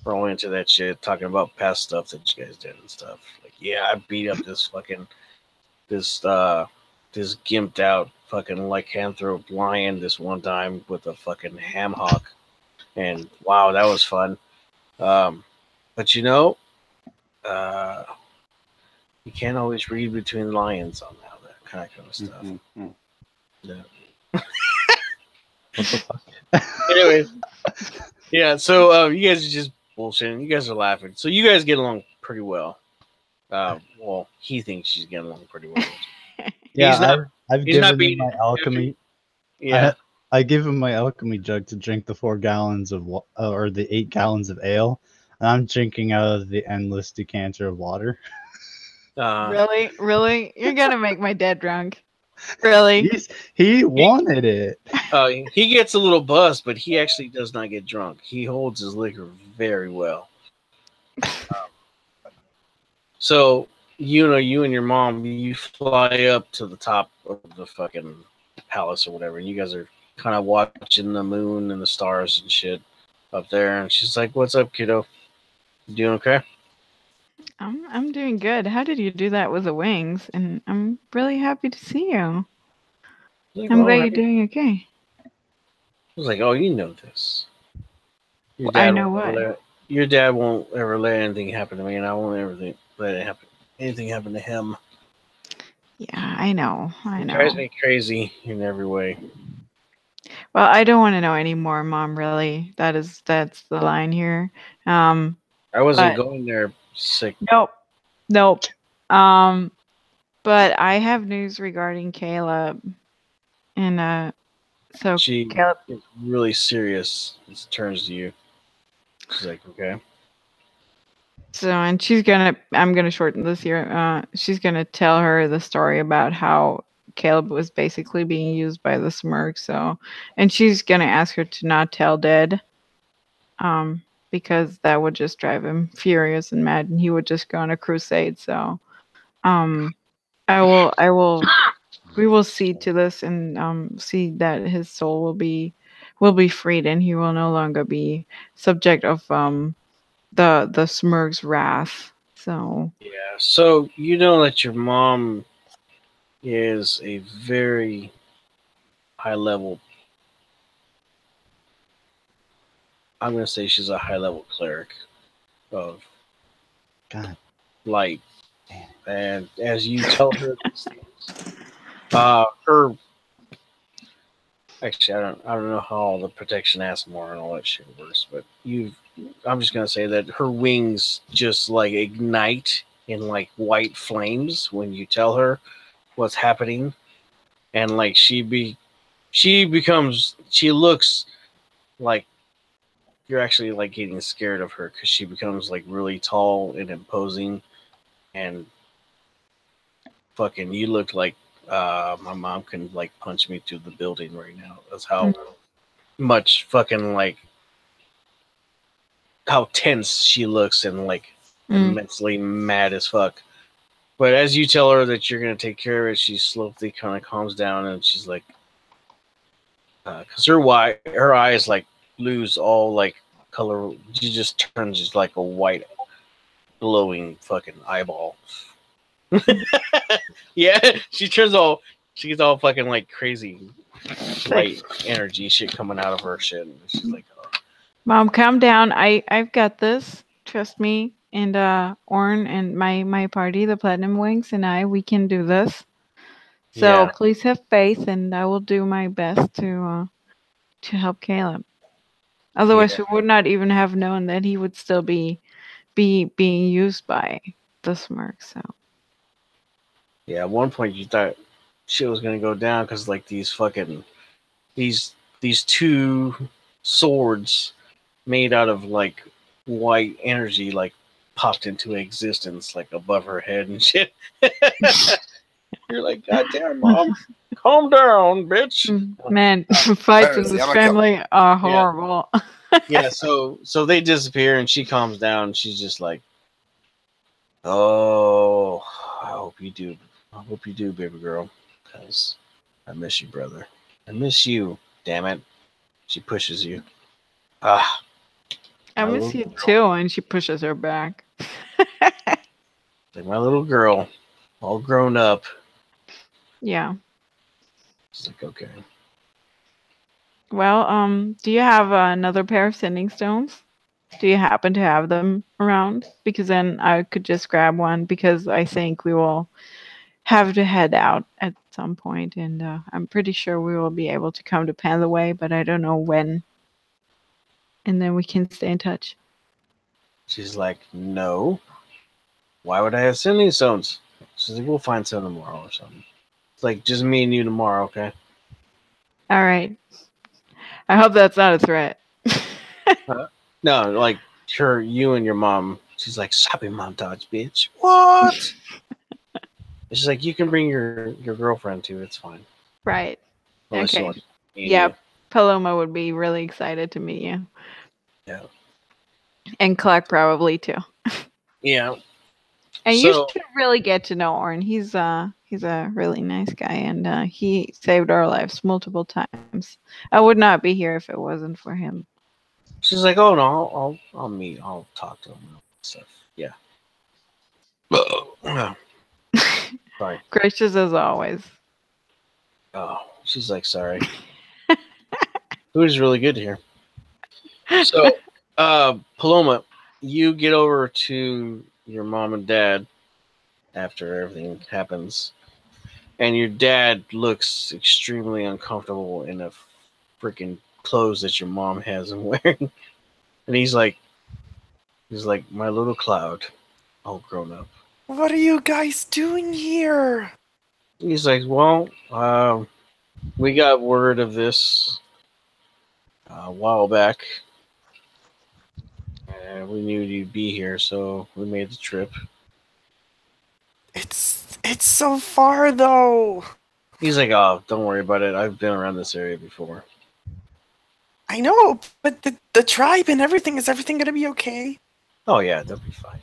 are all into that shit, talking about past stuff that you guys did and stuff. Like, yeah, I beat up this fucking this gimped out fucking lycanthrope lion this one time with a fucking ham hock, and wow, that was fun. But you know, you can't always read between the lines on that kind of stuff. Mm-hmm. Yeah. What the fuck? Anyways, yeah. So you guys are just bullshitting. You guys are laughing. So you guys get along pretty well. Well, he thinks she's getting along pretty well. Yeah, He's not- I've he's not given him being- my alchemy. Yeah. I give him my alchemy jug to drink the 4 gallons of or the 8 gallons of ale, and I'm drinking out of the endless decanter of water. Really? Really? You're gonna make my dad drunk. Really? He wanted it. He gets a little buzzed, but he actually does not get drunk. He holds his liquor very well. So, you and your mom, you fly up to the top of the fucking palace or whatever, and you guys are kind of watching the moon and the stars and shit up there. And she's like, "What's up, kiddo? You doing okay?" I'm doing good. How did you do that with the wings? And I'm really happy to see you. Like, I'm "Oh, glad I you're doing okay. was like, "Oh, you know this. Your I dad know won't what. let- Your dad won't ever let anything happen to me, and I won't ever let it happen. Anything happen to him. Yeah, I know. I It know. drives me crazy in every way." Well, I don't want to know anymore, Mom, really. That's the line here. I wasn't But- going there sick. Nope. But I have news regarding Caleb. And so She Caleb is really serious. It turns to you. She's like, okay. and I'm gonna shorten this here. She's gonna tell her the story about how Caleb was basically being used by the Smurg. And she's gonna ask her to not tell Dad, because that would just drive him furious and mad, and he would just go on a crusade. So, I will. We will see to this and see that his soul will be freed, and he will no longer be subject of the Smurg's wrath. So Yeah. So you know that your mom is a very high level. I'm gonna say she's a high level cleric of God. light. And as you tell her these things, her actually I don't know how all the protection Asmore and all that shit works, but I'm just gonna say that her wings just like ignite in like white flames when you tell her what's happening, and like she looks like you're actually like getting scared of her because she becomes like really tall and imposing, and fucking you look like my mom can like punch me through the building right now. That's how much fucking like how tense she looks and like Mm. immensely mad as fuck. But as you tell her that you're gonna take care of it, she slowly kind of calms down and she's like, because her eyes like lose all like color. She just turns just like a white, glowing fucking eyeball. Yeah, she gets all fucking like crazy white energy shit coming out of her shit. And she's like, oh. Mom, calm down. I've got this. Trust me. And Orn and my party, the Platinum Wings, and we can do this. So Yeah. please have faith, and I will do my best to help Caleb. Otherwise, we would not even have known that he would still be being used by the Smirk. So Yeah, at one point you thought shit was gonna go down because like these fucking these two swords made out of like white energy like popped into existence like above her head and shit. You're like, God damn, Mom, calm down, bitch. Man, fights in this family are horrible. Yeah, so they disappear and she calms down and she's just like, oh, I hope you do, baby girl, because I miss you, brother. I miss you, damn it. She pushes you. I miss you too, and she pushes her back. Like my little girl, all grown up. Yeah. It's like, okay. Well, do you have another pair of sending stones? Do you happen to have them around? Because then I could just grab one, because I think we will have to head out at some point, and I'm pretty sure we will be able to come to Pantheway, but I don't know when. And then we can stay in touch. She's like, no. Why would I have sending stones? She's like, we'll find some tomorrow or something. It's like, just me and you tomorrow, okay? All right. I hope that's not a threat. No, like, you and your mom. She's like, shopping montage, bitch. What? She's like, you can bring your girlfriend too. It's fine. Right. Unless you Okay. want Yeah, you. Paloma would be really excited to meet you. Yeah. And Clark probably too. Yeah. And you should really get to know Orn. He's a really nice guy, and he saved our lives multiple times. I would not be here if it wasn't for him. She's like, oh no, I'll talk to him and stuff. Yeah. Sorry. Gracious as always. Oh, she's like, sorry. Food is really good here. So, Paloma, you get over to your mom and dad after everything happens, and your dad looks extremely uncomfortable in the freaking clothes that your mom has him wearing, and he's like, my little cloud, all grown up. What are you guys doing here? He's like, well, we got word of this a while back, and we knew you'd be here, so we made the trip. It's so far though. He's like, oh, don't worry about it. I've been around this area before. I know, but the tribe and everything, is everything gonna be okay? Oh yeah, they'll be fine.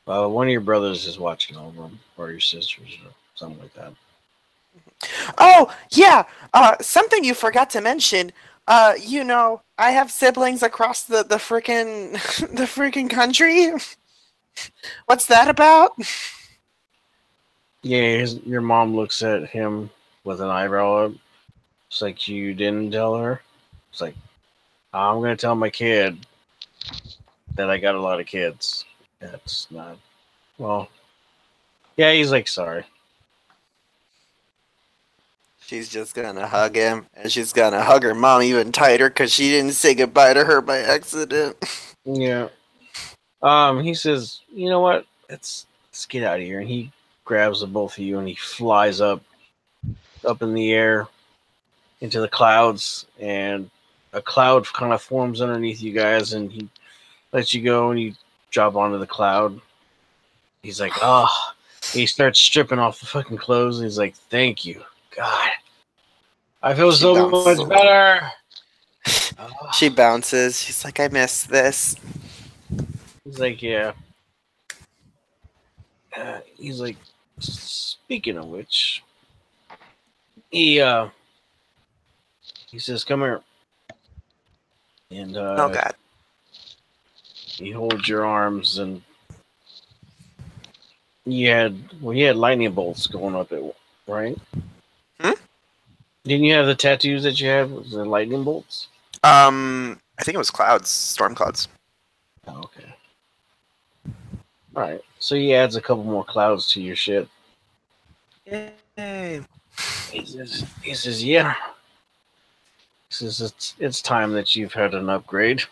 One of your brothers is watching over them, or your sisters, or something like that. Oh yeah, something you forgot to mention. You know, I have siblings across the freaking the freaking country. What's that about? Yeah, your mom looks at him with an eyebrow up. It's like, you didn't tell her? It's like, I'm going to tell my kid that I got a lot of kids. That's not... Well, yeah, he's like, sorry. She's just gonna hug him, and she's gonna hug her mom even tighter because she didn't say goodbye to her by accident. Yeah. He says, you know what? Let's get out of here. And he grabs the both of you and he flies up in the air into the clouds, and a cloud kind of forms underneath you guys, and he lets you go and you drop onto the cloud. He's like, oh, he starts stripping off the fucking clothes, and he's like, thank you, God, I feel so much better. She bounces. She's like, I miss this. He's like, yeah. He's like, speaking of which, he says, "Come here," and Oh God. he holds your arms, and he had lightning bolts going up it, right? Hmm? Didn't you have the tattoos that you had? Was the lightning bolts? I think it was clouds, storm clouds. Oh, okay. All right. So he adds a couple more clouds to your shit. Yay. He says, yeah. He says, it's time that you've had an upgrade.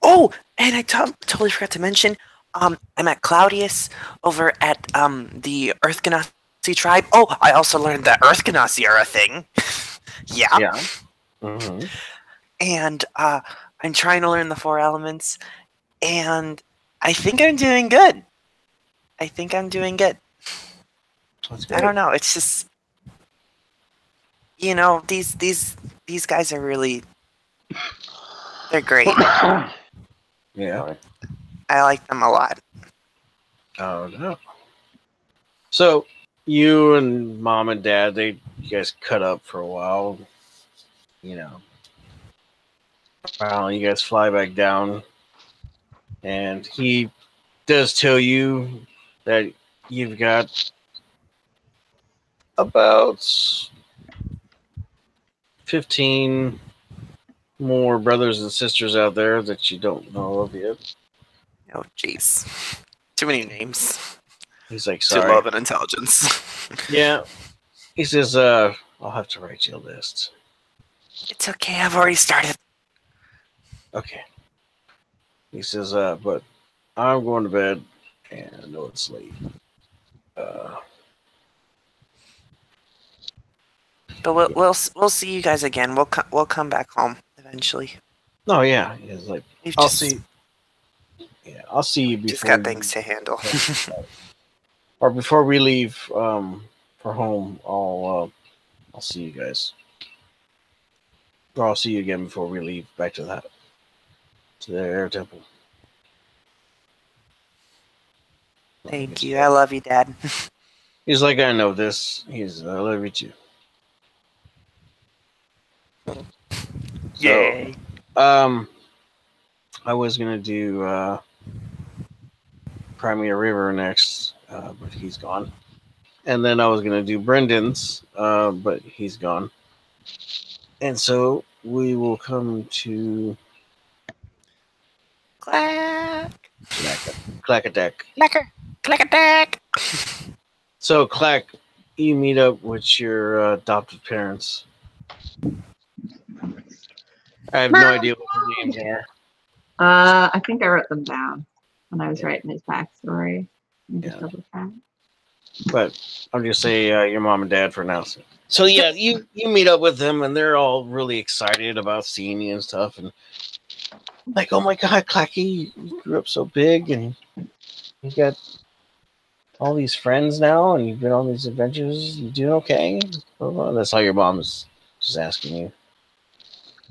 Oh, and I totally forgot to mention, I met Claudius over at the Earth Ganassi tribe. Oh, I also learned that Earth Ganassi are a thing. Yeah. Yeah. Mm-hmm. And I'm trying to learn the 4 elements, and I think I'm doing good. That's I great. don't know. It's just, you know, these guys are really, they're great. Yeah. Sorry. I like them a lot. Oh no. So you and mom and dad, you guys cut up for a while. You know. Finally, you guys fly back down, and he does tell you that you've got about 15 more brothers and sisters out there that you don't know of yet. Oh, jeez. Too many names. He's like, Too sorry. low of an intelligence. Yeah. He says, I'll have to write you a list. It's okay. I've already started. Okay. He says, but I'm going to bed, and I know it's late. But we'll see you guys again. We'll come back home eventually. Oh yeah, he's like, We've I'll just, see. Yeah, I'll see you before. just got things to handle. Or before we leave for home, I'll see you guys. Or I'll see you again before we leave back to the air temple. Thank you. I love you, Dad. He's like, I know this. I love you too. Yay. So, I was gonna do Crimea River next, but he's gone. And then I was gonna do Brendan's, but he's gone. And so we will come to Clack. Clack-a-deck. Clacker. Clack-a-deck. So, Clack, you meet up with your adoptive parents. I have no idea what their names are. I think I wrote them down when I was writing his backstory. Just double check. But I'll just say your mom and dad for now. So yeah, you meet up with them, and they're all really excited about seeing you and stuff. And like, oh my God, Clacky, you grew up so big, and you got all these friends now, and you've been on these adventures. You doing okay? Oh, that's how your mom's just asking you.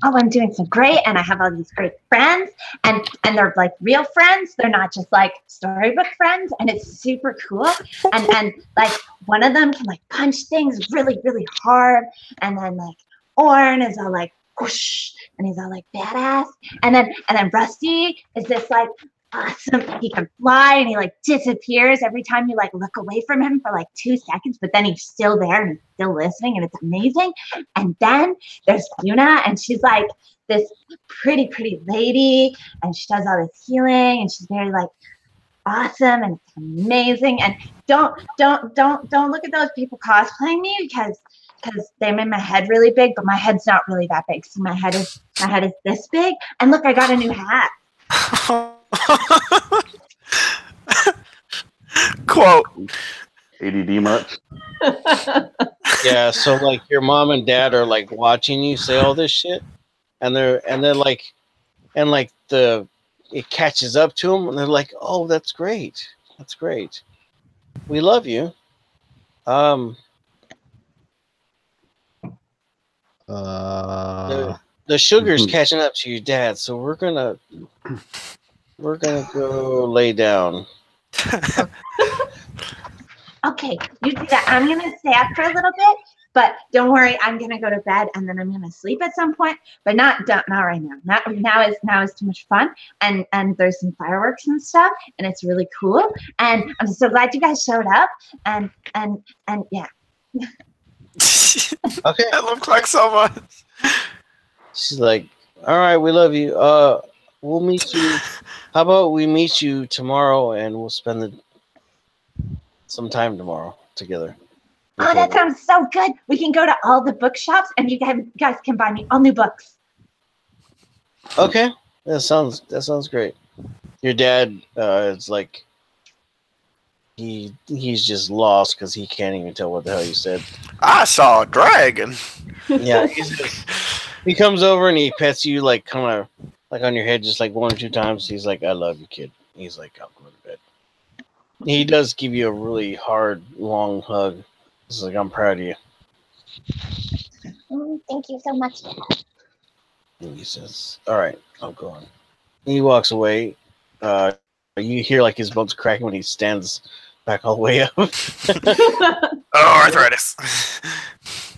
Oh, I'm doing so great, and I have all these great friends, and they're like real friends. They're not just like storybook friends, and it's super cool. And like one of them can like punch things really, really hard, and then like Orn is all like whoosh, and he's all like badass, and then Rusty is this like awesome. He can fly, and he like disappears every time you like look away from him for like 2 seconds, but then he's still there and he's still listening, and it's amazing. And then there's Yuna, and she's like this pretty lady, and she does all this healing, and she's very like awesome, and it's amazing. And don't look at those people cosplaying me because they made my head really big, but my head's not really that big. So my head is this big, and look, I got a new hat. Quote. ADD much? Yeah, so like your mom and dad are like watching you say all this shit, and then like it catches up to them, and they're like, "Oh, that's great, we love you." The sugar's catching up to your dad, so we're gonna we're gonna go lay down. Okay, you do that. I'm gonna stay up for a little bit, but don't worry. I'm gonna go to bed and then I'm gonna sleep at some point, but not right now. Now is too much fun, and there's some fireworks and stuff, and it's really cool. And I'm so glad you guys showed up. And yeah. Okay. I love Clark so much. She's like, all right, we love you. We'll meet you. How about we meet you tomorrow and we'll spend some time tomorrow together. Oh, that sounds so good. We can go to all the bookshops and you guys can buy me all new books. Okay. That sounds great. Your dad is like he's just lost because he can't even tell what the hell you said. I saw a dragon. Yeah, he comes over and he pets you like kind of like on your head just like 1 or 2 times. He's like, I love you, kid. He's like, I'll go to bed. He does give you a really hard, long hug. He's like, I'm proud of you. Thank you so much. And he says, all right, I'll go on. He walks away. You hear like his bones cracking when he stands back all the way up. Oh, arthritis.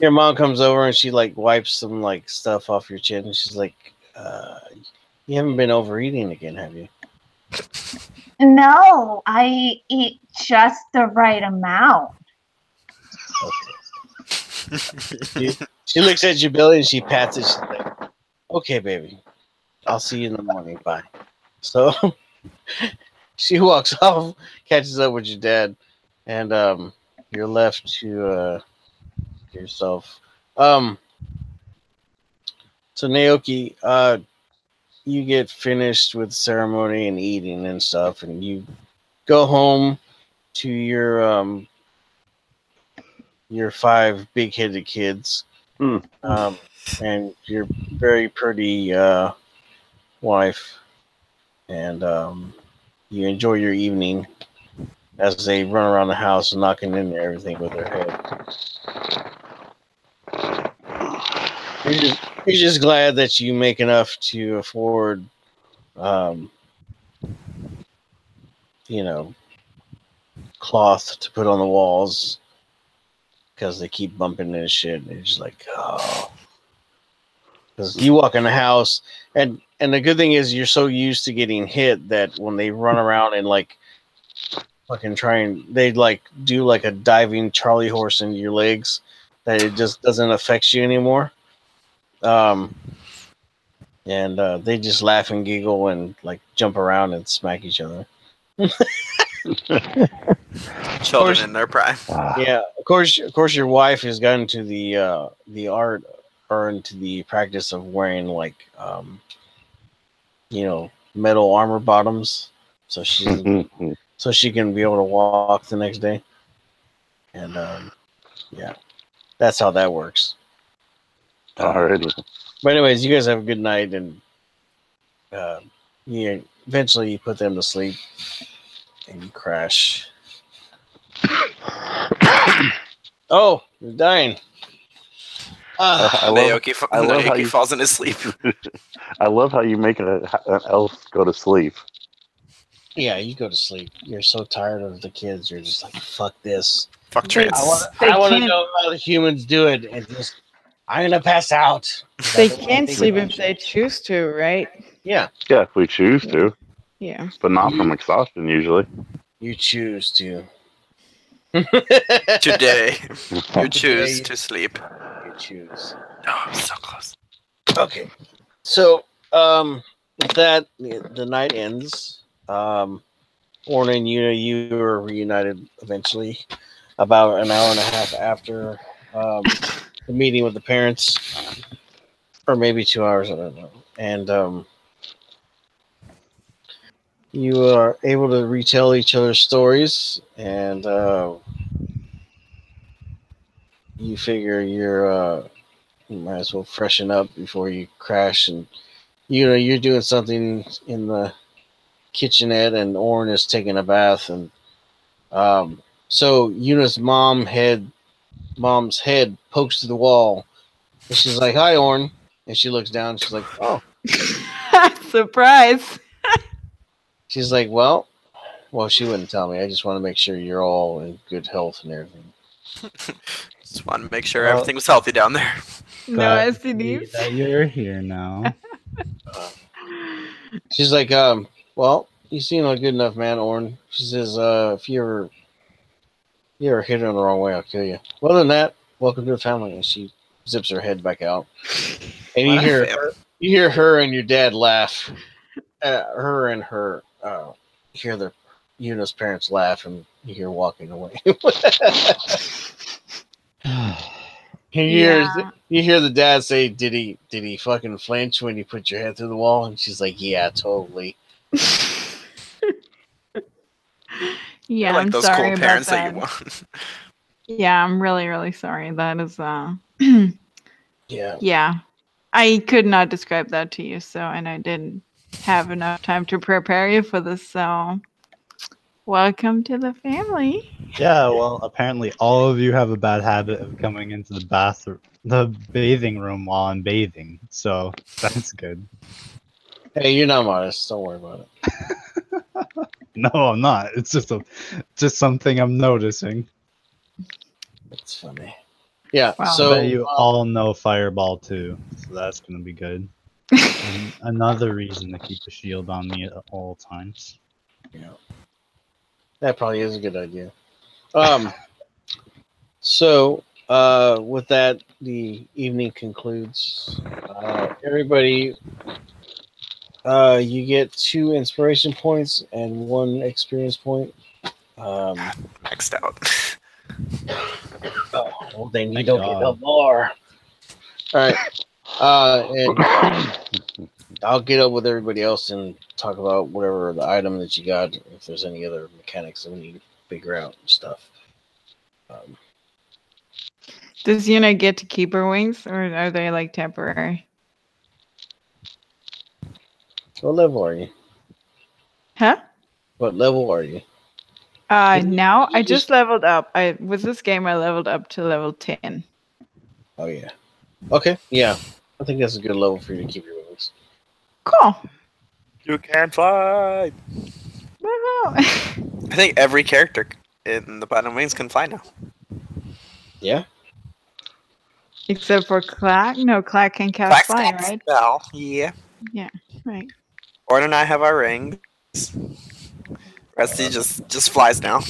Your mom comes over and she like wipes some like stuff off your chin. And she's like, you haven't been overeating again, have you? No, I eat just the right amount. Okay. She looks at you, Billy, and she pats it. She's like, okay, baby. I'll see you in the morning. Bye. So she walks off, catches up with your dad, and you're left to yourself. So Naoki, you get finished with ceremony and eating and stuff, and you go home to your 5 big-headed kids, and your very pretty wife, and you enjoy your evening as they run around the house knocking into everything with their head. You're just glad that you make enough to afford, cloth to put on the walls because they keep bumping into shit. And you're just like, oh. Because you walk in the house, and the good thing is you're so used to getting hit that when they run around and like fucking they like do like a diving Charlie horse into your legs, that it just doesn't affect you anymore. And they just laugh and giggle and like jump around and smack each other. Children in their prime. Yeah, of course your wife has gotten to the art or into the practice of wearing like metal armor bottoms, so she can be able to walk the next day. And yeah, that's how that works. Alrighty. But anyways, you guys have a good night, and eventually you put them to sleep and you crash. Oh, you're dying. Naoki falls in his sleep. I love how you make an elf go to sleep. Yeah, you go to sleep. You're so tired of the kids. You're just like, fuck this. Fuck trans. I want to know how the humans do it, and I'm gonna pass out. They can sleep if they choose to, right? Yeah. Yeah, if we choose to. Yeah. But not from exhaustion, usually. You choose to. Today, you choose to sleep. You choose. Oh, I'm so close. Okay. So, with that, the night ends. Orna and Una, you are reunited eventually, about an hour and a half after the meeting with the parents, or maybe 2 hours, I don't know. And you are able to retell each other's stories, and you figure you might as well freshen up before you crash. And you're doing something in the kitchenette, and Orn is taking a bath, and so Una's mom's head pokes through the wall, and she's like, "Hi, Orn," and she looks down. And she's like, "Oh, Surprise!" she's like, well, she wouldn't tell me. I just want to make sure you're all in good health and everything. Just want to make sure Well- everything was healthy down there. No Glad to see STDs. that you're here now. She's like, well, you seem like a good enough man, Orn. She says, if you ever hit her in the wrong way, I'll kill you. Well, other than that, welcome to the family. And she zips her head back out. And you hear her and your dad laugh. Her and her, you hear Yuna's parents laugh, and you hear walking away. You hear the dad say, "Did he fucking flinch when you put your head through the wall?" And she's like, "Yeah, totally." Yeah, Like I'm those sorry cool about parents that. that you want. Yeah, I'm really, really sorry. That is Yeah. yeah. I could not describe that to you, and I didn't have enough time to prepare you for this, so welcome to the family. Yeah, well, apparently all of you have a bad habit of coming into the bathing room while I'm bathing, so that's good. Hey, you're not modest. Don't worry about it. No, I'm not. It's just something I'm noticing. It's funny. Yeah. Wow. So I bet you all know Fireball too, so that's gonna be good. And another reason to keep a shield on me at all times. yeah, that probably is a good idea. So with that, the evening concludes. Everybody, you get 2 inspiration points and 1 experience point. Maxed out. Oh, well, then you Thank don't God. get no more. All right. And I'll get up with everybody else and talk about whatever the item that you got, if there's any other mechanics that we need to figure out and stuff. Does Yuna get to keep her wings, or are they like temporary? What level are you? Huh? What level are you? Now I you just leveled up. With this game I leveled up to level 10. Oh, yeah. Okay, yeah. I think that's a good level for you to keep your wings. Cool. You can fly. Woohoo. I think every character in the Platinum Wings can fly now. Yeah? Except for Clack. No, Clack can cast Black fly, Scott's right? spell. Yeah. Yeah, right. Orn and I have our rings. Rusty just flies now.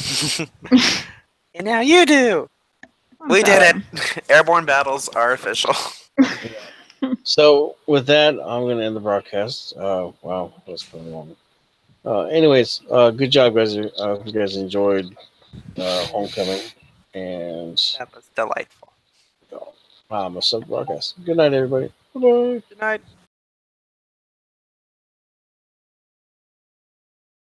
And now you do. We did it. Airborne battles are official. So, with that, I'm going to end the broadcast. Wow, that's pretty long. Anyways, good job, guys. You guys enjoyed Homecoming. And That was delightful. I'm a sub broadcast. Good night, everybody. Bye-bye. Good night.